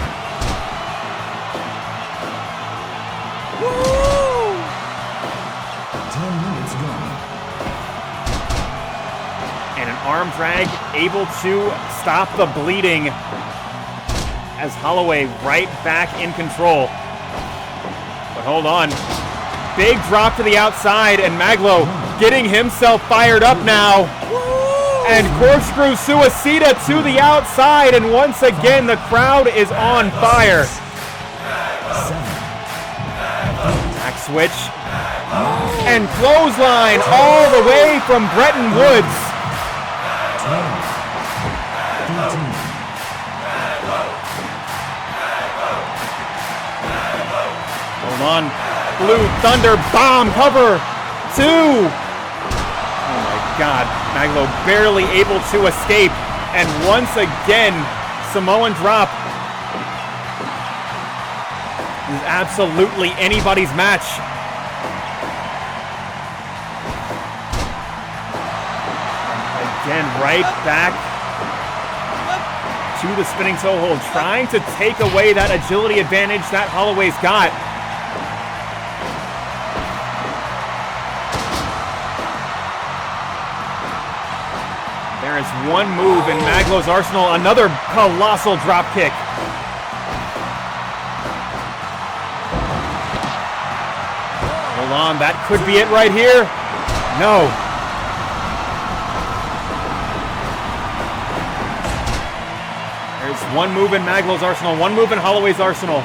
[SPEAKER 4] minutes gone.
[SPEAKER 1] And an arm drag able to stop the bleeding as Holloway right back in control. But hold on. Big drop to the outside, and Mag.Lo getting himself fired up now. And corkscrew suicida to the outside, and once again the crowd is on fire. Back switch. And clothesline all the way from Bretton Woods.
[SPEAKER 4] 13.
[SPEAKER 1] Hold on. Blue Thunder bomb cover. 2. Oh my God. Mag.Lo barely able to escape. And once again, Samoan drop. This is absolutely anybody's match. Again, right back to the spinning toe hold, trying to take away that agility advantage that Holloway's got. There is one move in Mag.Lo's arsenal, another colossal drop kick. Hold on, that could be it right here. No. There's one move in Mag.Lo's arsenal, one move in Holloway's arsenal.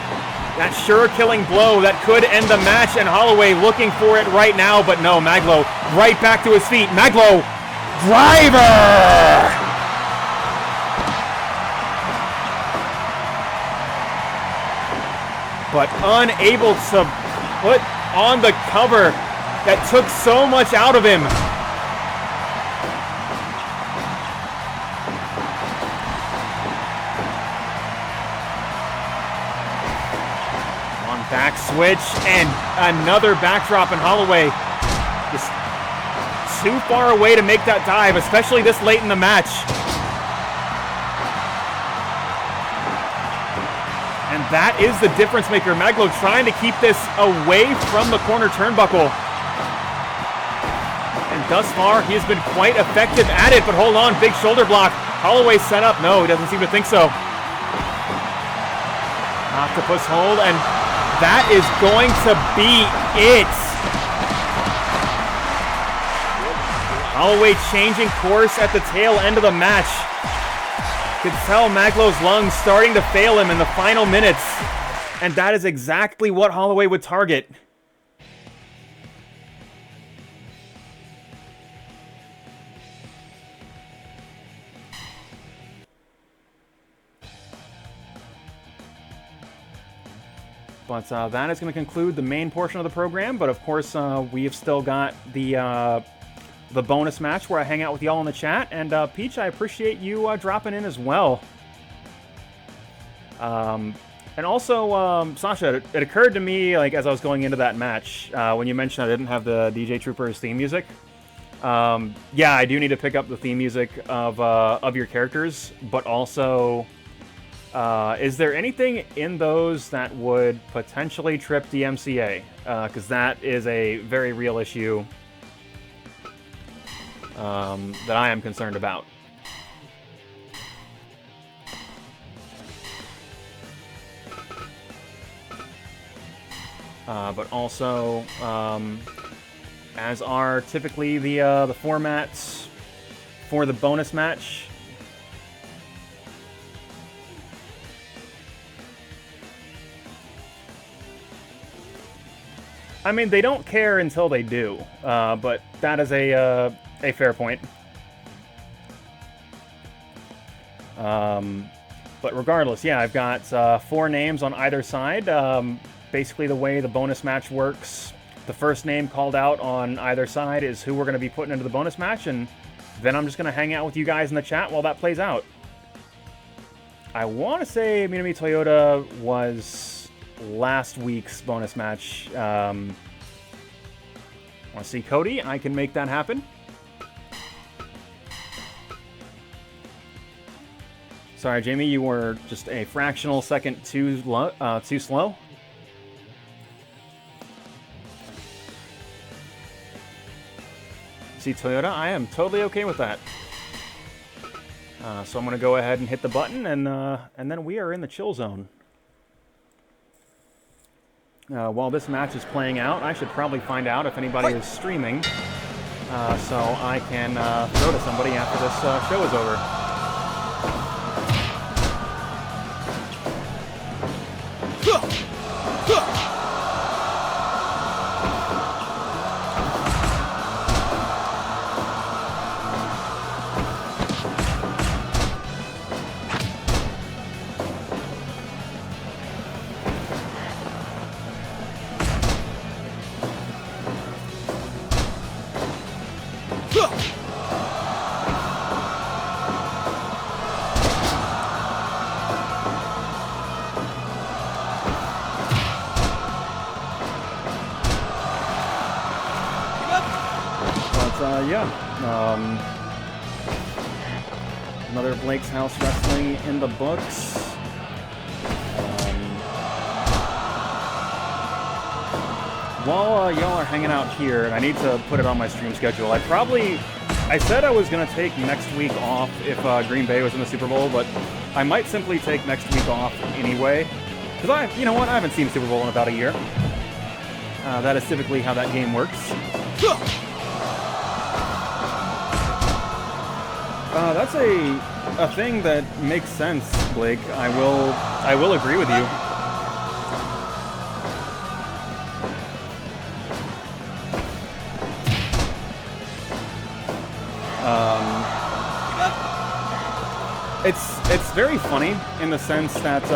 [SPEAKER 1] That sure killing blow that could end the match, and Holloway looking for it right now, but no, Mag.Lo right back to his feet. Mag.Lo, driver! But unable to put on the cover that took so much out of him. Back switch and another backdrop, and Holloway just too far away to make that dive, especially this late in the match. And that is the difference maker. Mag.Lo trying to keep this away from the corner turnbuckle. And thus far, he has been quite effective at it, but hold on, big shoulder block. Holloway set up. No, he doesn't seem to think so. Octopus hold, and that is going to be it. Holloway changing course at the tail end of the match. Could tell Mag.Lo's lungs starting to fail him in the final minutes. And that is exactly what Holloway would target. But that is going to conclude the main portion of the program. But of course, we have still got the bonus match where I hang out with y'all in the chat. And Peach, I appreciate you dropping in as well. And also, Sasha, it occurred to me, like as I was going into that match, when you mentioned I didn't have the DJ Troopers theme music. Yeah, I do need to pick up the theme music of your characters, but also. Is there anything in those that would potentially trip DMCA? Because that is a very real issue that I am concerned about. But also, as are typically the formats for the bonus match. I mean, they don't care until they do, but that is a fair point. But regardless, yeah, I've got 4 names on either side. Basically, the way the bonus match works, the first name called out on either side is who we're going to be putting into the bonus match, and then I'm just going to hang out with you guys in the chat while that plays out. I want to say Manami Toyota was last week's bonus match. Want to see Cody? I can make that happen. Sorry, Jamie, you were just a fractional second too slow. See, Toyota, I am totally okay with that. So I'm going to go ahead and hit the button, and then we are in the chill zone. While this match is playing out, I should probably find out if anybody is streaming, so I can throw to somebody after this show is over. Another Blake's House Wrestling in the books. While y'all are hanging out here, and I need to put it on my stream schedule, I said I was going to take next week off if Green Bay was in the Super Bowl, but I might simply take next week off anyway. Because you know what, I haven't seen Super Bowl in about a year. That is typically how that game works. That's a thing that makes sense, Blake. I will agree with you. It's very funny in the sense that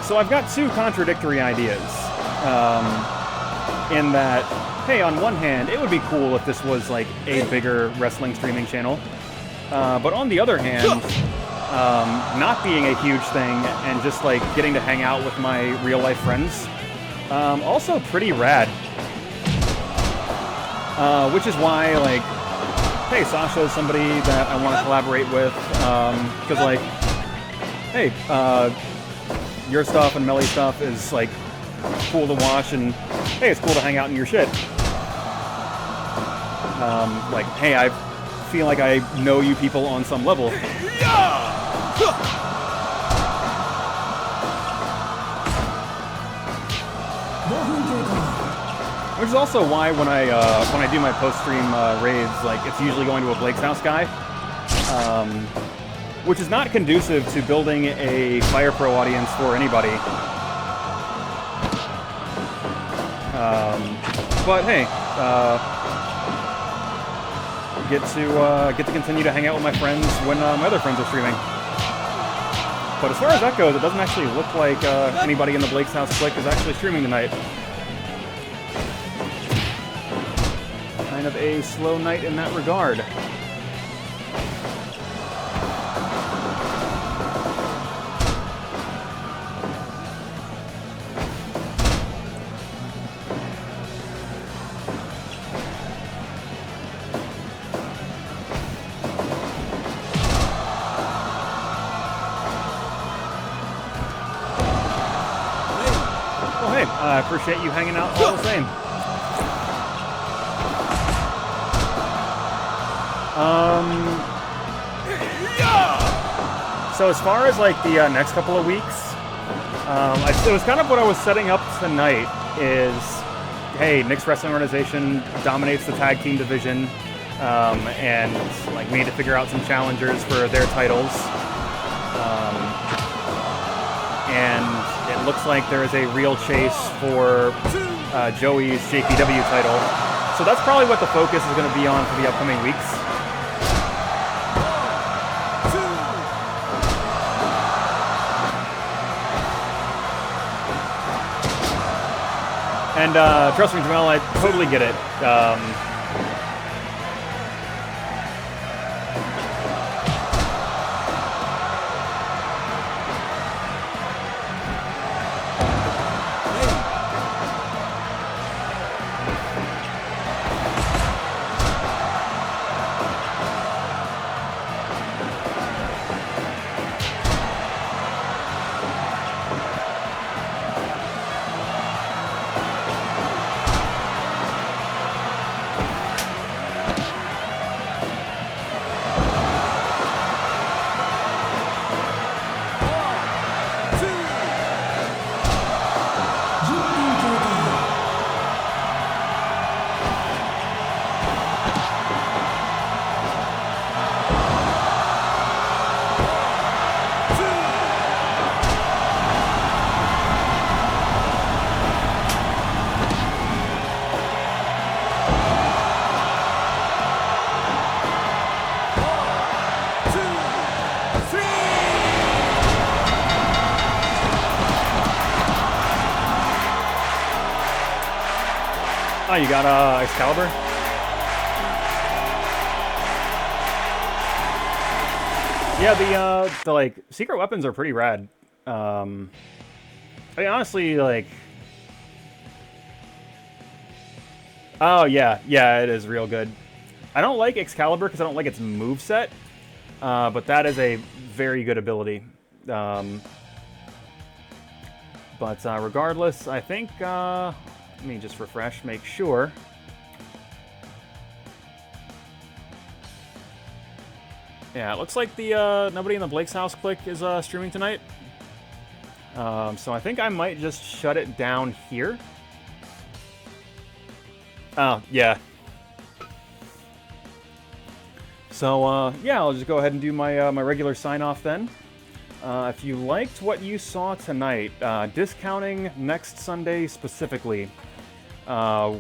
[SPEAKER 1] so I've got two contradictory ideas. In that, hey, on one hand, it would be cool if this was like a bigger wrestling streaming channel. But on the other hand, not being a huge thing and just like getting to hang out with my real life friends, also pretty rad. Which is why, like, hey, Sasha is somebody that I want to collaborate with, because like, hey, your stuff and Melly's stuff is like cool to watch, and hey, it's cool to hang out in your shit. Like, hey, I feel like I know you people on some level. Which is also why when I do my post-stream raids, like, it's usually going to a Blake's House guy, which is not conducive to building a Fire Pro audience for anybody. But hey, get to continue to hang out with my friends when my other friends are streaming. But as far as that goes, it doesn't actually look like anybody in the Blake's House clique is actually streaming tonight. Kind of a slow night in that regard. I appreciate you hanging out all the same. So as far as like the next couple of weeks, it was kind of what I was setting up tonight is, hey, Nick's Wrestling Organization dominates the tag team division, and like we need to figure out some challengers for their titles. And it looks like there is a real chase for Joey's JPW title. So that's probably what the focus is going to be on for the upcoming weeks. And trust me, Jamel, I totally get it. Oh, you got Excalibur? Yeah, the like secret weapons are pretty rad. I mean, honestly, like, oh yeah, it is real good. I don't like Excalibur because I don't like its moveset, but that is a very good ability. But regardless, I think. Let me just refresh, make sure. Yeah, it looks like the nobody in the Blake's House clique is streaming tonight. So I think I might just shut it down here. Oh, yeah. So, yeah, I'll just go ahead and do my, my regular sign-off then. If you liked what you saw tonight, discounting next Sunday specifically,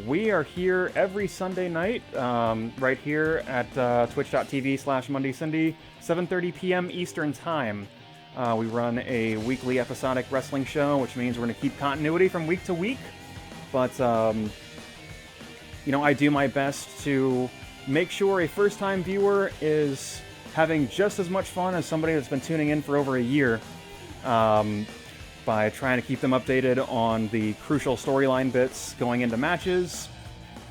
[SPEAKER 1] we are here every Sunday night, right here at twitch.tv/MondayCindy, 7:30 p.m. Eastern Time. We run a weekly episodic wrestling show, which means we're going to keep continuity from week to week. But, you know, I do my best to make sure a first-time viewer is having just as much fun as somebody that's been tuning in for over a year, by trying to keep them updated on the crucial storyline bits going into matches,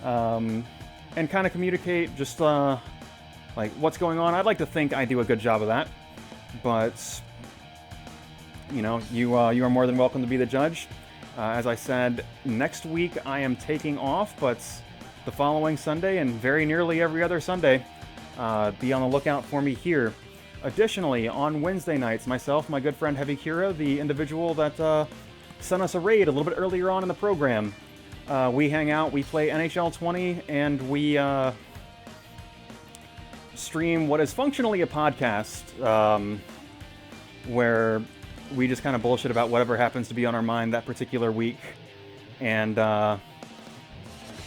[SPEAKER 1] and kind of communicate just like what's going on. I'd like to think I do a good job of that, but you know, you are more than welcome to be the judge. As I said, next week I am taking off, but the following Sunday and very nearly every other Sunday, be on the lookout for me here. Additionally, on Wednesday nights, myself, my good friend Heavy Kira, the individual that sent us a raid a little bit earlier on in the program, we hang out, we play NHL 20, and we stream what is functionally a podcast, where we just kind of bullshit about whatever happens to be on our mind that particular week, and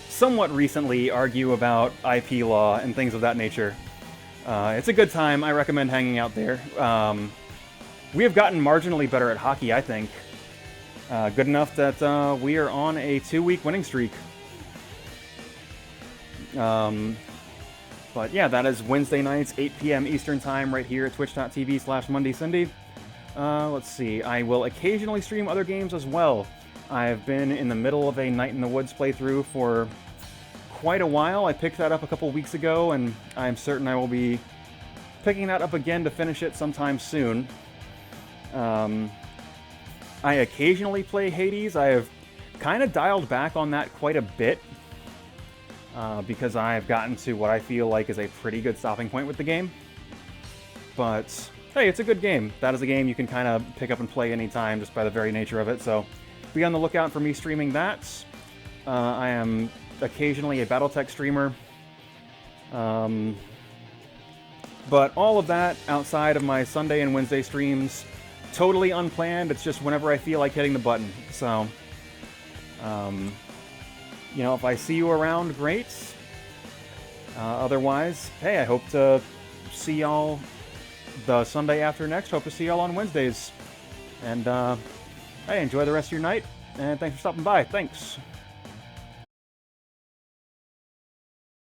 [SPEAKER 1] somewhat recently argue about IP law and things of that nature. It's a good time. I recommend hanging out there. We have gotten marginally better at hockey, I think. Good enough that we are on a 2-week winning streak. But yeah, that is Wednesday nights, 8 p.m. Eastern Time, right here at twitch.tv/MondayCindy. Let's see. I will occasionally stream other games as well. I've been in the middle of a Night in the Woods playthrough for quite a while. I picked that up a couple weeks ago, and I'm certain I will be picking that up again to finish it sometime soon. I occasionally play Hades. I have kind of dialed back on that quite a bit, because I've gotten to what I feel like is a pretty good stopping point with the game. But hey, it's a good game. That is a game you can kind of pick up and play anytime just by the very nature of it, so be on the lookout for me streaming that. I am occasionally a Battletech streamer. But all of that outside of my Sunday and Wednesday streams, totally unplanned. It's just whenever I feel like hitting the button. So, you know, if I see you around, great. Otherwise, hey, I hope to see y'all the Sunday after next. Hope to see y'all on Wednesdays. And, hey, enjoy the rest of your night. And thanks for stopping by. Thanks.